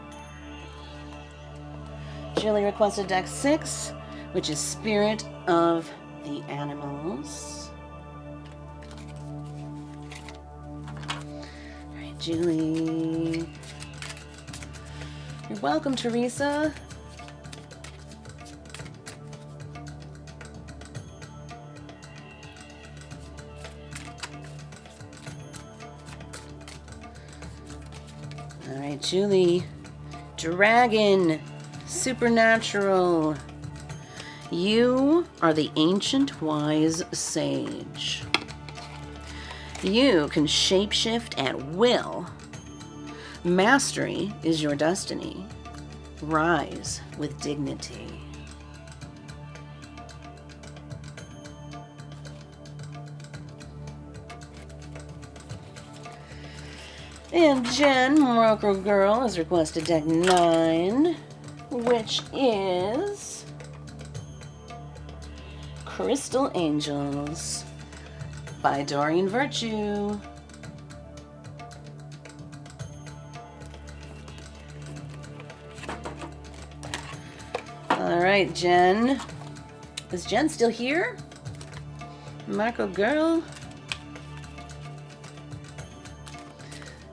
Julie requested deck 6, which is Spirit of the Animals. All right, Julie. You're welcome, Teresa. All right, Julie. Dragon. Supernatural. You are the ancient wise sage. You can shapeshift at will. Mastery is your destiny. Rise with dignity. And Jen, Morocco Girl, has requested deck 9, which is Crystal Angels by Doreen Virtue. All right, Jen. Is Jen still here? Morocco Girl?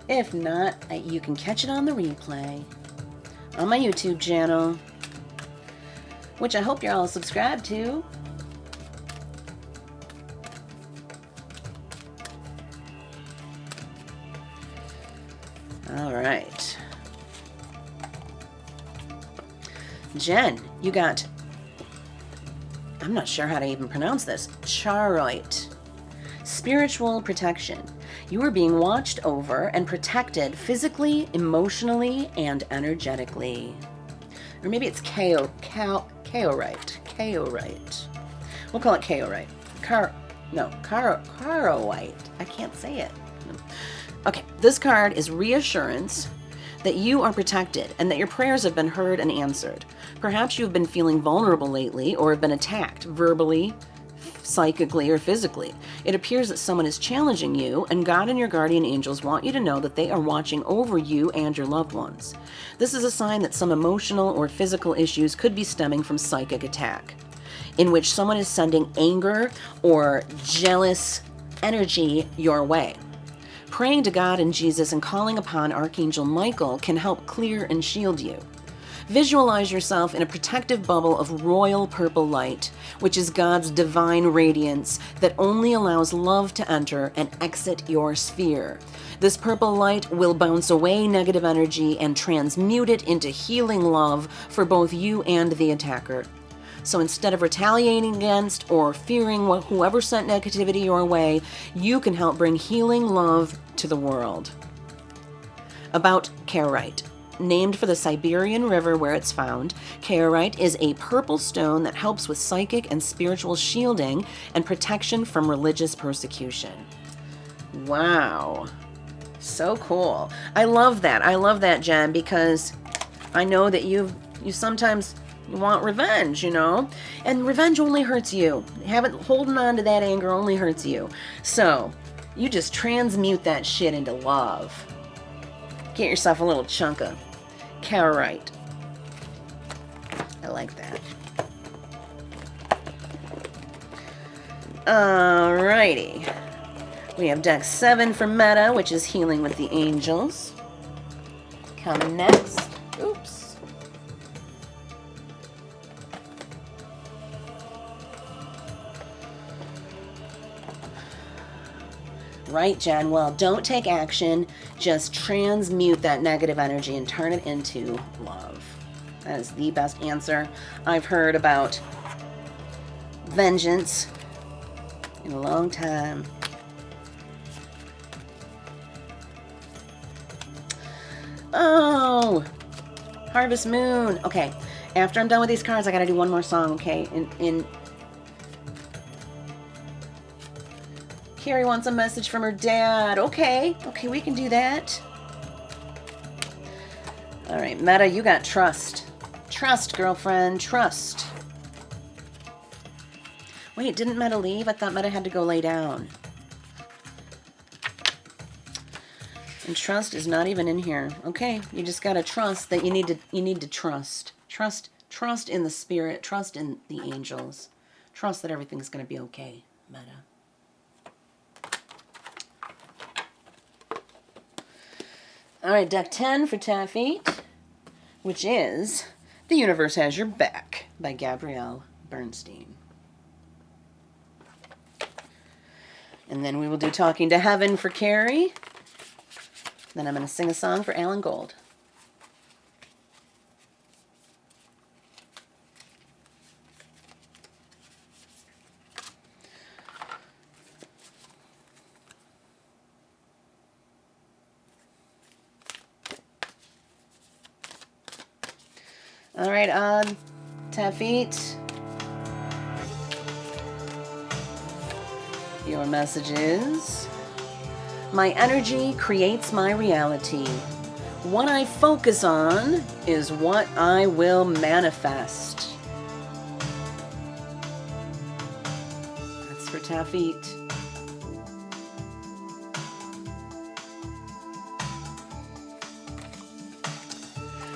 If not, you can catch it on the replay on my YouTube channel, which I hope you're all subscribed to. All right. Jen, you got, I'm not sure how to even pronounce this, Charoite. Spiritual protection. You are being watched over and protected physically, emotionally, and energetically. Or maybe it's Chaorite. Chaorite. We'll call it Chaorite. Charoite. I can't say it. Okay, this card is reassurance that you are protected and that your prayers have been heard and answered. Perhaps you've been feeling vulnerable lately or have been attacked verbally, psychically, or physically. It appears that someone is challenging you, and God and your guardian angels want you to know that they are watching over you and your loved ones. This is a sign that some emotional or physical issues could be stemming from psychic attack, in which someone is sending anger or jealous energy your way. Praying to God and Jesus and calling upon Archangel Michael can help clear and shield you. Visualize yourself in a protective bubble of royal purple light, which is God's divine radiance that only allows love to enter and exit your sphere. This purple light will bounce away negative energy and transmute it into healing love for both you and the attacker. So instead of retaliating against or fearing whoever sent negativity your way, you can help bring healing love to the world. About Chaorite. Named for the Siberian river where it's found, Chaorite is a purple stone that helps with psychic and spiritual shielding and protection from religious persecution. Wow. So cool. I love that. I love that, Jen, because I know that you sometimes want revenge, you know? And revenge only hurts you. Holding on to that anger only hurts you. So, you just transmute that shit into love. Get yourself a little chunk of Chaorite. I like that. Alrighty. We have deck 7 for Meta, which is Healing with the Angels. Coming next. Oops. Right, Jen. Well, don't take action. Just transmute that negative energy and turn it into love. That is the best answer I've heard about vengeance in a long time. Oh, Harvest Moon. Okay, after I'm done with these cards, I gotta do one more song, okay? Carrie wants a message from her dad. Okay, we can do that. All right, Meta, you got trust. Trust, girlfriend, trust. Wait, didn't Meta leave? I thought Meta had to go lay down. And trust is not even in here. Okay, you just gotta trust that you need to trust. Trust in the spirit, trust in the angels. Trust that everything's gonna be okay, Meta. Alright, deck 10 for Taffete, which is The Universe Has Your Back by Gabrielle Bernstein. And then we will do Talking to Heaven for Carrie. Then I'm going to sing a song for Alan Gold. All right, Taffete. Your message is, my energy creates my reality. What I focus on is what I will manifest. That's for Taffete.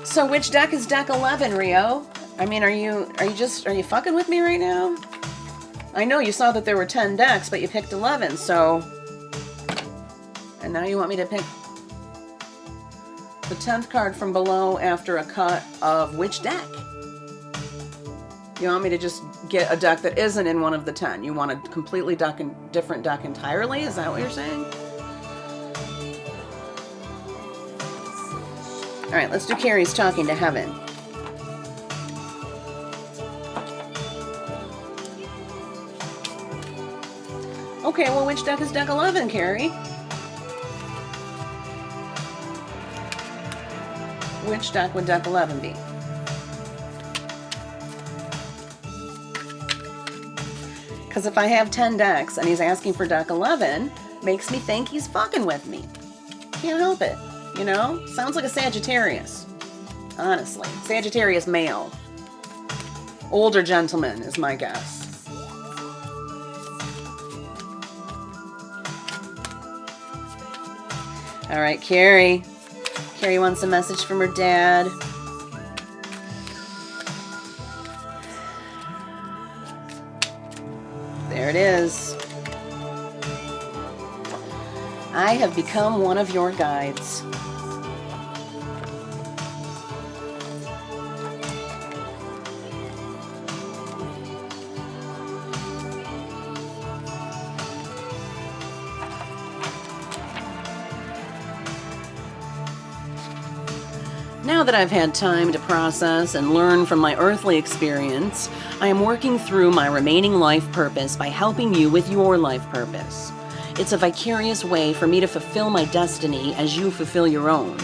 So which deck is deck 11, Rio? I mean, are you fucking with me right now? I know you saw that there were 10 decks, but you picked 11, so... And now you want me to pick the 10th card from below after a cut of which deck? You want me to just get a deck that isn't in one of the 10? You want a completely different deck entirely? Is that what you're saying? All right, let's do Carrie's Talking to Heaven. Okay, well, which deck is deck 11, Carrie? Which deck would deck 11 be? Because if I have 10 decks and he's asking for deck 11, makes me think he's fucking with me. Can't help it, you know? Sounds like a Sagittarius, honestly. Sagittarius male. Older gentleman is my guess. All right, Carrie. Carrie wants a message from her dad. There it is. I have become one of your guides. Now that I've had time to process and learn from my earthly experience, I am working through my remaining life purpose by helping you with your life purpose. It's a vicarious way for me to fulfill my destiny as you fulfill your own.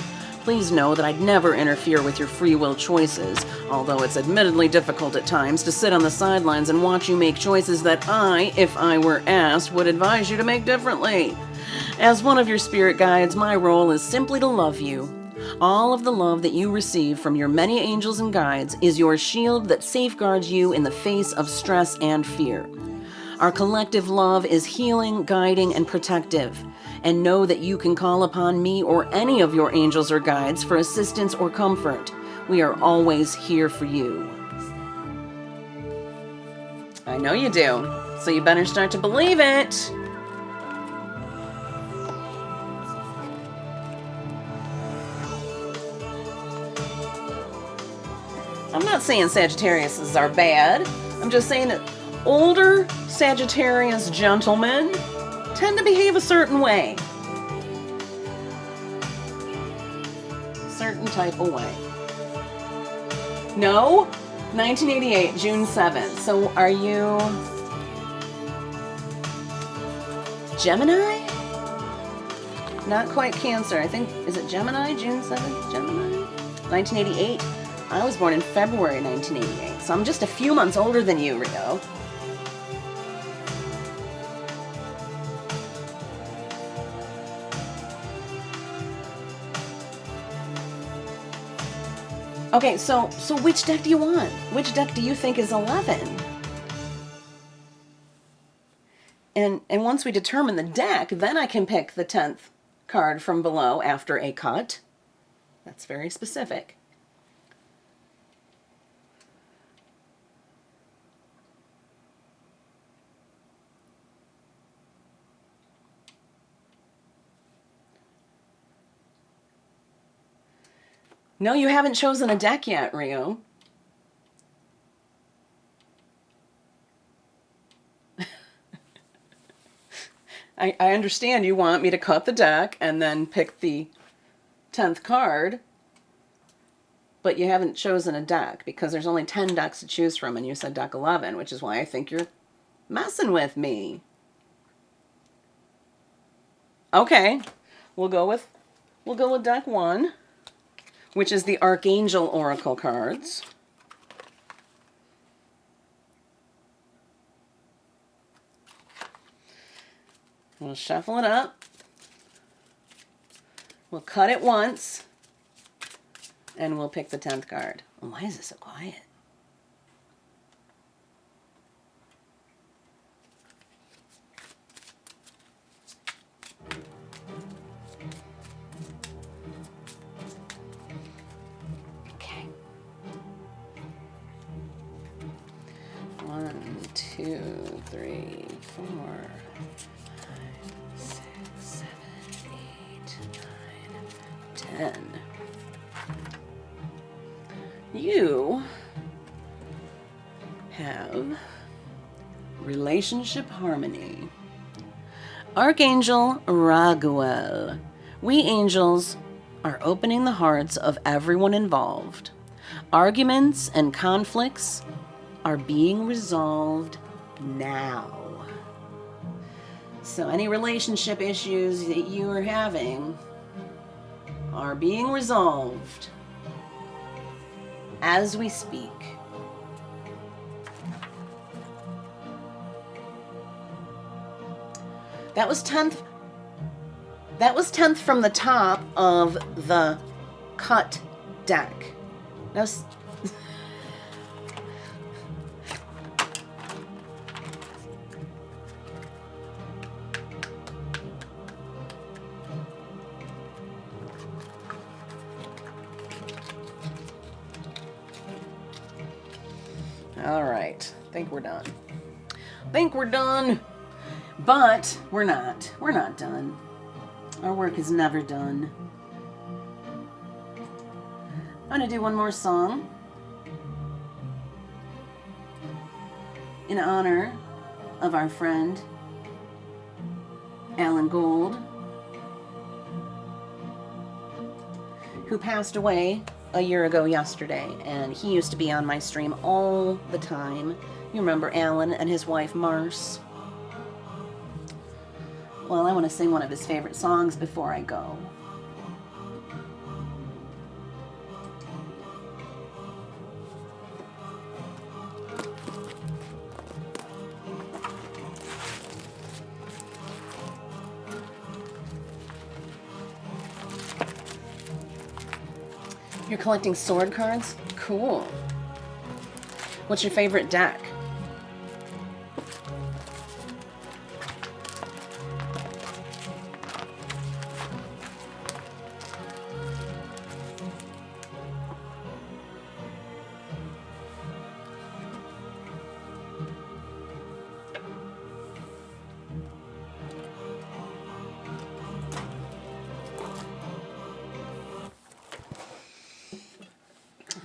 Please know that I'd never interfere with your free will choices, although it's admittedly difficult at times to sit on the sidelines and watch you make choices that I, if I were asked, would advise you to make differently. As one of your spirit guides, my role is simply to love you. All of the love that you receive from your many angels and guides is your shield that safeguards you in the face of stress and fear. Our collective love is healing, guiding, and protective. And know that you can call upon me or any of your angels or guides for assistance or comfort. We are always here for you. I know you do, so you better start to believe it. I'm not saying Sagittariuses are bad. I'm just saying that older Sagittarius gentlemen tend to behave a certain way. Certain type of way. No? 1988, June 7th. So are you Gemini? Not quite Cancer. I think, is it Gemini? June 7th? Gemini? 1988. I was born in February 1988, so I'm just a few months older than you, Rio. Okay, so which deck do you want? Which deck do you think is 11? And once we determine the deck, then I can pick the 10th card from below after a cut. That's very specific. No, you haven't chosen a deck yet, Rio. I understand you want me to cut the deck and then pick the 10th card, but you haven't chosen a deck because there's only 10 decks to choose from, and you said deck 11, which is why I think you're messing with me. Okay, we'll go with deck 1, which is the Archangel Oracle cards. We'll shuffle it up. We'll cut it once, and we'll pick the 10th card. Oh, why is it so quiet? Okay. 1, 2, 3, 4, 5, 6, 7, 8, 9, 10. You have relationship harmony. Archangel Raguel. We angels are opening the hearts of everyone involved. Arguments and conflicts are being resolved now. So any relationship issues that you are having are being resolved as we speak. That was 10th. That was 10th from the top of the cut deck. That was all right. Think we're done. Think we're done. But we're not. We're not done. Our work is never done. I'm going to do one more song in honor of our friend Alan Gold, who passed away a year ago yesterday, and he used to be on my stream all the time. You remember Alan and his wife Mars? Well, I want to sing one of his favorite songs before I go. You're collecting sword cards? Cool. What's your favorite deck?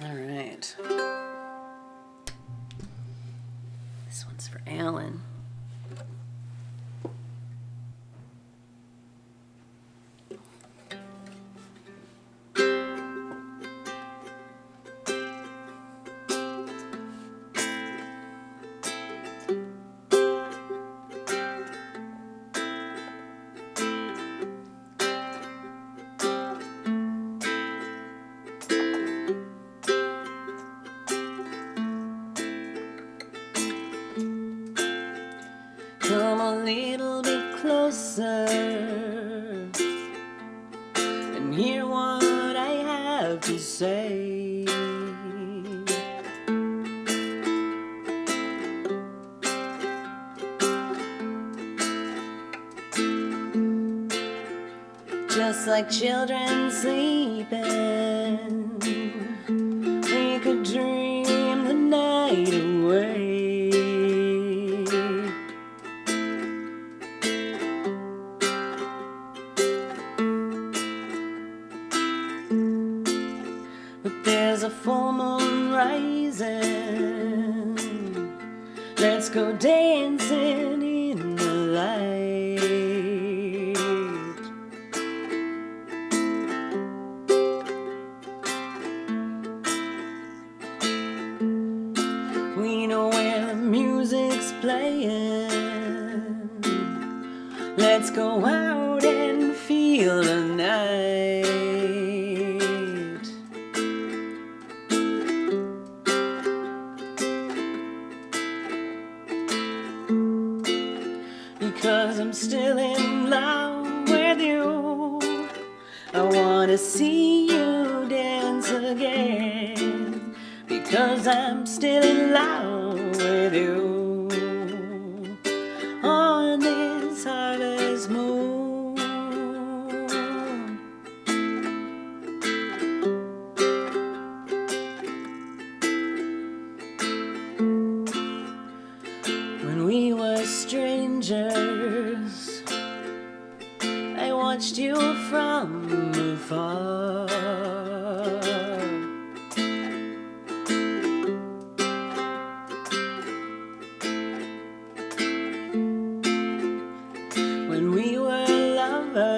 All right. This one's for Alan. Come a little bit closer and hear what I have to say. just like children sleeping. We could dream the night away. But there's a full moon rising. Let's go dancing in the light. We know where the music's playing. Let's go out and feel the night. Because I'm still in love with you. I wanna see you dance again. Because I'm still in love with you. On this harvest moon. When we were strangers, I watched you from afar. When we were lovers,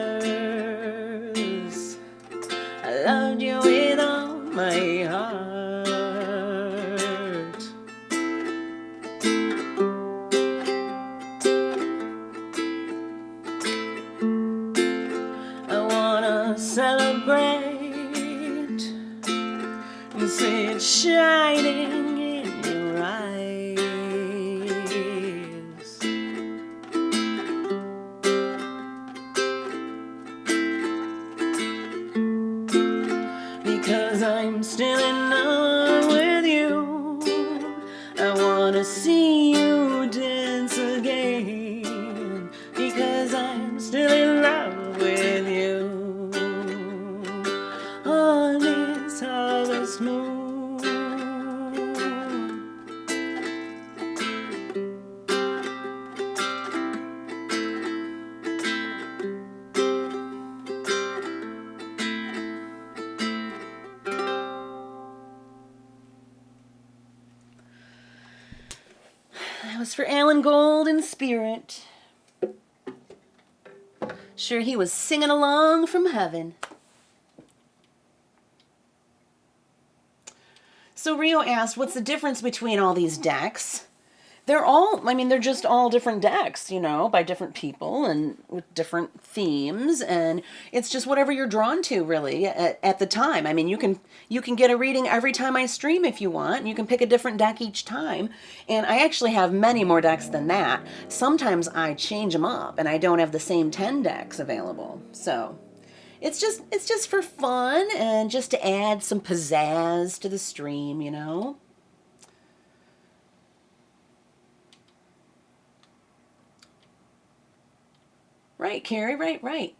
I loved you with all my heart. I wanna celebrate and see it shining in your eyes. Because I'm still in love with you. I wanna see you dance again. Because I'm still in love with you. On this harvest moon. That was for Alan Gold in spirit. Sure, he was singing along from heaven. So Rio asked, what's the difference between all these decks? They're all, they're just all different decks, by different people and with different themes. And it's just whatever you're drawn to, really, at the time. You can get a reading every time I stream if you want. And you can pick a different deck each time. And I actually have many more decks than that. Sometimes I change them up and I don't have the same 10 decks available. So it's just for fun and just to add some pizzazz to the stream, Right, Carrie, right.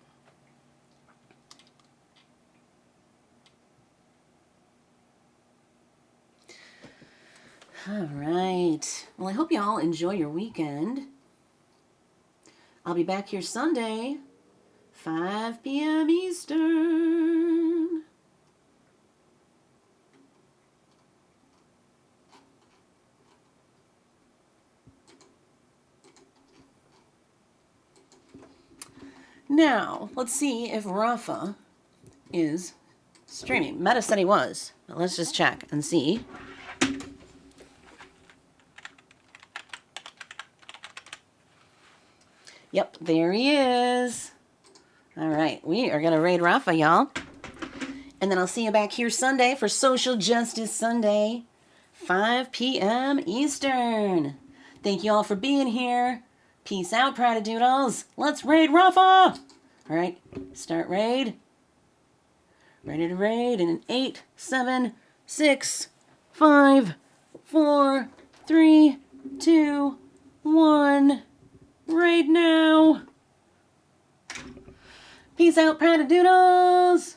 All right. Well, I hope you all enjoy your weekend. I'll be back here Sunday, 5 p.m. Eastern. Now, let's see if Rafa is streaming. Meta said he was, but let's just check and see. Yep, there he is. All right, we are going to raid Rafa, y'all. And then I'll see you back here Sunday for Social Justice Sunday, 5 p.m. Eastern. Thank you all for being here. Peace out, Pradadoodles. Let's raid Rafa. All right, start raid. Ready to raid in 8, 7, 6, 5, 4, 3, 2, 1. Raid now. Peace out, Doodles.